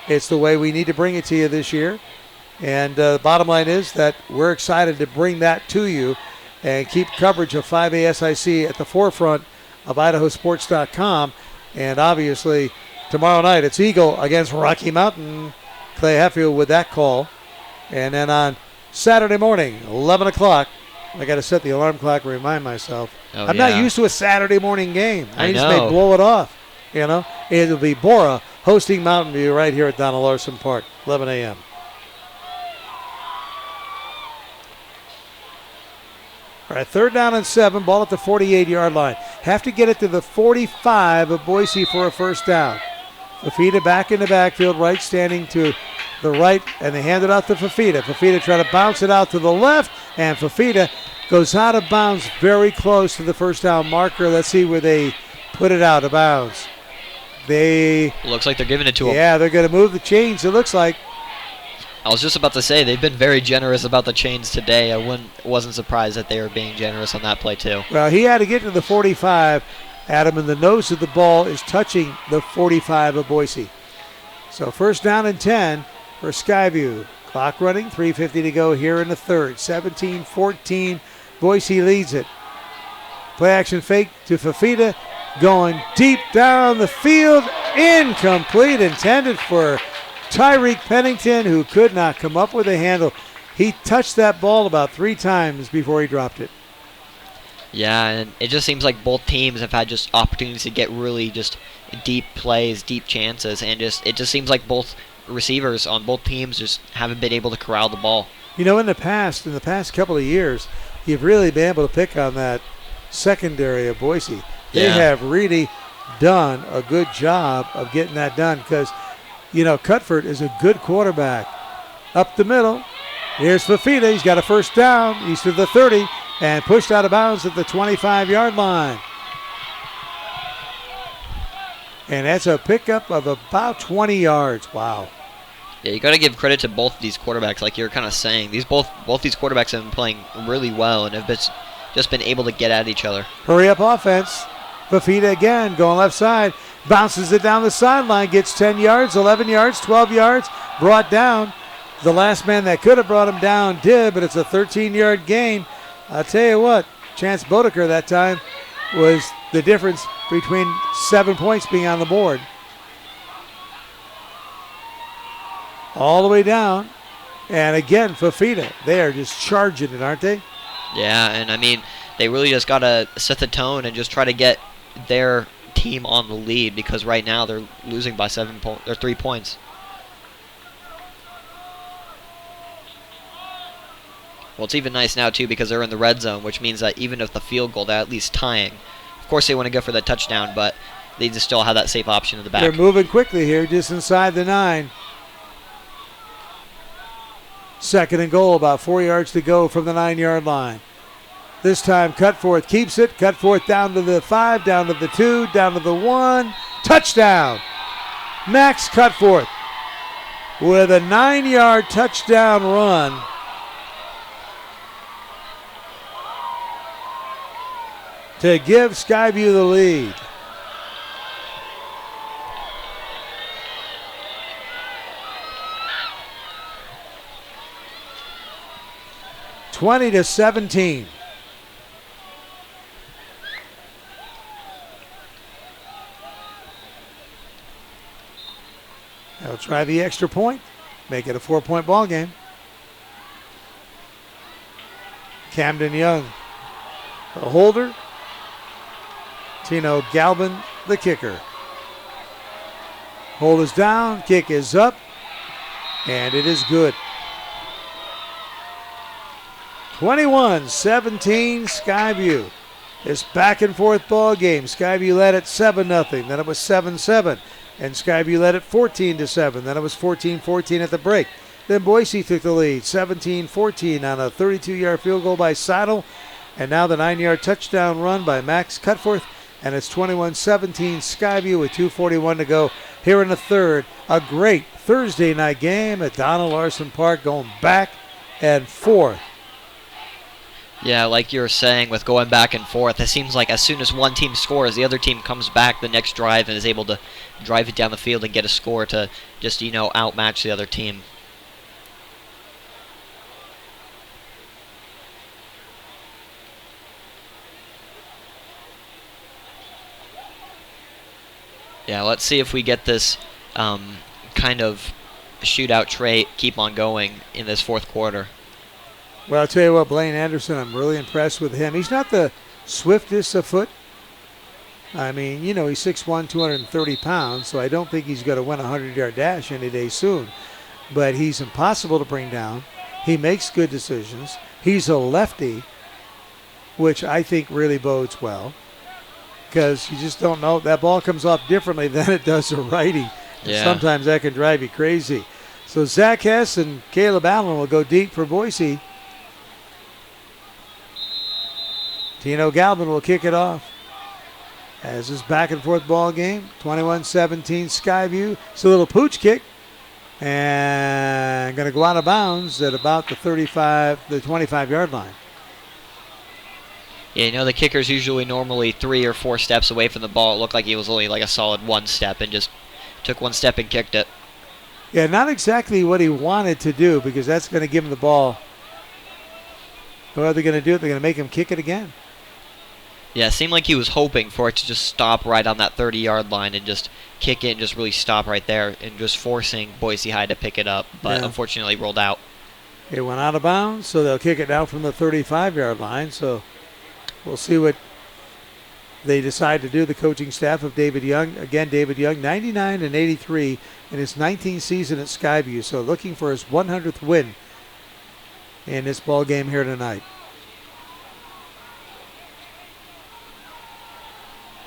It's the way we need to bring it to you this year. And the bottom line is that we're excited to bring that to you and keep coverage of 5A SIC at the forefront of IdahoSports.com. And obviously, tomorrow night it's Eagle against Rocky Mountain. Clay Hatfield with that call. And then on Saturday morning, 11 o'clock, I got to set the alarm clock and remind myself. I'm not used to a Saturday morning game. I just may blow it off. It'll be Bora hosting Mountain View right here at Donald Larson Park, 11 a.m. All right, 3rd down and 7, ball at the 48-yard line. Have to get it to the 45 of Boise for a first down. Fafita back in the backfield, right standing to the right, and they hand it out to Fafita. Fafita trying to bounce it out to the left, and Fafita goes out of bounds very close to the first down marker. Let's see where they put it out of bounds. Looks like they're giving it to him. Yeah, they're going to move the chains, it looks like. I was just about to say, they've been very generous about the chains today. I wasn't surprised that they were being generous on that play, too. Well, he had to get to the 45, Adam, and the nose of the ball is touching the 45 of Boise. So 1st down and 10 for Skyview. Clock running, 3:50 to go here in the 3rd. 17-14, Boise leads it. Play action fake to Fafita, going deep down the field, incomplete, intended for Tyreek Pennington, who could not come up with a handle. He touched that ball about 3 times before he dropped it. Yeah, and it just seems like both teams have had just opportunities to get really just deep plays, deep chances, and it just seems like both receivers on both teams just haven't been able to corral the ball. In the past couple of years, you've really been able to pick on that secondary of Boise. They have really done a good job of getting that done because, Cutford is a good quarterback. Up the middle, here's Fafita. He's got a first down. He's to the 30 and pushed out of bounds at the 25-yard line. And that's a pickup of about 20 yards. Wow. Yeah, you got to give credit to both these quarterbacks, like you're kind of saying. Both these quarterbacks have been playing really well and have just been able to get at each other. Hurry up offense. Fafita again going left side. Bounces it down the sideline. Gets 10 yards, 11 yards, 12 yards. Brought down. The last man that could have brought him down did, but it's a 13-yard gain. I'll tell you what, Chance Bodeker that time was the difference between 7 points being on the board. All the way down. And again, Fafita. They are just charging it, aren't they? Yeah, and they really just got to set the tone and just try to get their team on the lead because right now they're losing by 3 points. Well, it's even nice now, too, because they're in the red zone, which means that even if the field goal, they're at least tying. Of course, they want to go for that touchdown, but they just still have that safe option in the back. They're moving quickly here, just inside the 9. 2nd and goal, about 4 yards to go from the 9-yard line. This time, Cutforth keeps it. Cutforth down to the 5, down to the 2, down to the 1. Touchdown! Max Cutforth with a 9-yard touchdown run. To give Skyview the lead. (20-17). They'll try the extra point, make it a 4-point ball game. Camden Young, the holder. Tino Galvin, the kicker. Hold is down, kick is up, and it is good. 21-17 Skyview. This back and forth ball game. Skyview led at 7-0, then it was 7-7, and Skyview led at 14-7, then it was 14-14 at the break. Then Boise took the lead, 17-14 on a 32-yard field goal by Seidel, and now the 9-yard touchdown run by Max Cutforth. And it's 21-17 Skyview with 2:41 to go here in the third. A great Thursday night game at Donald Larson Park, going back and forth. Yeah, like you were saying, with going back and forth, it seems like as soon as one team scores, the other team comes back the next drive and is able to drive it down the field and get a score to just, outmatch the other team. Yeah, let's see if we get this kind of shootout trait keep on going in this fourth quarter. Well, I'll tell you what, Blaine Anderson, I'm really impressed with him. He's not the swiftest of foot. I mean, he's 6'1", 230 pounds, so I don't think he's going to win a 100-yard dash any day soon. But he's impossible to bring down. He makes good decisions. He's a lefty, which I think really bodes well, because you just don't know. That ball comes off differently than it does a righty. Yeah. Sometimes that can drive you crazy. So Zach Hess and Caleb Allen will go deep for Boise. Tino Galvin will kick it off. As this back and forth ball game, 21-17 Skyview. It's a little pooch kick. And going to go out of bounds at about the 25-yard line. Yeah, the kicker's usually normally 3 or 4 steps away from the ball. It looked like he was only like a solid 1 step and just took 1 step and kicked it. Yeah, not exactly what he wanted to do, because that's going to give him the ball. What are they going to do? They're going to make him kick it again. Yeah, it seemed like he was hoping for it to just stop right on that 30-yard line and just kick it and just really stop right there and just forcing Boise High to pick it up. But unfortunately rolled out. It went out of bounds, so they'll kick it down from the 35-yard line. So we'll see what they decide to do. The coaching staff of David Young. Again, David Young, 99-83 in his 19th season at Skyview. So looking for his 100th win in this ball game here tonight.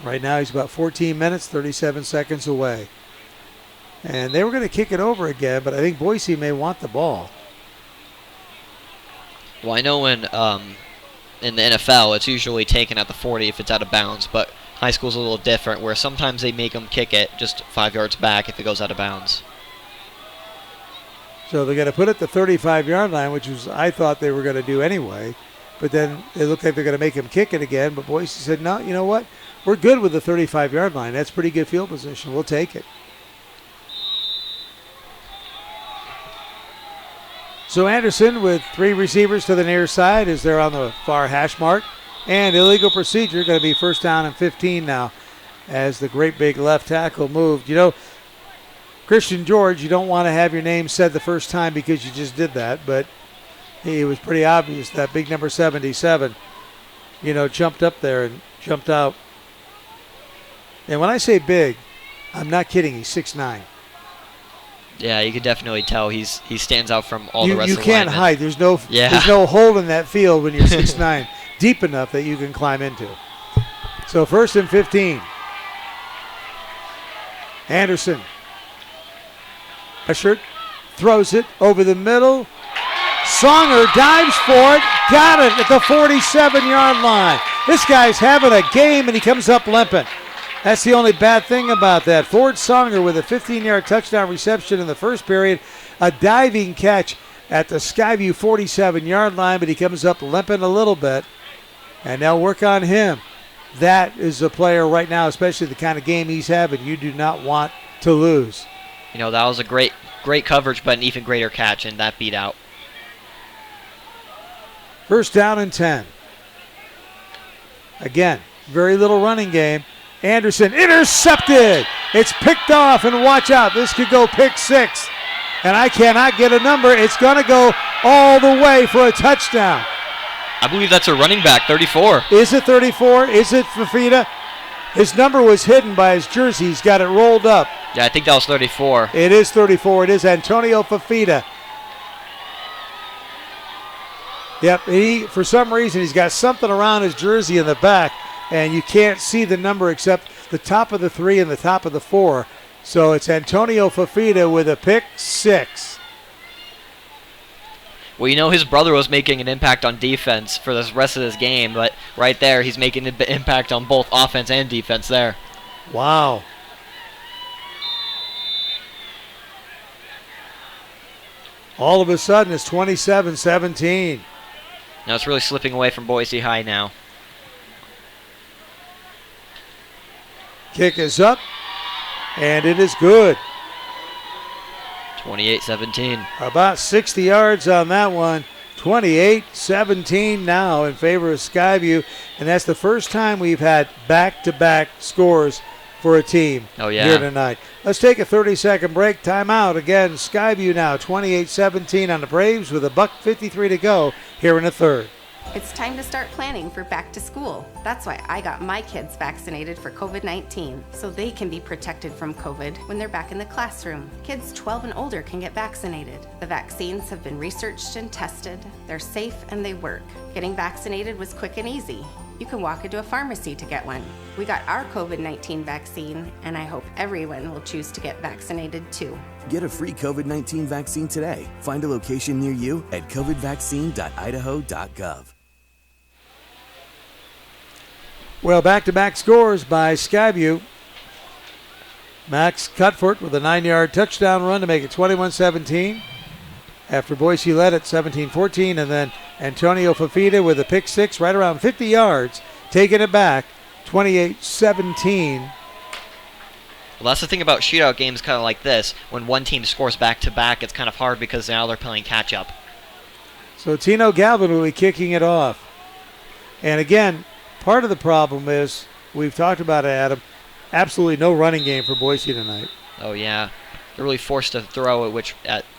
Right now he's about 14 minutes, 37 seconds away. And they were going to kick it over again, but I think Boise may want the ball. Well, I know in the NFL, it's usually taken at the 40 if it's out of bounds, but high school's a little different, where sometimes they make them kick it just 5 yards back if it goes out of bounds. So they're going to put it at the 35-yard line, which was I thought they were going to do anyway. But then it looked like they're going to make him kick it again. But Boise said, no, you know what? We're good with the 35-yard line. That's pretty good field position. We'll take it. So Anderson with 3 receivers to the near side as they're on the far hash mark. And illegal procedure, going to be first down and 15 now as the great big left tackle moved. Christian George, you don't want to have your name said the first time because you just did that, but it was pretty obvious that big number 77, jumped up there and jumped out. And when I say big, I'm not kidding. He's 6'9". Yeah, you can definitely tell he stands out from all the rest of the You can't linemen. hide. There's no hole in that field when you're 6'9", deep enough that you can climb into. So 1st and 15. Anderson. Pressured. Throws it over the middle. Songer dives for it. Got it at the 47-yard line. This guy's having a game, and he comes up limping. That's the only bad thing about that. Ford Songer with a 15-yard touchdown reception in the first period. A diving catch at the Skyview 47-yard line, but he comes up limping a little bit. And they'll work on him. That is a player right now, especially the kind of game he's having, you do not want to lose. You know, that was a great coverage, but an even greater catch, and that beat out. 1st down and 10. Again, very little running game. Anderson intercepted. It's picked off, and watch out. This could go pick 6. And I cannot get a number. It's going to go all the way for a touchdown. I believe that's a running back, 34. Is it 34? Is it Fafita? His number was hidden by his jersey. He's got it rolled up. Yeah, I think that was 34. It is 34. It is Antonio Fafita. Yep, for some reason, he's got something around his jersey in the back, and you can't see the number except the top of the 3 and the top of the 4. So it's Antonio Fafita with a pick 6. Well, you know, his brother was making an impact on defense for the rest of this game, but right there, he's making an impact on both offense and defense there. Wow. All of a sudden, it's 27-17. Now it's really slipping away from Boise High now. Kick is up, and it is good. 28-17. About 60 yards on that one. 28-17 now in favor of Skyview, and that's the first time we've had back-to-back scores for a team here tonight. Let's take a 30-second break. Timeout. Again, Skyview now 28-17 on the Braves with $1:53 to go here in the third. It's time to start planning for back to school. That's why I got my kids vaccinated for COVID-19, so they can be protected from COVID when they're back in the classroom. Kids 12 and older can get vaccinated. The vaccines have been researched and tested. They're safe and they work. Getting vaccinated was quick and easy. You can walk into a pharmacy to get one. We got our COVID-19 vaccine, and I hope everyone will choose to get vaccinated too. Get a free COVID-19 vaccine today. Find a location near you at covidvaccine.idaho.gov. Well, back-to-back scores by Skyview. Max Cutfort with a 9-yard touchdown run to make it 21-17. After Boise led at 17-14, and then Antonio Fafita with a pick 6 right around 50 yards, taking it back 28-17. Well, that's the thing about shootout games kind of like this. When one team scores back-to-back, it's kind of hard because now they're playing catch-up. So Tino Galvin will be kicking it off. And again, part of the problem is, we've talked about it, Adam, absolutely no running game for Boise tonight. Oh, yeah. They're really forced to throw it, which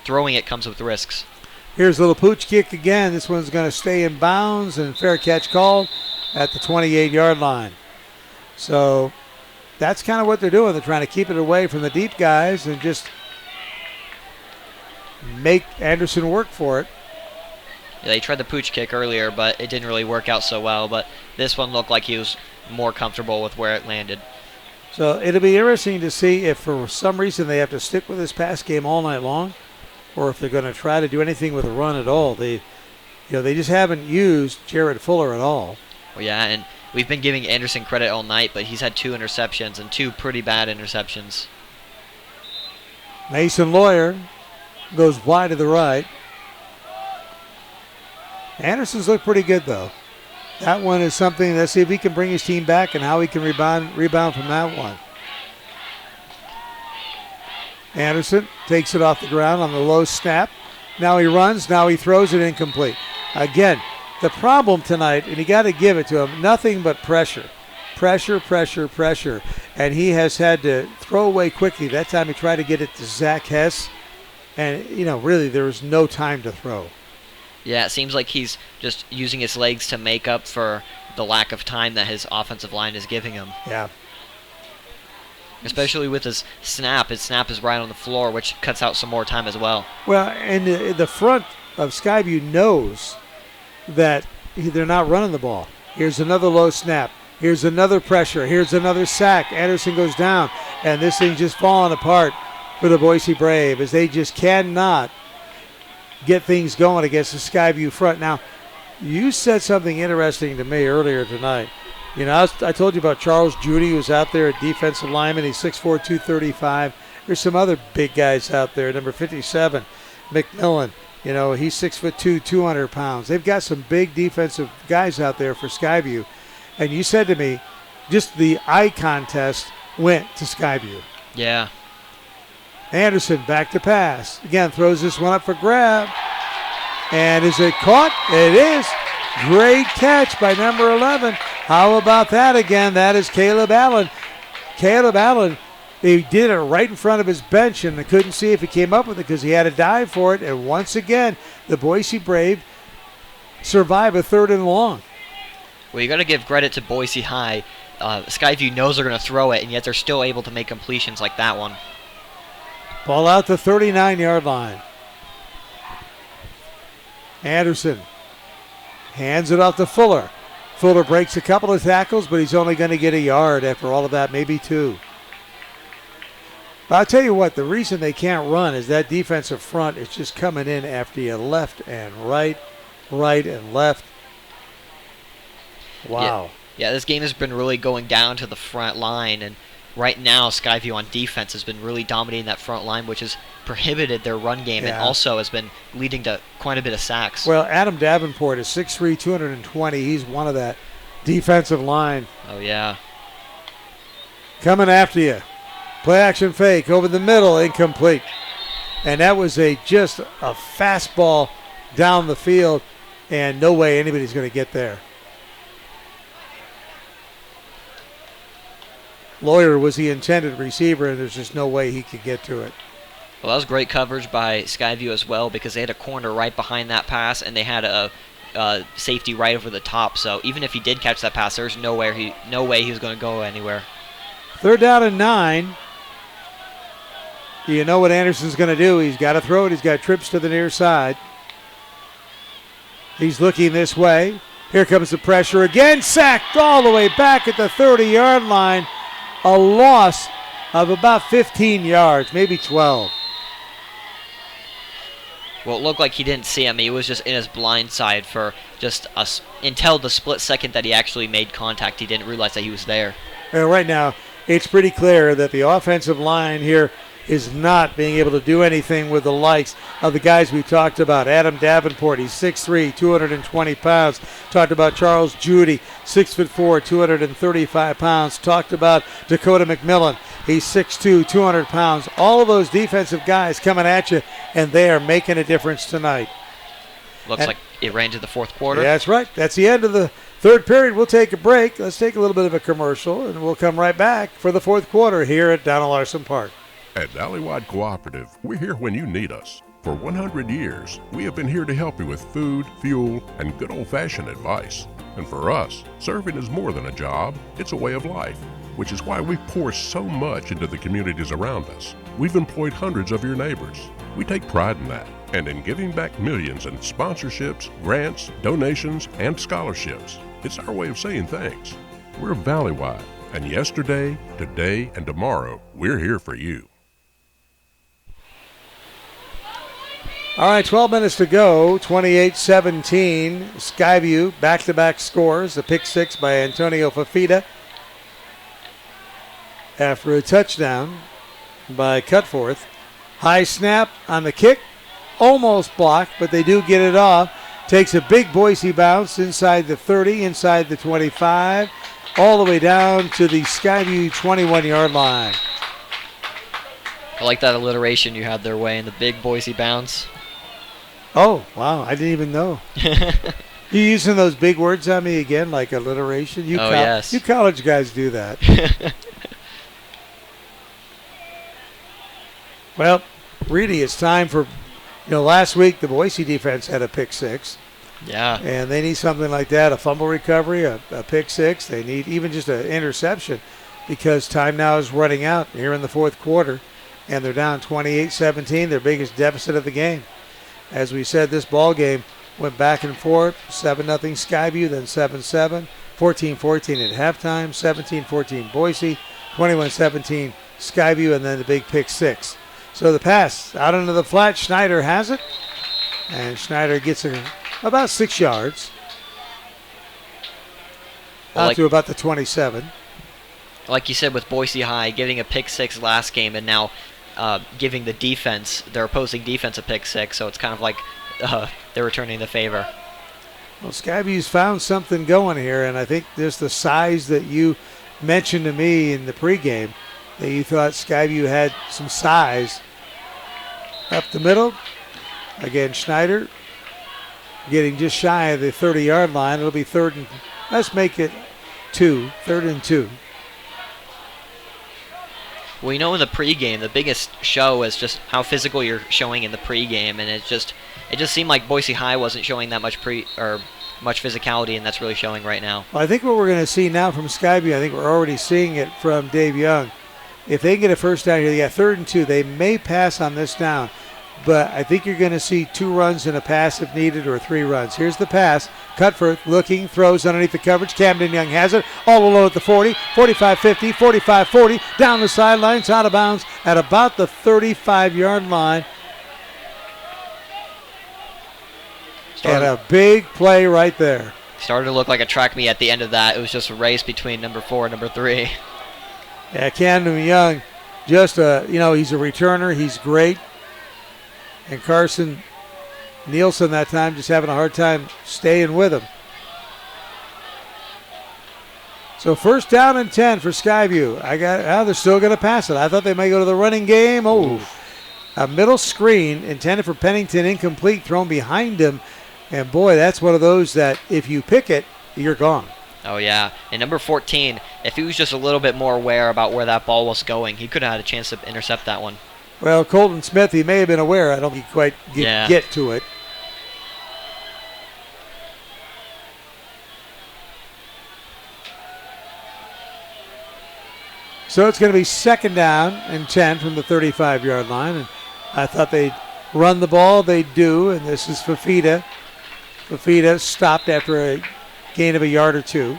throwing it comes with risks. Here's a little pooch kick again. This one's going to stay in bounds, and fair catch called at the 28-yard line. So that's kind of what they're doing. They're trying to keep it away from the deep guys and just make Anderson work for it. Yeah, they tried the pooch kick earlier, but it didn't really work out so well. But this one looked like he was more comfortable with where it landed. So it'll be interesting to see if for some reason they have to stick with this pass game all night long, or if they're going to try to do anything with a run at all. They just haven't used Jared Fuller at all. Well, yeah, and we've been giving Anderson credit all night, but he's had 2 interceptions, and 2 pretty bad interceptions. Mason Lawyer goes wide to the right. Anderson's looked pretty good, though. That one is something, let's see if he can bring his team back and how he can rebound from that one. Anderson takes it off the ground on the low snap. Now he runs, now he throws it incomplete. Again, the problem tonight, and you got to give it to him, nothing but pressure. Pressure, pressure, pressure. And he has had to throw away quickly. That time he tried to get it to Zach Hess. And, really there was no time to throw. Yeah, it seems like he's just using his legs to make up for the lack of time that his offensive line is giving him. Yeah. Especially with his snap. His snap is right on the floor, which cuts out some more time as well. Well, and the front of Skyview knows that they're not running the ball. Here's another low snap. Here's another pressure. Here's another sack. Anderson goes down, and this thing's just falling apart for the Boise Brave as they just cannot get things going against the Skyview front. Now, you said something interesting to me earlier tonight. You know, I told you about Charles Judy, who's out there at defensive lineman. He's 6'4", 235. There's some other big guys out there. Number 57, McMillan. You know, he's 6'2", 200 pounds. They've got some big defensive guys out there for Skyview. And you said to me, just the eye contest went to Skyview. Yeah. Anderson back to pass. Again, throws this one up for grab. And is it caught? It is. Great catch by number 11. How about that again? That is Caleb Allen. Caleb Allen, he did it right in front of his bench, and they couldn't see if he came up with it because he had to dive for it. And once again, the Boise Brave survive a 3rd and long. Well, you got to give credit to Boise High. Skyview knows they're going to throw it, and yet they're still able to make completions like that one. Ball out the 39-yard line. Anderson hands it off to Fuller. Fuller breaks a couple of tackles, but he's only going to get a yard after all of that, maybe 2. But I'll tell you what, the reason they can't run is that defensive front is just coming in after you left and right and left. Wow. Yeah, this game has been really going down to the front line, and right now Skyview on defense has been really dominating that front line, which has prohibited their run game and also has been leading to quite a bit of sacks. Well, Adam Davenport is 6'3", 220. He's one of that defensive line. Oh, yeah. Coming after you. Play action fake over the middle, incomplete. And that was just a fastball down the field, and no way anybody's going to get there. Lawyer was the intended receiver, and there's just no way he could get to it. Well, that was great coverage by Skyview as well, because they had a corner right behind that pass, and they had a safety right over the top. So even if he did catch that pass, there's no way he was going to go anywhere. 3rd down and 9. You know what Anderson's going to do. He's got to throw it. He's got trips to the near side. He's looking this way. Here comes the pressure again. Sacked all the way back at the 30-yard line. A loss of about 15 yards, maybe 12. Well, it looked like he didn't see him. He was just in his blind side for just until the split second that he actually made contact. He didn't realize that he was there. Well, right now, it's pretty clear that the offensive line here is not being able to do anything with the likes of the guys we talked about. Adam Davenport, he's 6'3", 220 pounds. Talked about Charles Judy, 6'4", 235 pounds. Talked about Dakota McMillan. He's 6'2", 200 pounds. All of those defensive guys coming at you, and they are making a difference tonight. Looks like it ran to the 4th quarter. Yeah, that's right. That's the end of the 3rd period. We'll take a break. Let's take a little bit of a commercial, and we'll come right back for the 4th quarter here at Donald Larson Park. At Valleywide Cooperative, we're here when you need us. For 100 years, we have been here to help you with food, fuel, and good old-fashioned advice. And for us, serving is more than a job, it's a way of life, which is why we pour so much into the communities around us. We've employed hundreds of your neighbors. We take pride in that, and in giving back millions in sponsorships, grants, donations, and scholarships. It's our way of saying thanks. We're Valleywide, and yesterday, today, and tomorrow, we're here for you. All right, 12 minutes to go, 28-17. Skyview, back-to-back scores. A pick 6 by Antonio Fafita after a touchdown by Cutforth. High snap on the kick, almost blocked, but they do get it off. Takes a big Boise bounce inside the 30, inside the 25, all the way down to the Skyview 21-yard line. I like that alliteration you had there, Wayne, the big Boise bounce. Oh, wow, I didn't even know. You using those big words on me again, like alliteration? Yes. You college guys do that. Well, really, it's time for, last week the Boise defense had a pick 6. Yeah. And they need something like that, a fumble recovery, a pick 6. They need even just an interception. because time now is running out here in the fourth quarter, and they're down 28-17, their biggest deficit of the game. As we said, this ball game went back and forth, 7-0 Skyview, then 7-7, 14-14 at halftime, 17-14 Boise, 21-17 Skyview, and then the big pick six. So the pass out into the flat, Schneider has it, and Schneider gets it about 6 yards, out to about the 27. Like you said with Boise High, getting a pick six last game and now giving the defense, their opposing defense, a pick six, so it's kind of like they're returning the favor. Well, Skyview's found something going here, and I think just the size that you mentioned to me in the pregame, that you thought Skyview had some size. Up the middle, again Schneider getting just shy of the 30-yard line. It'll be let's make it 3rd and 2. Well, you know, in the pregame, the biggest show is just how physical you're showing in the pregame, and it just seemed like Boise High wasn't showing that much much physicality, and that's really showing right now. Well, I think what we're going to see now from Skyview, I think we're already seeing it from Dave Young. If they get a first down here, they got 3rd and 2. They may pass on this down, but I think you're going to see 2 runs and a pass if needed, or 3 runs. Here's the pass. Cutforth looking, throws underneath the coverage. Camden Young has it all alone at the 40, 45-50, 45-40, down the sidelines, out of bounds at about the 35-yard line. And a big play right there. Started to look like a track meet at the end of that. It was just a race between number 4 and number 3. Yeah, Camden Young, just he's a returner. He's great. And Carson Nielsen that time just having a hard time staying with him. So 1st down and 10 for Skyview. They're still going to pass it. I thought they might go to the running game. A middle screen intended for Pennington, incomplete, thrown behind him. And boy, that's one of those that if you pick it, you're gone. Oh, yeah. And number 14, if he was just a little bit more aware about where that ball was going, he could have had a chance to intercept that one. Well, Colton Smith, he may have been aware. I don't think he quite get to it. So it's going to be 2nd down and 10 from the 35-yard line. And I thought they'd run the ball. They do, and this is Fafita. Fafita stopped after a gain of a yard or 2.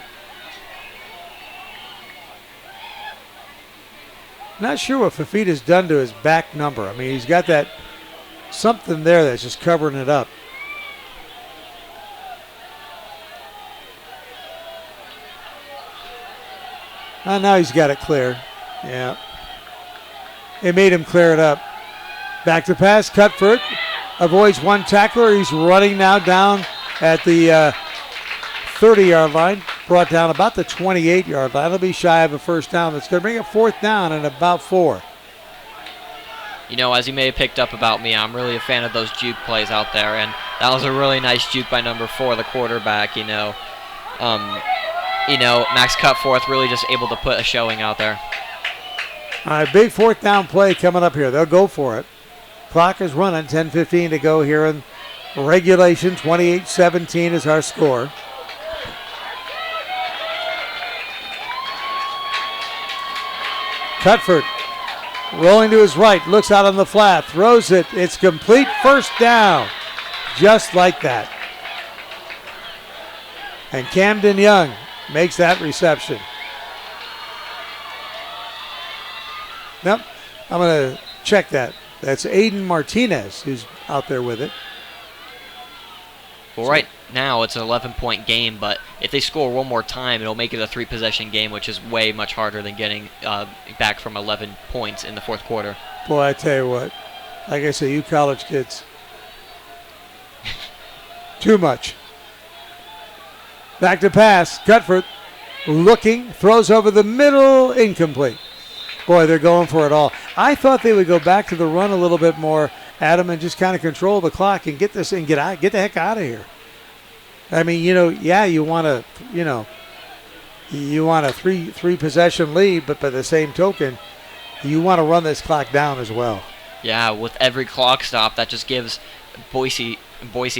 Not sure what Fafita's done to his back number. I mean, he's got that something there that's just covering it up. Now he's got it clear. Yeah. It made him clear it up. Back to pass. Cutforth avoids one tackler. He's running now down at the 30-yard line. Brought down about the 28-yard line. It'll be shy of a first down. That's going to bring up 4th down and about 4. You know, as you may have picked up about me, I'm really a fan of those juke plays out there, and that was a really nice juke by number 4, the quarterback. Max Cutforth really just able to put a showing out there. All right, big 4th down play coming up here. They'll go for it. Clock is running, 10:15 to go here in regulation. 28-17 is our score. Cutforth rolling to his right, looks out on the flat, throws it. It's complete, 1st down. Just like that. And Camden Young makes that reception. Nope, I'm going to check that. That's Aiden Martinez who's out there with it. Well, right now it's an 11-point game, but if they score one more time, it'll make it a 3-possession game, which is way much harder than getting back from 11 points in the 4th quarter. Boy, I tell you what, like I say, you college kids, too much. Back to pass. Cutforth looking, throws over the middle, incomplete. Boy, they're going for it all. I thought they would go back to the run a little bit more, Adam, and just kind of control the clock and get this and get the heck out of here. I mean, you want a three possession lead, but by the same token, you want to run this clock down as well. Yeah, with every clock stop, that just gives Boise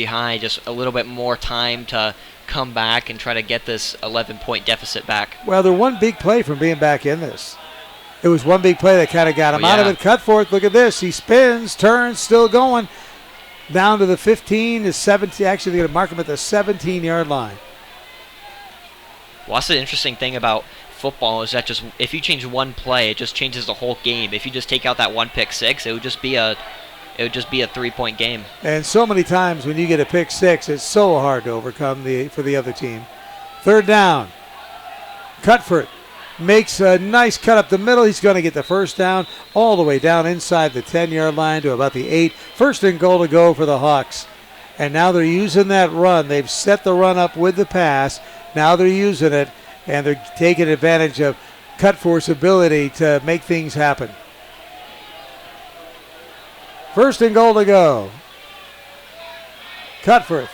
High just a little bit more time to come back and try to get this 11-point deficit back. Well, they're one big play from being back in this. It was one big play that kind of got him out of it. Cutforth, look at this. He spins, turns, still going. Down to the 15 to 17. Actually, they're going to mark him at the 17-yard line. Well, that's the interesting thing about football is that just if you change one play, it just changes the whole game. If you just take out that one pick six, it would just be a 3-point game. And so many times when you get a pick six, it's so hard to overcome for the other team. Third down. Cutforth makes a nice cut up the middle. He's going to get the first down all the way down inside the 10-yard line to about the 8. First and goal to go for the Hawks. And now they're using that run. They've set the run up with the pass. Now they're using it, and they're taking advantage of Cutforth's ability to make things happen. First and goal to go. Cutforth.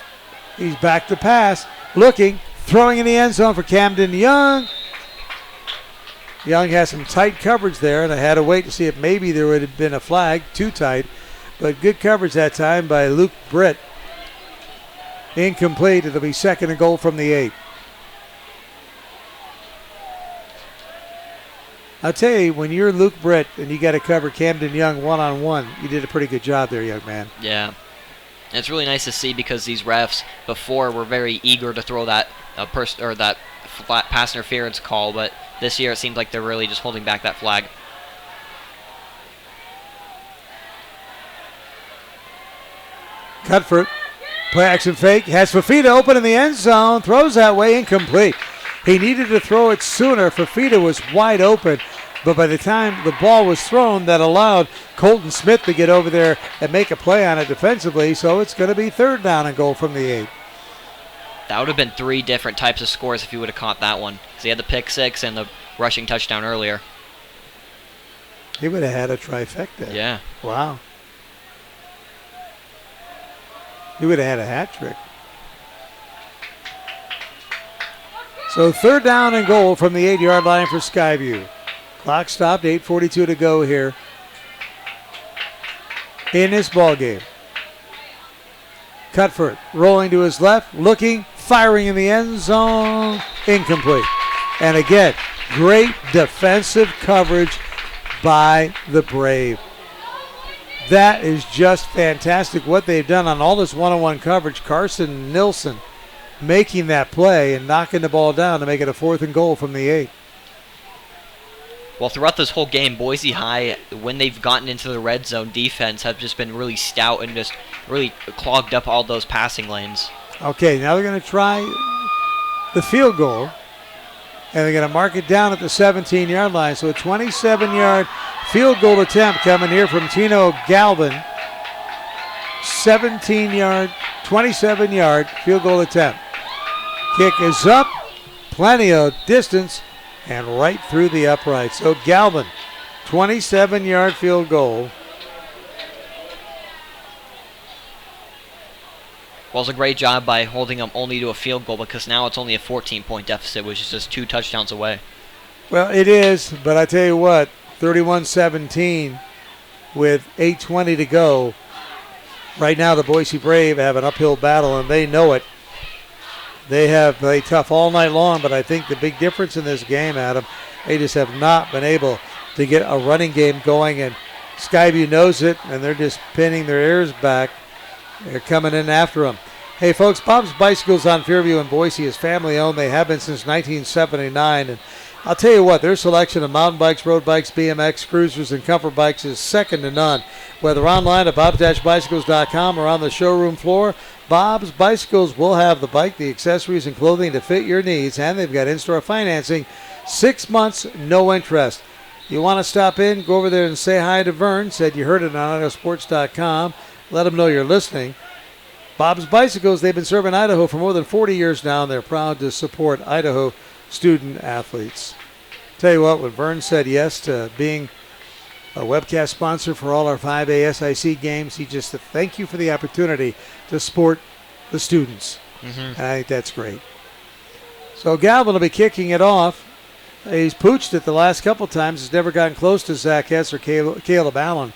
He's back to pass. Looking. Throwing in the end zone for Camden Young. Young has some tight coverage there, and I had to wait to see if maybe there would have been a flag. Too tight. But good coverage that time by Luke Britt. Incomplete. It'll be second and goal from the 8. I'll tell you, when you're Luke Britt and you got to cover Camden Young one-on-one, you did a pretty good job there, young man. Yeah. And it's really nice to see because these refs before were very eager to throw that that flat pass interference call, but this year it seems like they're really just holding back that flag. Cutforth, play action fake, has Fafita open in the end zone, throws that way, incomplete. He needed to throw it sooner. Fafita was wide open, but by the time the ball was thrown, that allowed Colton Smith to get over there and make a play on it defensively, so it's going to be third down and goal from the 8. That would have been 3 different types of scores if he would have caught that one. Because he had the pick six and the rushing touchdown earlier. He would have had a trifecta. Yeah. Wow. He would have had a hat trick. So third down and goal from the 8-yard line for Skyview. Clock stopped, 8:42 to go here in this ball game. Cutforth rolling to his left, looking, firing in the end zone, incomplete. And again, great defensive coverage by the Brave. That is just fantastic what they've done on all this one-on-one coverage. Carson Nilsson making that play and knocking the ball down to make it a 4th and goal from the 8. Well, throughout this whole game, Boise High, when they've gotten into the red zone defense, have just been really stout and just really clogged up all those passing lanes. Okay, now they're going to try the field goal, and they're going to mark it down at the 17-yard line. So a 27-yard field goal attempt coming here from Tino Galvin. 17-yard, 27-yard field goal attempt. Kick is up, plenty of distance, and right through the upright. So Galvin, 27-yard field goal. Well, it's a great job by holding them only to a field goal because now it's only a 14-point deficit, which is just 2 touchdowns away. Well, it is, but I tell you what, 31-17 with 8:20 to go. Right now, the Boise Brave have an uphill battle, and they know it. They have played tough all night long, but I think the big difference in this game, Adam, they just have not been able to get a running game going, and Skyview knows it, and they're just pinning their ears back. They're coming in after them. Hey, folks, Bob's Bicycles on Fairview in Boise is family-owned. They have been since 1979, and I'll tell you what, their selection of mountain bikes, road bikes, BMX, cruisers, and comfort bikes is second to none. Whether online at bobs-bicycles.com or on the showroom floor, Bob's Bicycles will have the bike, the accessories, and clothing to fit your needs, and they've got in-store financing, 6 months, no interest. You want to stop in, go over there and say hi to Vern. Said you heard it on IdahoSports.com. Let them know you're listening. Bob's Bicycles, they've been serving Idaho for more than 40 years now, and they're proud to support Idaho student athletes. Tell you what, when Vern said yes to being a webcast sponsor for all our 5A SIC games, he just said thank you for the opportunity to support the students. And I think that's great. So Galvin will be kicking it off. He's pooched it the last couple times. He's never gotten close to Zach Hess or Caleb Allen.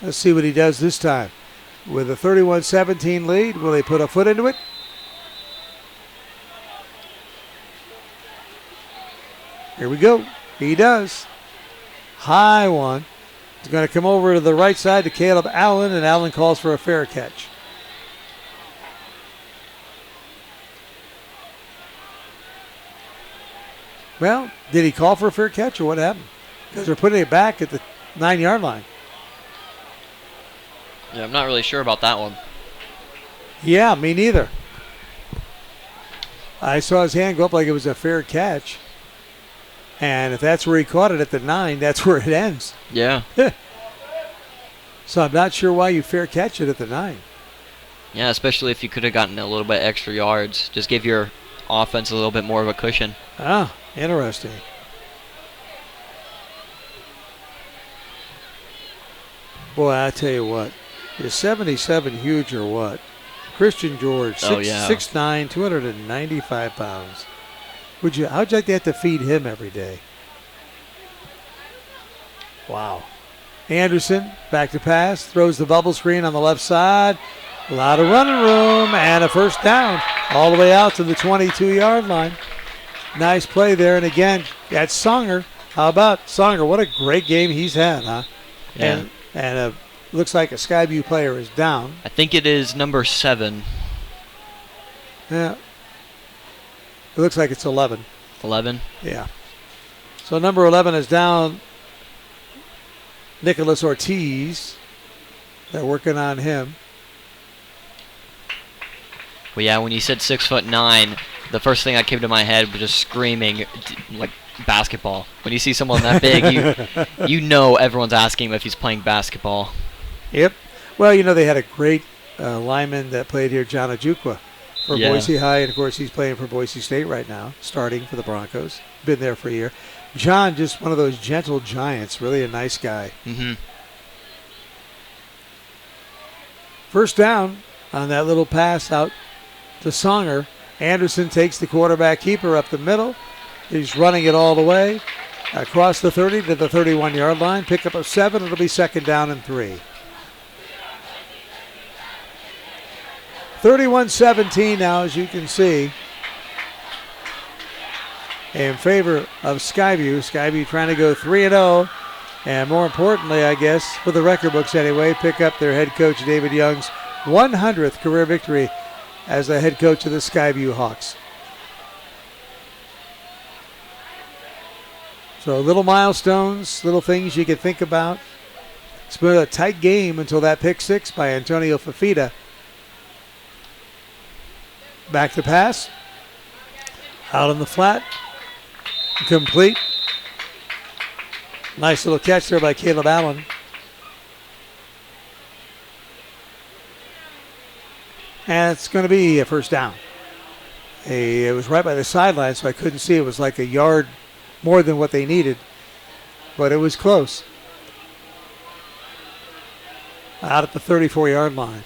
Let's see what he does this time. With a 31-17 lead, will he put a foot into it? Here we go. He does. High one. He's going to come over to the right side to Caleb Allen, and Allen calls for a fair catch. Well, did he call for a fair catch or what happened? Because they're putting it back at the 9-yard line. Yeah, I'm not really sure about that one. Yeah, me neither. I saw his hand go up like it was a fair catch. And if that's where he caught it at the 9, that's where it ends. Yeah. So I'm not sure why you fair catch it at the 9. Yeah, especially if you could have gotten a little bit extra yards. Just give your offense a little bit more of a cushion. Ah, interesting. Boy, I tell you what. Is 77 huge or what? Christian George, 6'9", 295 pounds. How'd you like to have to feed him every day? Wow. Anderson, back to pass, throws the bubble screen on the left side. A lot of running room and a first down all the way out to the 22-yard line. Nice play there. And again, that's Songer. How about Songer? What a great game he's had, huh? Yeah. And looks like a Skyview player is down. I think it is number 7. Yeah. It looks like it's 11. 11? Yeah. So number 11 is down. Nicholas Ortiz. They're working on him. Well, yeah, when you said 6'9", the first thing that came to my head was just screaming like basketball. When you see someone that big, you know everyone's asking him if he's playing basketball. Yep. Well, they had a great lineman that played here, John Ojukwa, for Boise High, and of course he's playing for Boise State right now, starting for the Broncos. Been there for a year. John, just one of those gentle giants, really a nice guy. Mm-hmm. First down on that little pass out to Songer. Anderson takes the quarterback keeper up the middle. He's running it all the way across the 30 to the 31-yard line. Pickup of 7. It'll be second down and 3. 31-17 now, as you can see, in favor of Skyview. Skyview trying to go 3-0. And more importantly, I guess, for the record books anyway, pick up their head coach David Young's 100th career victory as the head coach of the Skyview Hawks. So little milestones, little things you can think about. It's been a tight game until that pick 6 by Antonio Fafita. Back to pass. Out on the flat. Complete. Nice little catch there by Caleb Allen. And it's going to be a first down. It was right by the sideline, so I couldn't see. It was like a yard more than what they needed. But it was close. Out at the 34-yard line.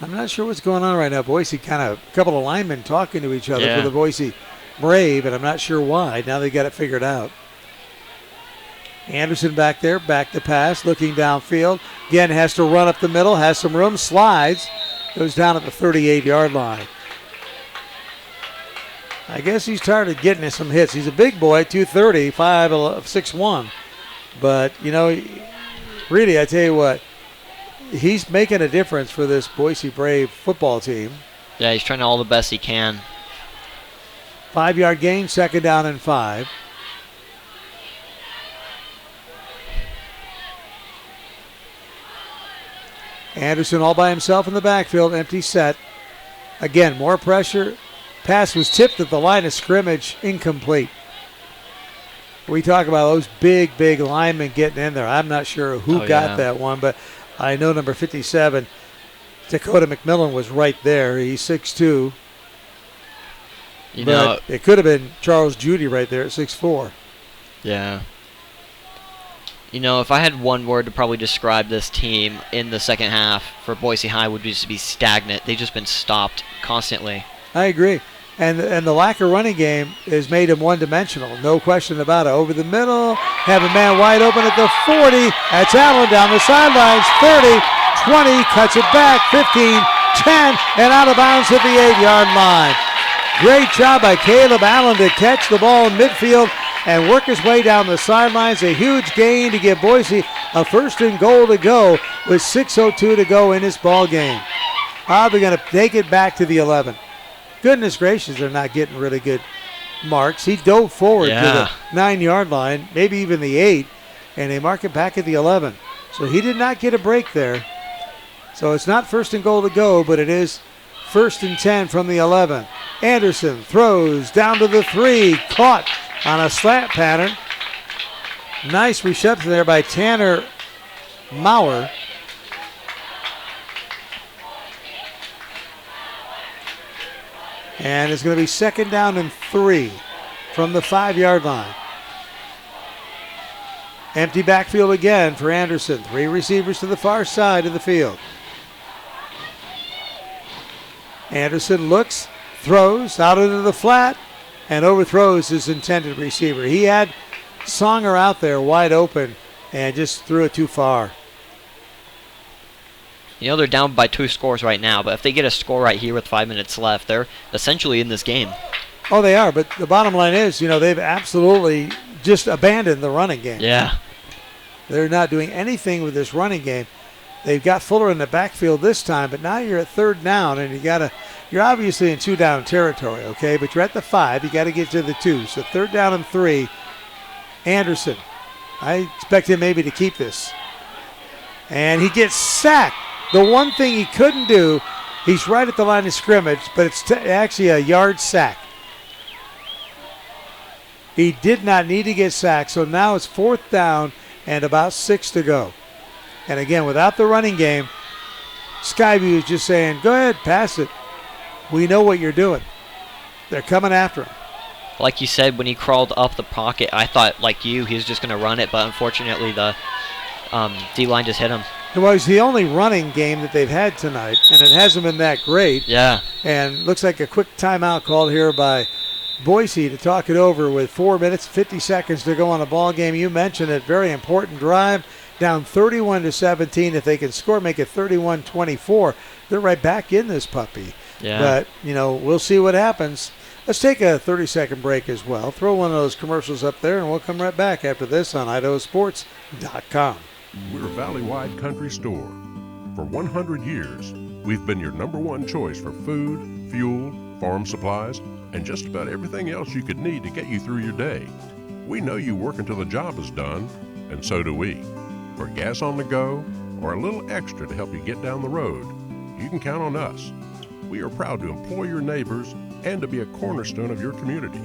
I'm not sure what's going on right now. Boise a couple of linemen talking to each other for the Boise Brave, and I'm not sure why. Now they got it figured out. Anderson back there, back to pass, looking downfield. Again, has to run up the middle, has some room, slides, goes down at the 38-yard line. I guess he's tired of getting some hits. He's a big boy, 230, 6'1". But, really, I tell you what, he's making a difference for this Boise Brave football team. Yeah, he's trying all the best he can. 5-yard gain, second down and 5. Anderson all by himself in the backfield, empty set. Again, more pressure. Pass was tipped at the line of scrimmage, incomplete. We talk about those big linemen getting in there. I'm not sure who got that one, but I know number 57, Dakota McMillan, was right there. He's 6'2". But it could have been Charles Judy right there at 6'4". Yeah. If I had one word to probably describe this team in the second half for Boise High would just be stagnant. They've just been stopped constantly. I agree. And the lack of running game has made him one-dimensional. No question about it. Over the middle, have a man wide open at the 40. That's Allen down the sidelines. 30, 20, cuts it back, 15, 10, and out of bounds at the 8-yard line. Great job by Caleb Allen to catch the ball in midfield and work his way down the sidelines. A huge gain to give Boise a 1st and goal to go with 6:02 to go in this ball game. They're going to take it back to the 11. Goodness gracious, they're not getting really good marks. He dove forward to the 9-yard line, maybe even the 8, and they mark it back at the 11. So he did not get a break there. So it's not 1st and goal to go, but it is 1st and 10 from the 11. Anderson throws down to the 3, caught on a slant pattern. Nice reception there by Tanner Maurer. And it's going to be 2nd down and 3 from the 5-yard line. Empty backfield again for Anderson. 3 receivers to the far side of the field. Anderson looks, throws out into the flat, and overthrows his intended receiver. He had Songer out there wide open and just threw it too far. You know, they're down by 2 scores right now, but if they get a score right here with 5 minutes left, they're essentially in this game. Oh, they are, but the bottom line is, they've absolutely just abandoned the running game. Yeah. They're not doing anything with this running game. They've got Fuller in the backfield this time, but now you're at 3rd down, and you're obviously in 2-down territory, okay? But you're at the 5. You got to get to the 2. So 3rd down and 3. Anderson. I expect him maybe to keep this. And he gets sacked. The one thing he couldn't do, he's right at the line of scrimmage, but it's actually a yard sack. He did not need to get sacked, so now it's 4th down and about 6 to go. And again, without the running game, Skyview is just saying, go ahead, pass it. We know what you're doing. They're coming after him. Like you said, when he crawled up the pocket, I thought, like you, he was just going to run it, but unfortunately the D-line just hit him. It was the only running game that they've had tonight, and it hasn't been that great. Yeah. And looks like a quick timeout called here by Boise to talk it over with 4 minutes, 50 seconds to go on a ball game. You mentioned it, very important drive, down 31-17. If they can score, make it 31-24, they're right back in this puppy. Yeah. But, we'll see what happens. Let's take a 30-second break as well. Throw one of those commercials up there, and we'll come right back after this on IdahoSports.com. We're Valley-wide country store. For 100 years, we've been your #1 choice for food, fuel, farm supplies, and just about everything else you could need to get you through your day. We know you work until the job is done, and so do we. For gas on the go or a little extra to help you get down the road, you can count on us. We are proud to employ your neighbors and to be a cornerstone of your community.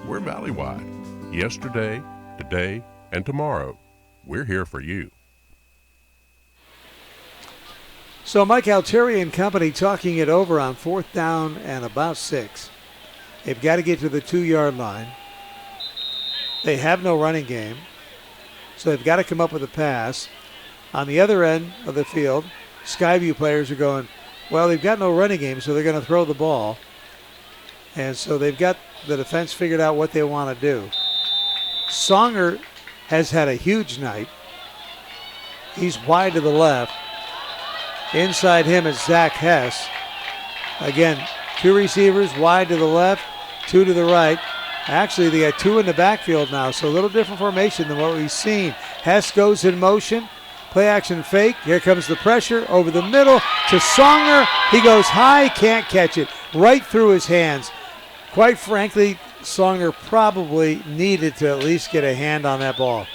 We're Valley-wide. Yesterday, today, and tomorrow. We're here for you. So Mike Altieri and company talking it over on 4th down and about 6. They've got to get to the 2-yard line. They have no running game, so they've got to come up with a pass. On the other end of the field, Skyview players are going, well, they've got no running game, so they're going to throw the ball. And so they've got the defense figured out what they want to do. Songer has had a huge night. He's wide to the left. Inside him is Zach Hess. Again, 2 receivers wide to the left, 2 to the right. Actually, they got 2 in the backfield now, so a little different formation than what we've seen. Hess goes in motion. Play action fake. Here comes the pressure over the middle to Songer. He goes high, can't catch it. Right through his hands. Quite frankly, Songer probably needed to at least get a hand on that ball.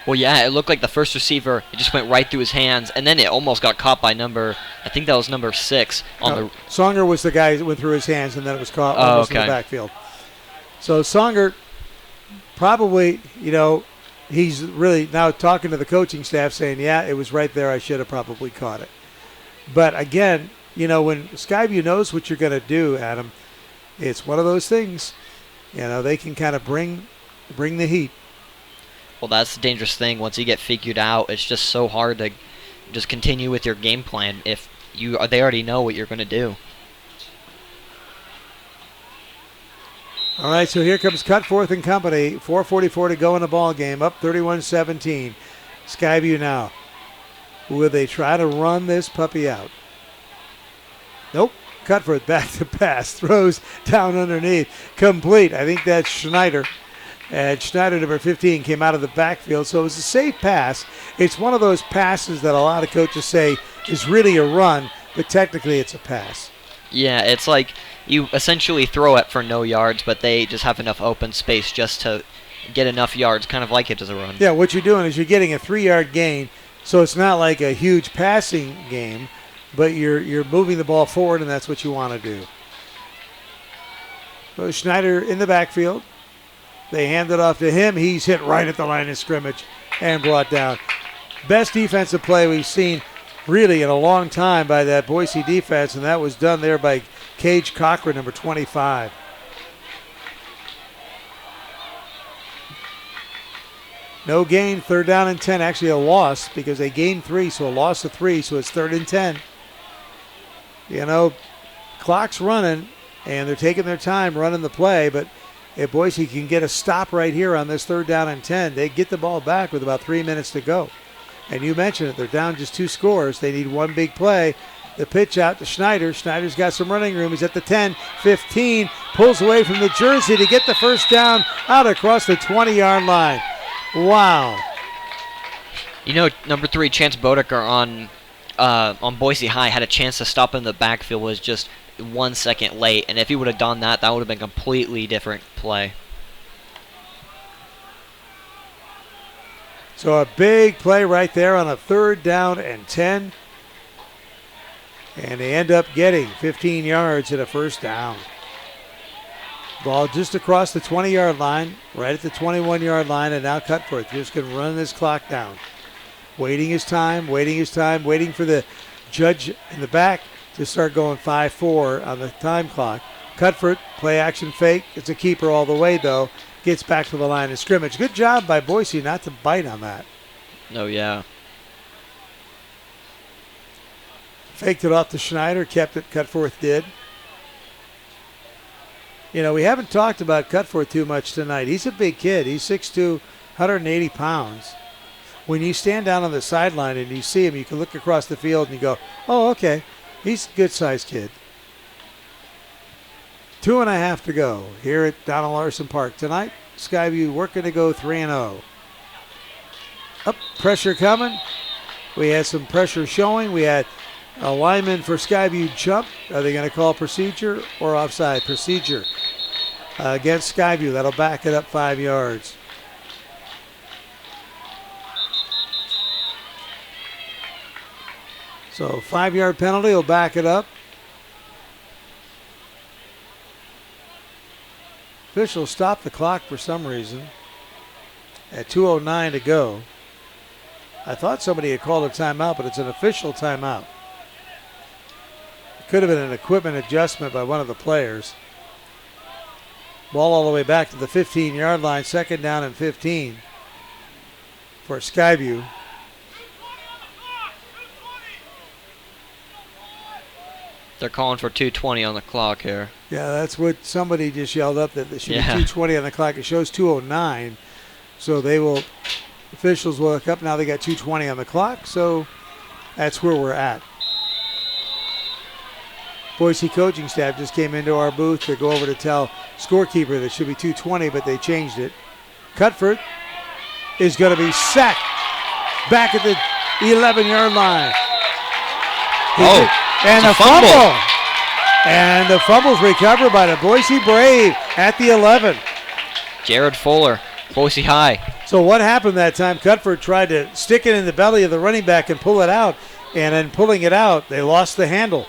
Well, yeah, it looked like the first receiver, it just went right through his hands, and then it almost got caught by number 6 on the... Songer was the guy that went through his hands, and then it was caught almost in the backfield. So Songer probably, he's really now talking to the coaching staff saying, yeah, it was right there. I should have probably caught it. But again, when Skyview knows what you're going to do, Adam, it's one of those things. They can kind of bring the heat. Well, that's the dangerous thing. Once you get figured out, it's just so hard to just continue with your game plan if they already know what you're going to do. All right, so here comes Cutforth and company. 4:44 to go in the ball game. Up 31-17. Skyview now. Will they try to run this puppy out? Nope. Cutforth back to pass. Throws down underneath. Complete. I think that's Schneider. And Schneider, number 15, came out of the backfield. So it was a safe pass. It's one of those passes that a lot of coaches say is really a run, but technically it's a pass. Yeah, it's like you essentially throw it for no yards, but they just have enough open space just to get enough yards, kind of like it as a run. Yeah, what you're doing is you're getting a 3-yard gain, so it's not like a huge passing game, but you're moving the ball forward, and that's what you want to do. So Schneider in the backfield. They hand it off to him. He's hit right at the line of scrimmage and brought down. Best defensive play we've seen really in a long time by that Boise defense, and that was done there by Cage Cochran, number 25. No gain, 3rd down and 10. Actually a loss because they gained 3, so a loss of 3, so it's 3rd and 10. You know, clock's running, and they're taking their time running the play, but if Boise can get a stop right here on this 3rd down and 10, they get the ball back with about 3 minutes to go. And you mentioned it, they're down just 2 scores. They need one big play. The pitch out to Schneider. Schneider's got some running room. He's at the 10, 15, pulls away from the jersey to get the first down out across the 20-yard line. Wow. You know, number 3, Chance Bodeker on Boise High had a chance to stop in the backfield, was just 1 second late, and if he would have done that, that would have been a completely different play. So a big play right there on a 3rd down and 10. And they end up getting 15 yards and a first down. Ball just across the 20-yard line, right at the 21-yard line, and now Cutforth just going to run this clock down. Waiting his time, waiting for the judge in the back to start going 5-4 on the time clock. Cutforth, play action fake. It's a keeper all the way, though. Gets back to the line of scrimmage. Good job by Boise not to bite on that. Oh, yeah. Faked it off to Schneider, kept it. Cutforth did. You know, we haven't talked about Cutforth too much tonight. He's a big kid. He's 6'2", 180 pounds. When you stand down on the sideline and you see him, you can look across the field and you go, oh, okay. He's a good-sized kid. 2.5 to go here at Donald Larson Park. Tonight, Skyview working to go 3-0. Up, pressure coming. We had some pressure showing. We had a lineman for Skyview jump. Are they going to call procedure or offside? Procedure against Skyview. That'll back it up 5 yards. So 5-yard penalty will back it up. Officials stopped the clock for some reason at 2:09 to go. I thought somebody had called a timeout, but it's an official timeout. It could have been an equipment adjustment by one of the players. Ball all the way back to the 15-yard line, 2nd down and 15 for Skyview. They're calling for 2:20 on the clock here. Yeah, that's what somebody just yelled up, that there should be 2:20 on the clock. It shows 2:09, so officials will look up. Now they got 2:20 on the clock, so that's where we're at. Boise coaching staff just came into our booth to go over to tell scorekeeper that should be 2:20, but they changed it. Cutforth is going to be sacked back at the 11-yard line. And a fumble. And the fumble's recovered by the Boise Brave at the 11. Jared Fuller, Boise High. So what happened that time? Cutforth tried to stick it in the belly of the running back and pull it out. And then pulling it out, they lost the handle.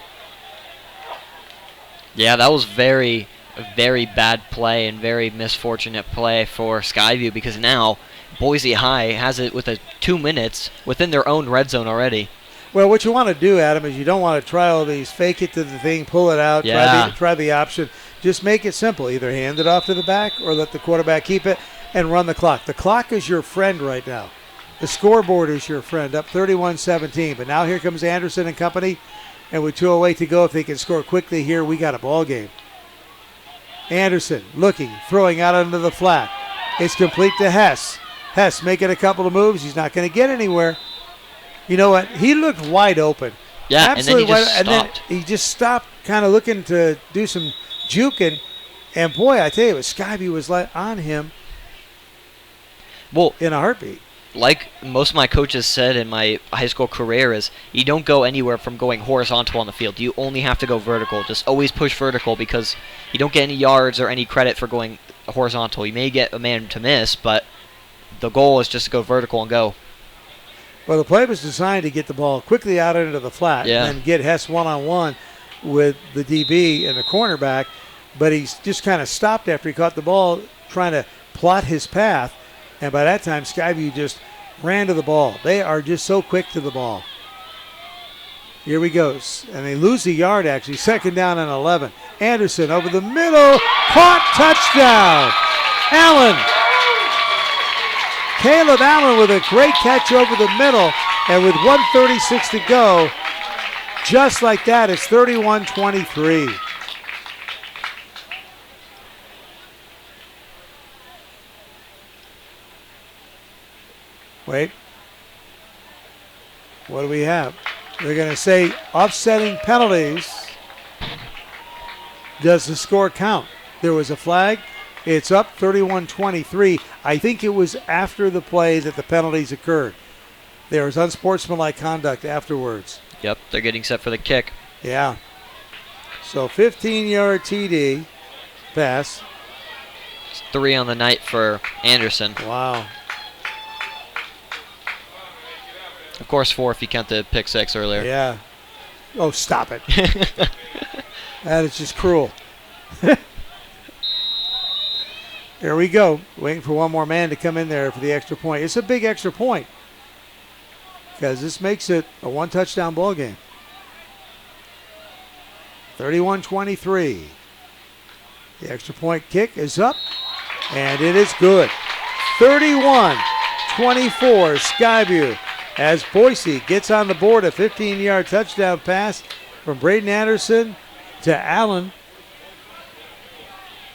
Yeah, that was very, very bad play and very misfortunate play for Skyview, because now Boise High has it with 2 minutes within their own red zone already. Well, what you want to do, Adam, is you don't want to try all these fake it to the thing, pull it out, try the option. Just make it simple. Either hand it off to the back or let the quarterback keep it and run the clock. The clock is your friend right now. The scoreboard is your friend, up 31-17. But now here comes Anderson and company, and with 2:08 to go, if they can score quickly here, we got a ball game. Anderson looking, throwing out under the flat. It's complete to Hess. Hess making a couple of moves. He's not going to get anywhere. You know what? He looked wide open. Yeah, absolutely and then he just wide, stopped. And then he just stopped, kind of looking to do some juking. And boy, I tell you, Skyview was on him. Well, in a heartbeat. Like most of my coaches said in my high school career is you don't go anywhere from going horizontal on the field. You only have to go vertical. Just always push vertical because you don't get any yards or any credit for going horizontal. You may get a man to miss, but the goal is just to go vertical and go. Well, the play was designed to get the ball quickly out into the flat and get Hess one-on-one with the DB and the cornerback, but he's just kind of stopped after he caught the ball trying to plot his path. And by that time, Skyview just ran to the ball. They are just so quick to the ball. Here we go. And they lose the yard, actually. 2nd down and 11. Anderson over the middle. Caught. Touchdown. Allen. Caleb Allen with a great catch over the middle. And with 1:36 to go, just like that, it's 31-23. Wait. What do we have? They're going to say offsetting penalties. Does the score count? There was a flag. It's up 31-23. I think it was after the play that the penalties occurred. There was unsportsmanlike conduct afterwards. Yep, they're getting set for the kick. Yeah. So 15-yard TD pass. It's 3 on the night for Anderson. Wow. Of course, 4 if you count the pick 6 earlier. Yeah. Oh, stop it. That is just cruel. Here we go. Waiting for one more man to come in there for the extra point. It's a big extra point because this makes it a 1-touchdown ball game. 31-23. The extra point kick is up, and it is good. 31-24 Skyview. As Boise gets on the board, a 15-yard touchdown pass from Braden Anderson to Allen.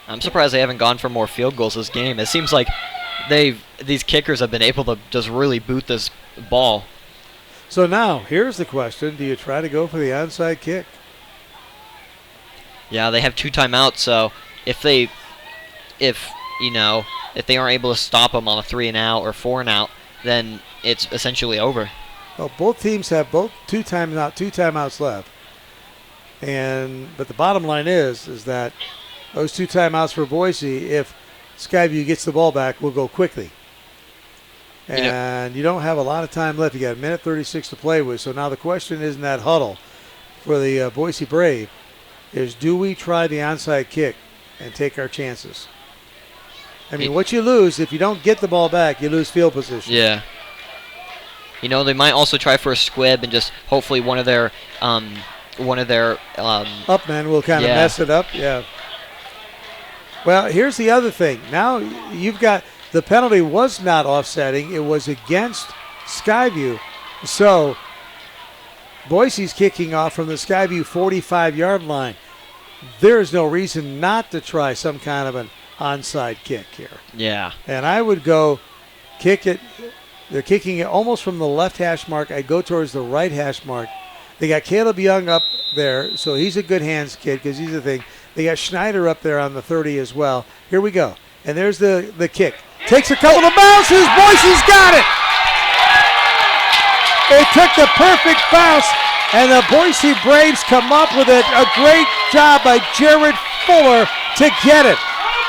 I'm surprised they haven't gone for more field goals this game. It seems like these kickers have been able to just really boot this ball. So now, here's the question. Do you try to go for the onside kick? Yeah, they have 2 timeouts, so if they aren't able to stop them on a 3-and-out or 4-and-out, then it's essentially over. Well, both teams have two timeouts left. But the bottom line is that those 2 timeouts for Boise, if Skyview gets the ball back, will go quickly. And you don't have a lot of time left. You got 1:36 to play with. So now the question is in that huddle for the Boise Brave is, do we try the onside kick and take our chances? I mean, what you lose, if you don't get the ball back, you lose field position. Yeah. They might also try for a squib and just hopefully one of their upmen will kind of mess it up. Yeah. Well, here's the other thing. Now you've got the penalty was not offsetting. It was against Skyview. So Boise's kicking off from the Skyview 45-yard line. There is no reason not to try some kind of an onside kick here. Yeah. And I would go kick it. They're kicking it almost from the left hash mark. I go towards the right hash mark. They got Caleb Young up there, so he's a good hands kid because he's the thing. They got Schneider up there on the 30 as well. Here we go. And there's the kick. Takes a couple of bounces. Boise's got it. It took the perfect bounce, and the Boise Braves come up with it. A great job by Jared Fuller to get it.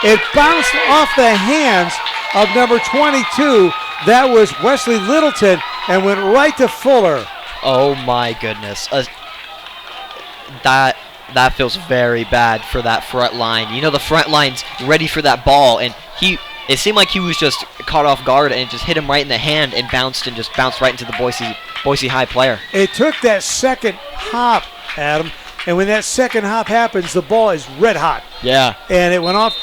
It bounced off the hands of number 22. That was Wesley Littleton and went right to Fuller. Oh, my goodness. That feels very bad for that front line. The front line's ready for that ball, and it seemed like he was just caught off guard and it just hit him right in the hand and bounced right into the Boise High player. It took that second hop, Adam, and when that second hop happens, the ball is red hot. Yeah. And it went off,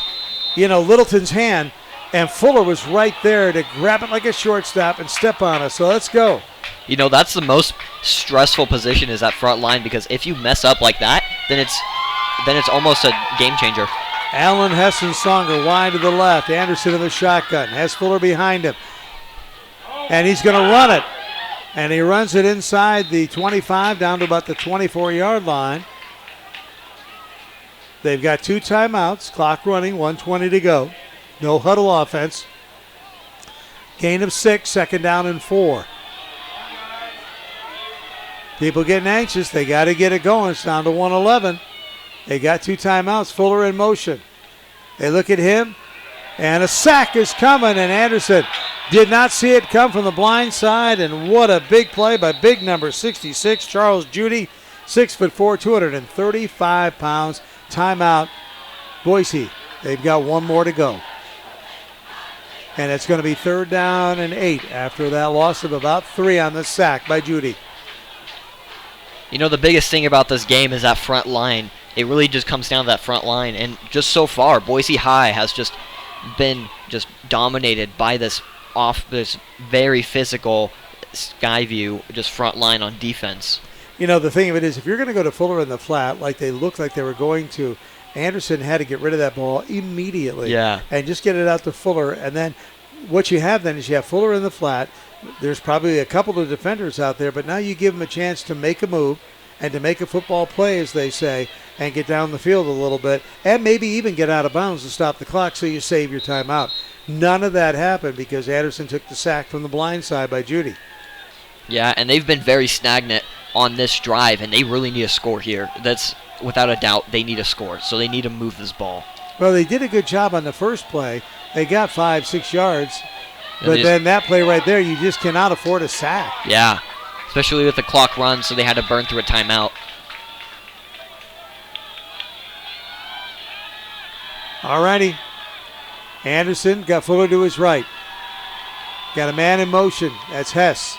Littleton's hand, and Fuller was right there to grab it like a shortstop and step on it. So let's go. That's the most stressful position is that front line, because if you mess up like that, then it's almost a game changer. Allen, Hessen, Songer wide to the left. Anderson in the shotgun. Has Fuller behind him. And he's going to run it. And he runs it inside the 25 down to about the 24-yard line. They've got 2 timeouts, clock running, 1:20 to go. No huddle offense. Gain of 6, 2nd down and 4. People getting anxious. They got to get it going. It's down to 1:11. They got 2 timeouts. Fuller in motion. They look at him, and a sack is coming, and Anderson did not see it come from the blind side, and what a big play by big number 66, Charles Judy, 6'4", 235 pounds. Timeout, Boise. They've got 1 more to go. And it's going to be 3rd down and 8 after that loss of about 3 on the sack by Judy. You know, the biggest thing about this game is that front line. It really just comes down to that front line. And just so far, Boise High has just been just dominated by this very physical Skyview just front line on defense. You know, the thing of it is, if you're going to go to Fuller in the flat like they looked like they were going to, Anderson had to get rid of that ball immediately. Yeah. And just get it out to Fuller. And then what you have then is you have Fuller in the flat. There's probably a couple of defenders out there, but now you give them a chance to make a move and to make a football play, as they say, and get down the field a little bit, and maybe even get out of bounds to stop the clock so you save your timeout. None of that happened because Anderson took the sack from the blind side by Judy. Yeah, and they've been very stagnant on this drive, and they really need a score here. That's without a doubt, they need a score, so they need to move this ball. Well, they did a good job on the first play. They got 5-6 yards, And but then that play right there, you just cannot afford a sack. Yeah, especially with the clock run, so they had to burn through a timeout. All righty. Anderson got Fuller to his right. Got a man in motion. That's Hess.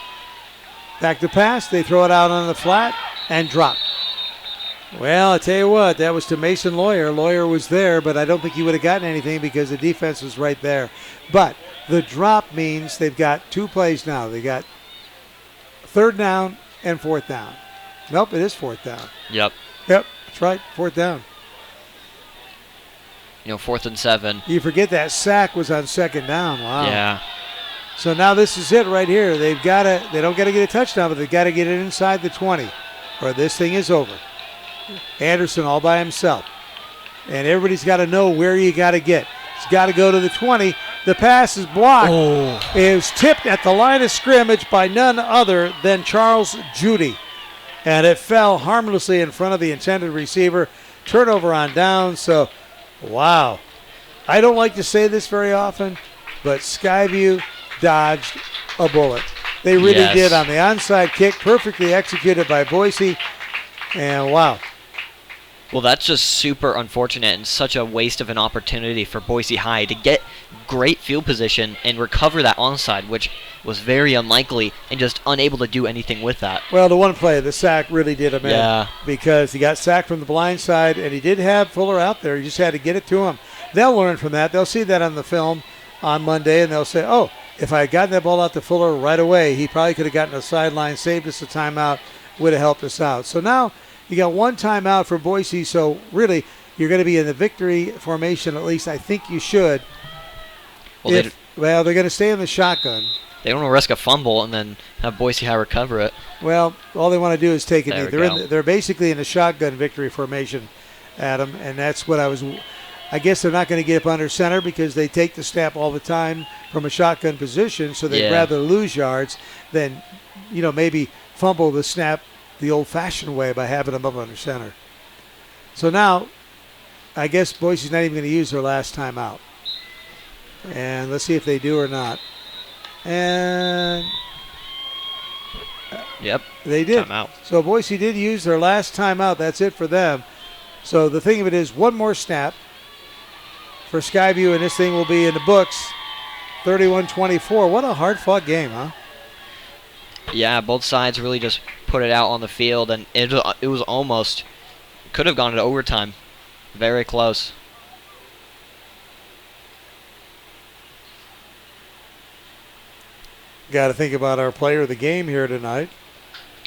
Back to pass. They throw it out on the flat and drop. Well, I tell you what, that was to Mason Lawyer. Lawyer was there, but I don't think he would have gotten anything because the defense was right there. But the drop means they've got 2 plays now. They got 3rd down and 4th down. Nope, it is 4th down. Yep. Yep, that's right, 4th down. You know, 4th and 7. You forget that sack was on 2nd down. Wow. Yeah. So now this is it right here. They don't got to get a touchdown, but they've got to get it inside the 20 or this thing is over. Anderson all by himself. And everybody's got to know where you got to get. He's got to go to the 20. The pass is blocked. It was tipped at the line of scrimmage by none other than Charles Judy. And it fell harmlessly in front of the intended receiver. Turnover on down. So, wow. I don't like to say this very often, but Skyview dodged a bullet. They really did on the onside kick. Perfectly executed by Boise. And wow. Well, that's just super unfortunate and such a waste of an opportunity for Boise High to get great field position and recover that onside, which was very unlikely, and just unable to do anything with that. Well, the one play, the sack really did him in because he got sacked from the blind side, and he did have Fuller out there. He just had to get it to him. They'll learn from that. They'll see that on the film on Monday, and they'll say, oh, if I had gotten that ball out to Fuller right away, he probably could have gotten a sideline, saved us a timeout, would have helped us out. So now you got 1 timeout for Boise, so really you're going to be in the victory formation, at least I think you should. Well, they're going to stay in the shotgun. They don't want to risk a fumble and then have Boise High recover it. Well, all they want to do is take it. There They're basically in the shotgun victory formation, Adam, and that's what I guess they're not going to get up under center because they take the snap all the time from a shotgun position, so they'd rather lose yards than, maybe fumble the snap the old-fashioned way by having them up under center. So now, I guess Boise's not even going to use their last timeout. And let's see if they do or not. And yep, they did. Timeout. So Boise did use their last timeout. That's it for them. So the thing of it is, 1 more snap for Skyview, and this thing will be in the books. 31-24. What a hard-fought game, huh? Yeah, both sides really just put it out on the field, and it was almost could have gone to overtime. Very close. Got to think about our player of the game here tonight.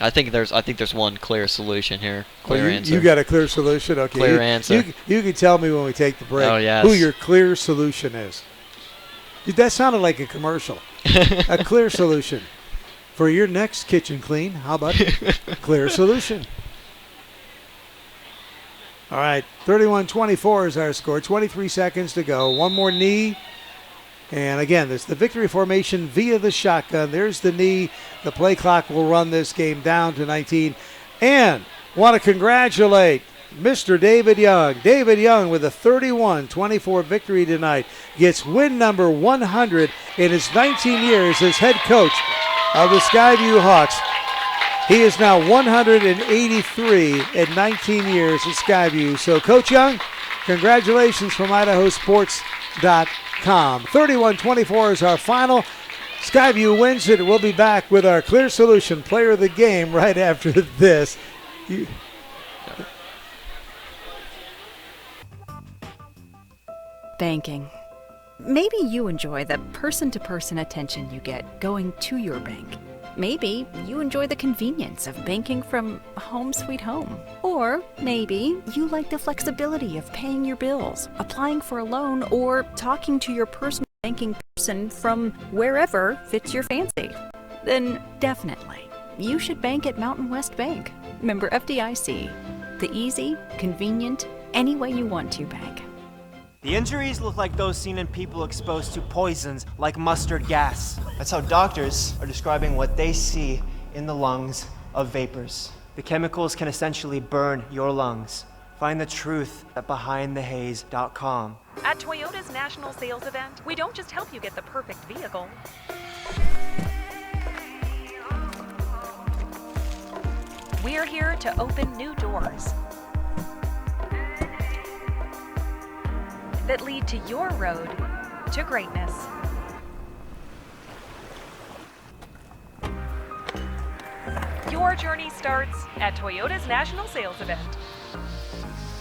I think there's one clear solution here. Clear answer. You got a clear solution? Okay. Clear answer. You can tell me when we take the break yes. who your clear solution is. That sounded like a commercial. A clear solution. for your next kitchen clean. How about Clear Solution? All right, 31-24 is our score. 23 seconds to go. One more knee. And again, there's the victory formation via the shotgun. There's the knee. The play clock will run this game down to 19. And want to congratulate Mr. David Young. David Young with a 31-24 victory tonight. Gets win number 100 in his 19 years as head coach of the Skyview Hawks. He is now 183 in 19 years at Skyview. So, Coach Young, congratulations from IdahoSports.com. 31-24 is our final. Skyview wins it. We'll be back with our Clear Solution Player of the Game right after this. Banking. Maybe you enjoy the person-to-person attention you get going to your bank. Maybe you enjoy the convenience of banking from home sweet home. Or maybe you like the flexibility of paying your bills, applying for a loan, or talking to your personal banking person from wherever fits your fancy. Then definitely, you should bank at Mountain West Bank. Member FDIC. The easy, convenient, any way you want to bank. The injuries look like those seen in people exposed to poisons like mustard gas. That's how doctors are describing what they see in the lungs of vapors. The chemicals can essentially burn your lungs. Find the truth at BehindTheHaze.com. At Toyota's national sales event, we don't just help you get the perfect vehicle. We're here to open new doors that lead to your road to greatness. Your journey starts at Toyota's national sales event.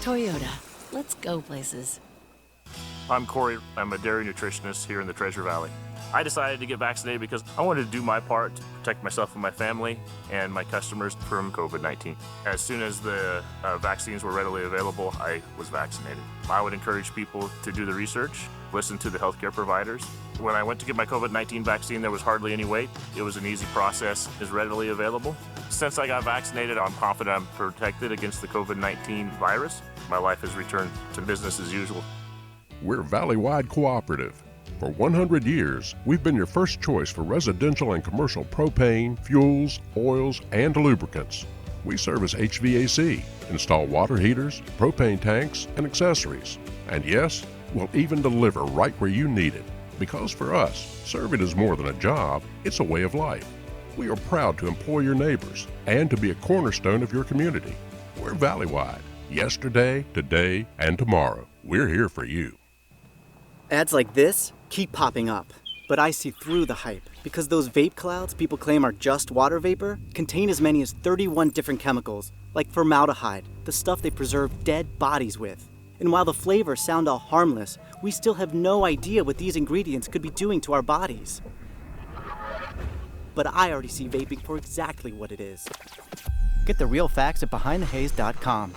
Toyota, let's go places. I'm Corey. I'm a dairy nutritionist here in the Treasure Valley. I decided to get vaccinated because I wanted to do my part to protect myself and my family and my customers from COVID-19. As soon as the vaccines were readily available, I was vaccinated. I would encourage people to do the research, listen to the healthcare providers. When I went to get my COVID-19 vaccine, there was hardly any wait. It was an easy process, is readily available. Since I got vaccinated, I'm confident I'm protected against the COVID-19 virus. My life has returned to business as usual. We're Valley-wide cooperative. For 100 years, we've been your first choice for residential and commercial propane, fuels, oils, and lubricants. We service HVAC, install water heaters, propane tanks, and accessories. And yes, we'll even deliver right where you need it. Because for us, serving is more than a job, it's a way of life. We are proud to employ your neighbors and to be a cornerstone of your community. We're Valley-wide. Yesterday, today, and tomorrow. We're here for you. Ads like this keep popping up, but I see through the hype because those vape clouds people claim are just water vapor contain as many as 31 different chemicals, like formaldehyde, the stuff they preserve dead bodies with. And while the flavors sound all harmless, we still have no idea what these ingredients could be doing to our bodies. But I already see vaping for exactly what it is. Get the real facts at BehindTheHaze.com.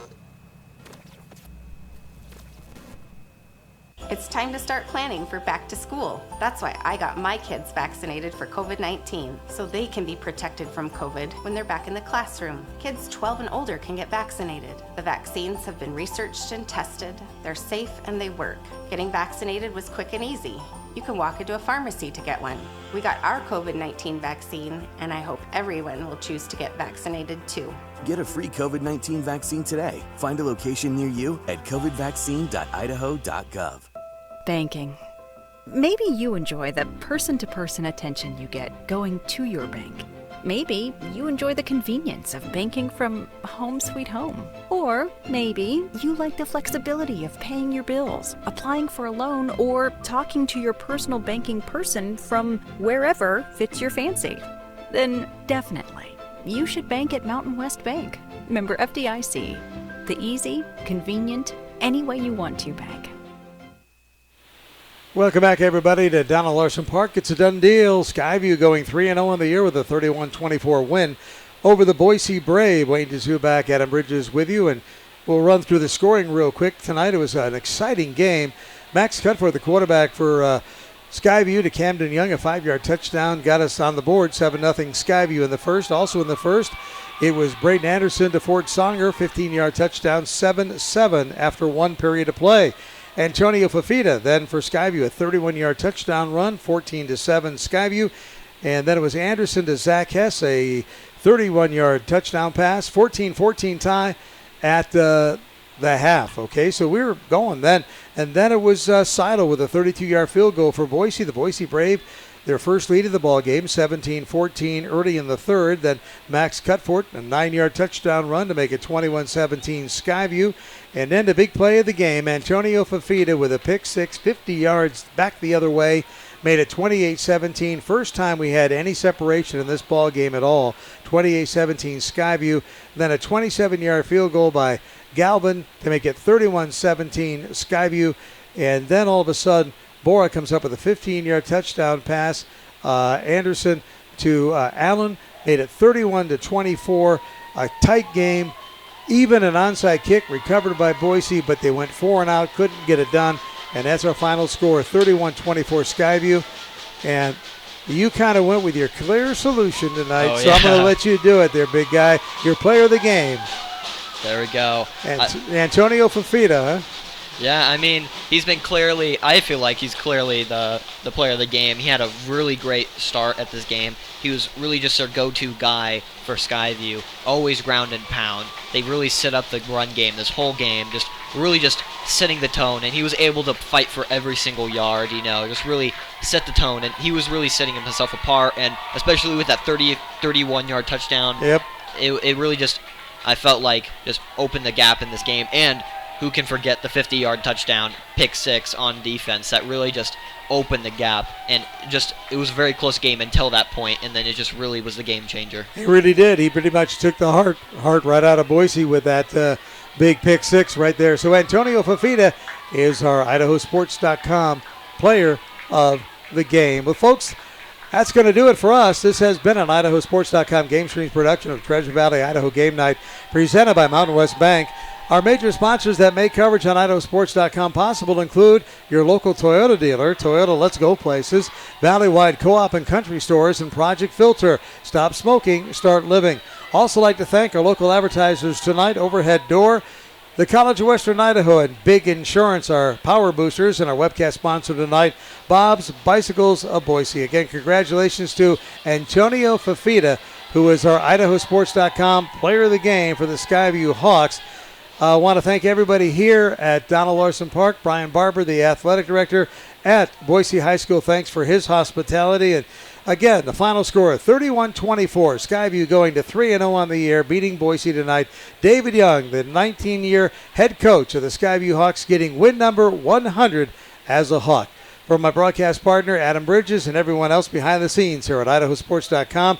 It's time to start planning for back to school. That's why I got my kids vaccinated for COVID-19, so they can be protected from COVID when they're back in the classroom. Kids 12 and older can get vaccinated. The vaccines have been researched and tested. They're safe and they work. Getting vaccinated was quick and easy. You can walk into a pharmacy to get one. We got our COVID-19 vaccine, and I hope everyone will choose to get vaccinated too. Get a free COVID-19 vaccine today. Find a location near you at covidvaccine.idaho.gov. Banking. Maybe you enjoy the person-to-person attention you get going to your bank. Maybe you enjoy the convenience of banking from home sweet home. Or maybe you like the flexibility of paying your bills, applying for a loan, or talking to your personal banking person from wherever fits your fancy. Then definitely, you should bank at Mountain West Bank. Member FDIC. The easy, convenient, any way you want to bank. Welcome back, everybody, to Donald Larson Park. It's a done deal. Skyview going 3-0 in the year with a 31-24 win over the Boise Brave. Wayne DeZubak, Adam Bridges with you, and we'll run through the scoring real quick. Tonight it was an exciting game. Max Cutforth, the quarterback for Skyview to Camden Young, a 5-yard touchdown, got us on the board, 7-0 Skyview in the first. Also in the first, it was Braden Anderson to Fort Songer, 15-yard touchdown, 7-7 after 1 period of play. Antonio Fafita then for Skyview, a 31-yard touchdown run, 14-7 Skyview. And then it was Anderson to Zach Hess, a 31-yard touchdown pass, 14-14 tie at the half. Okay, so we were going then. And then it was Seidel with a 32-yard field goal for Boise. The Boise Brave, their first lead of the ball game, 17-14 early in the third. Then Max Cutfort, a 9-yard touchdown run to make it 21-17 Skyview. And then the big play of the game, Antonio Fafita with a pick six, 50 yards back the other way, made it 28-17. First time we had any separation in this ball game at all. 28-17 Skyview. Then a 27-yard field goal by Galvin to make it 31-17 Skyview. And then all of a sudden, Bora comes up with a 15-yard touchdown pass. Anderson to Allen made it 31-24. A tight game. Even an onside kick recovered by Boise, but they went 4 and out, couldn't get it done. And that's our final score, 31-24 Skyview. And you kind of went with your clear solution tonight, I'm going to let you do it there, big guy. Your player of the game. There we go. Antonio Fafita, huh? Yeah, I mean, I feel like he's clearly the player of the game. He had a really great start at this game. He was really just their go-to guy for Skyview, always ground and pound. They really set up the run game this whole game, just setting the tone, and he was able to fight for every single yard, just really set the tone, and he was really setting himself apart, and especially with that 31-yard touchdown, it really just, I felt like, just opened the gap in this game, and who can forget the 50-yard touchdown, pick six on defense that really just opened the gap, and it was a very close game until that point, and then it just really was the game changer. He really did. He pretty much took the heart right out of Boise with that big pick six right there. So Antonio Fafita is our IdahoSports.com player of the game. Well, folks, that's going to do it for us. This has been an IdahoSports.com Game Streams production of Treasure Valley Idaho Game Night, presented by Mountain West Bank. Our major sponsors that make coverage on IdahoSports.com possible include your local Toyota dealer, Toyota Let's Go Places, Valley-wide Co-op and Country Stores, and Project Filter. Stop smoking, start living. Also like to thank our local advertisers tonight, Overhead Door, the College of Western Idaho, and Big Insurance, our power boosters, and our webcast sponsor tonight, Bob's Bicycles of Boise. Again, congratulations to Antonio Fafita, who is our IdahoSports.com player of the game for the Skyview Hawks. I want to thank everybody here at Donald Larson Park. Brian Barber, the athletic director at Boise High School, thanks for his hospitality. And again, the final score, 31-24. Skyview going to 3-0 on the year, beating Boise tonight. David Young, the 19-year head coach of the Skyview Hawks, getting win number 100 as a Hawk. From my broadcast partner, Adam Bridges, and everyone else behind the scenes here at IdahoSports.com,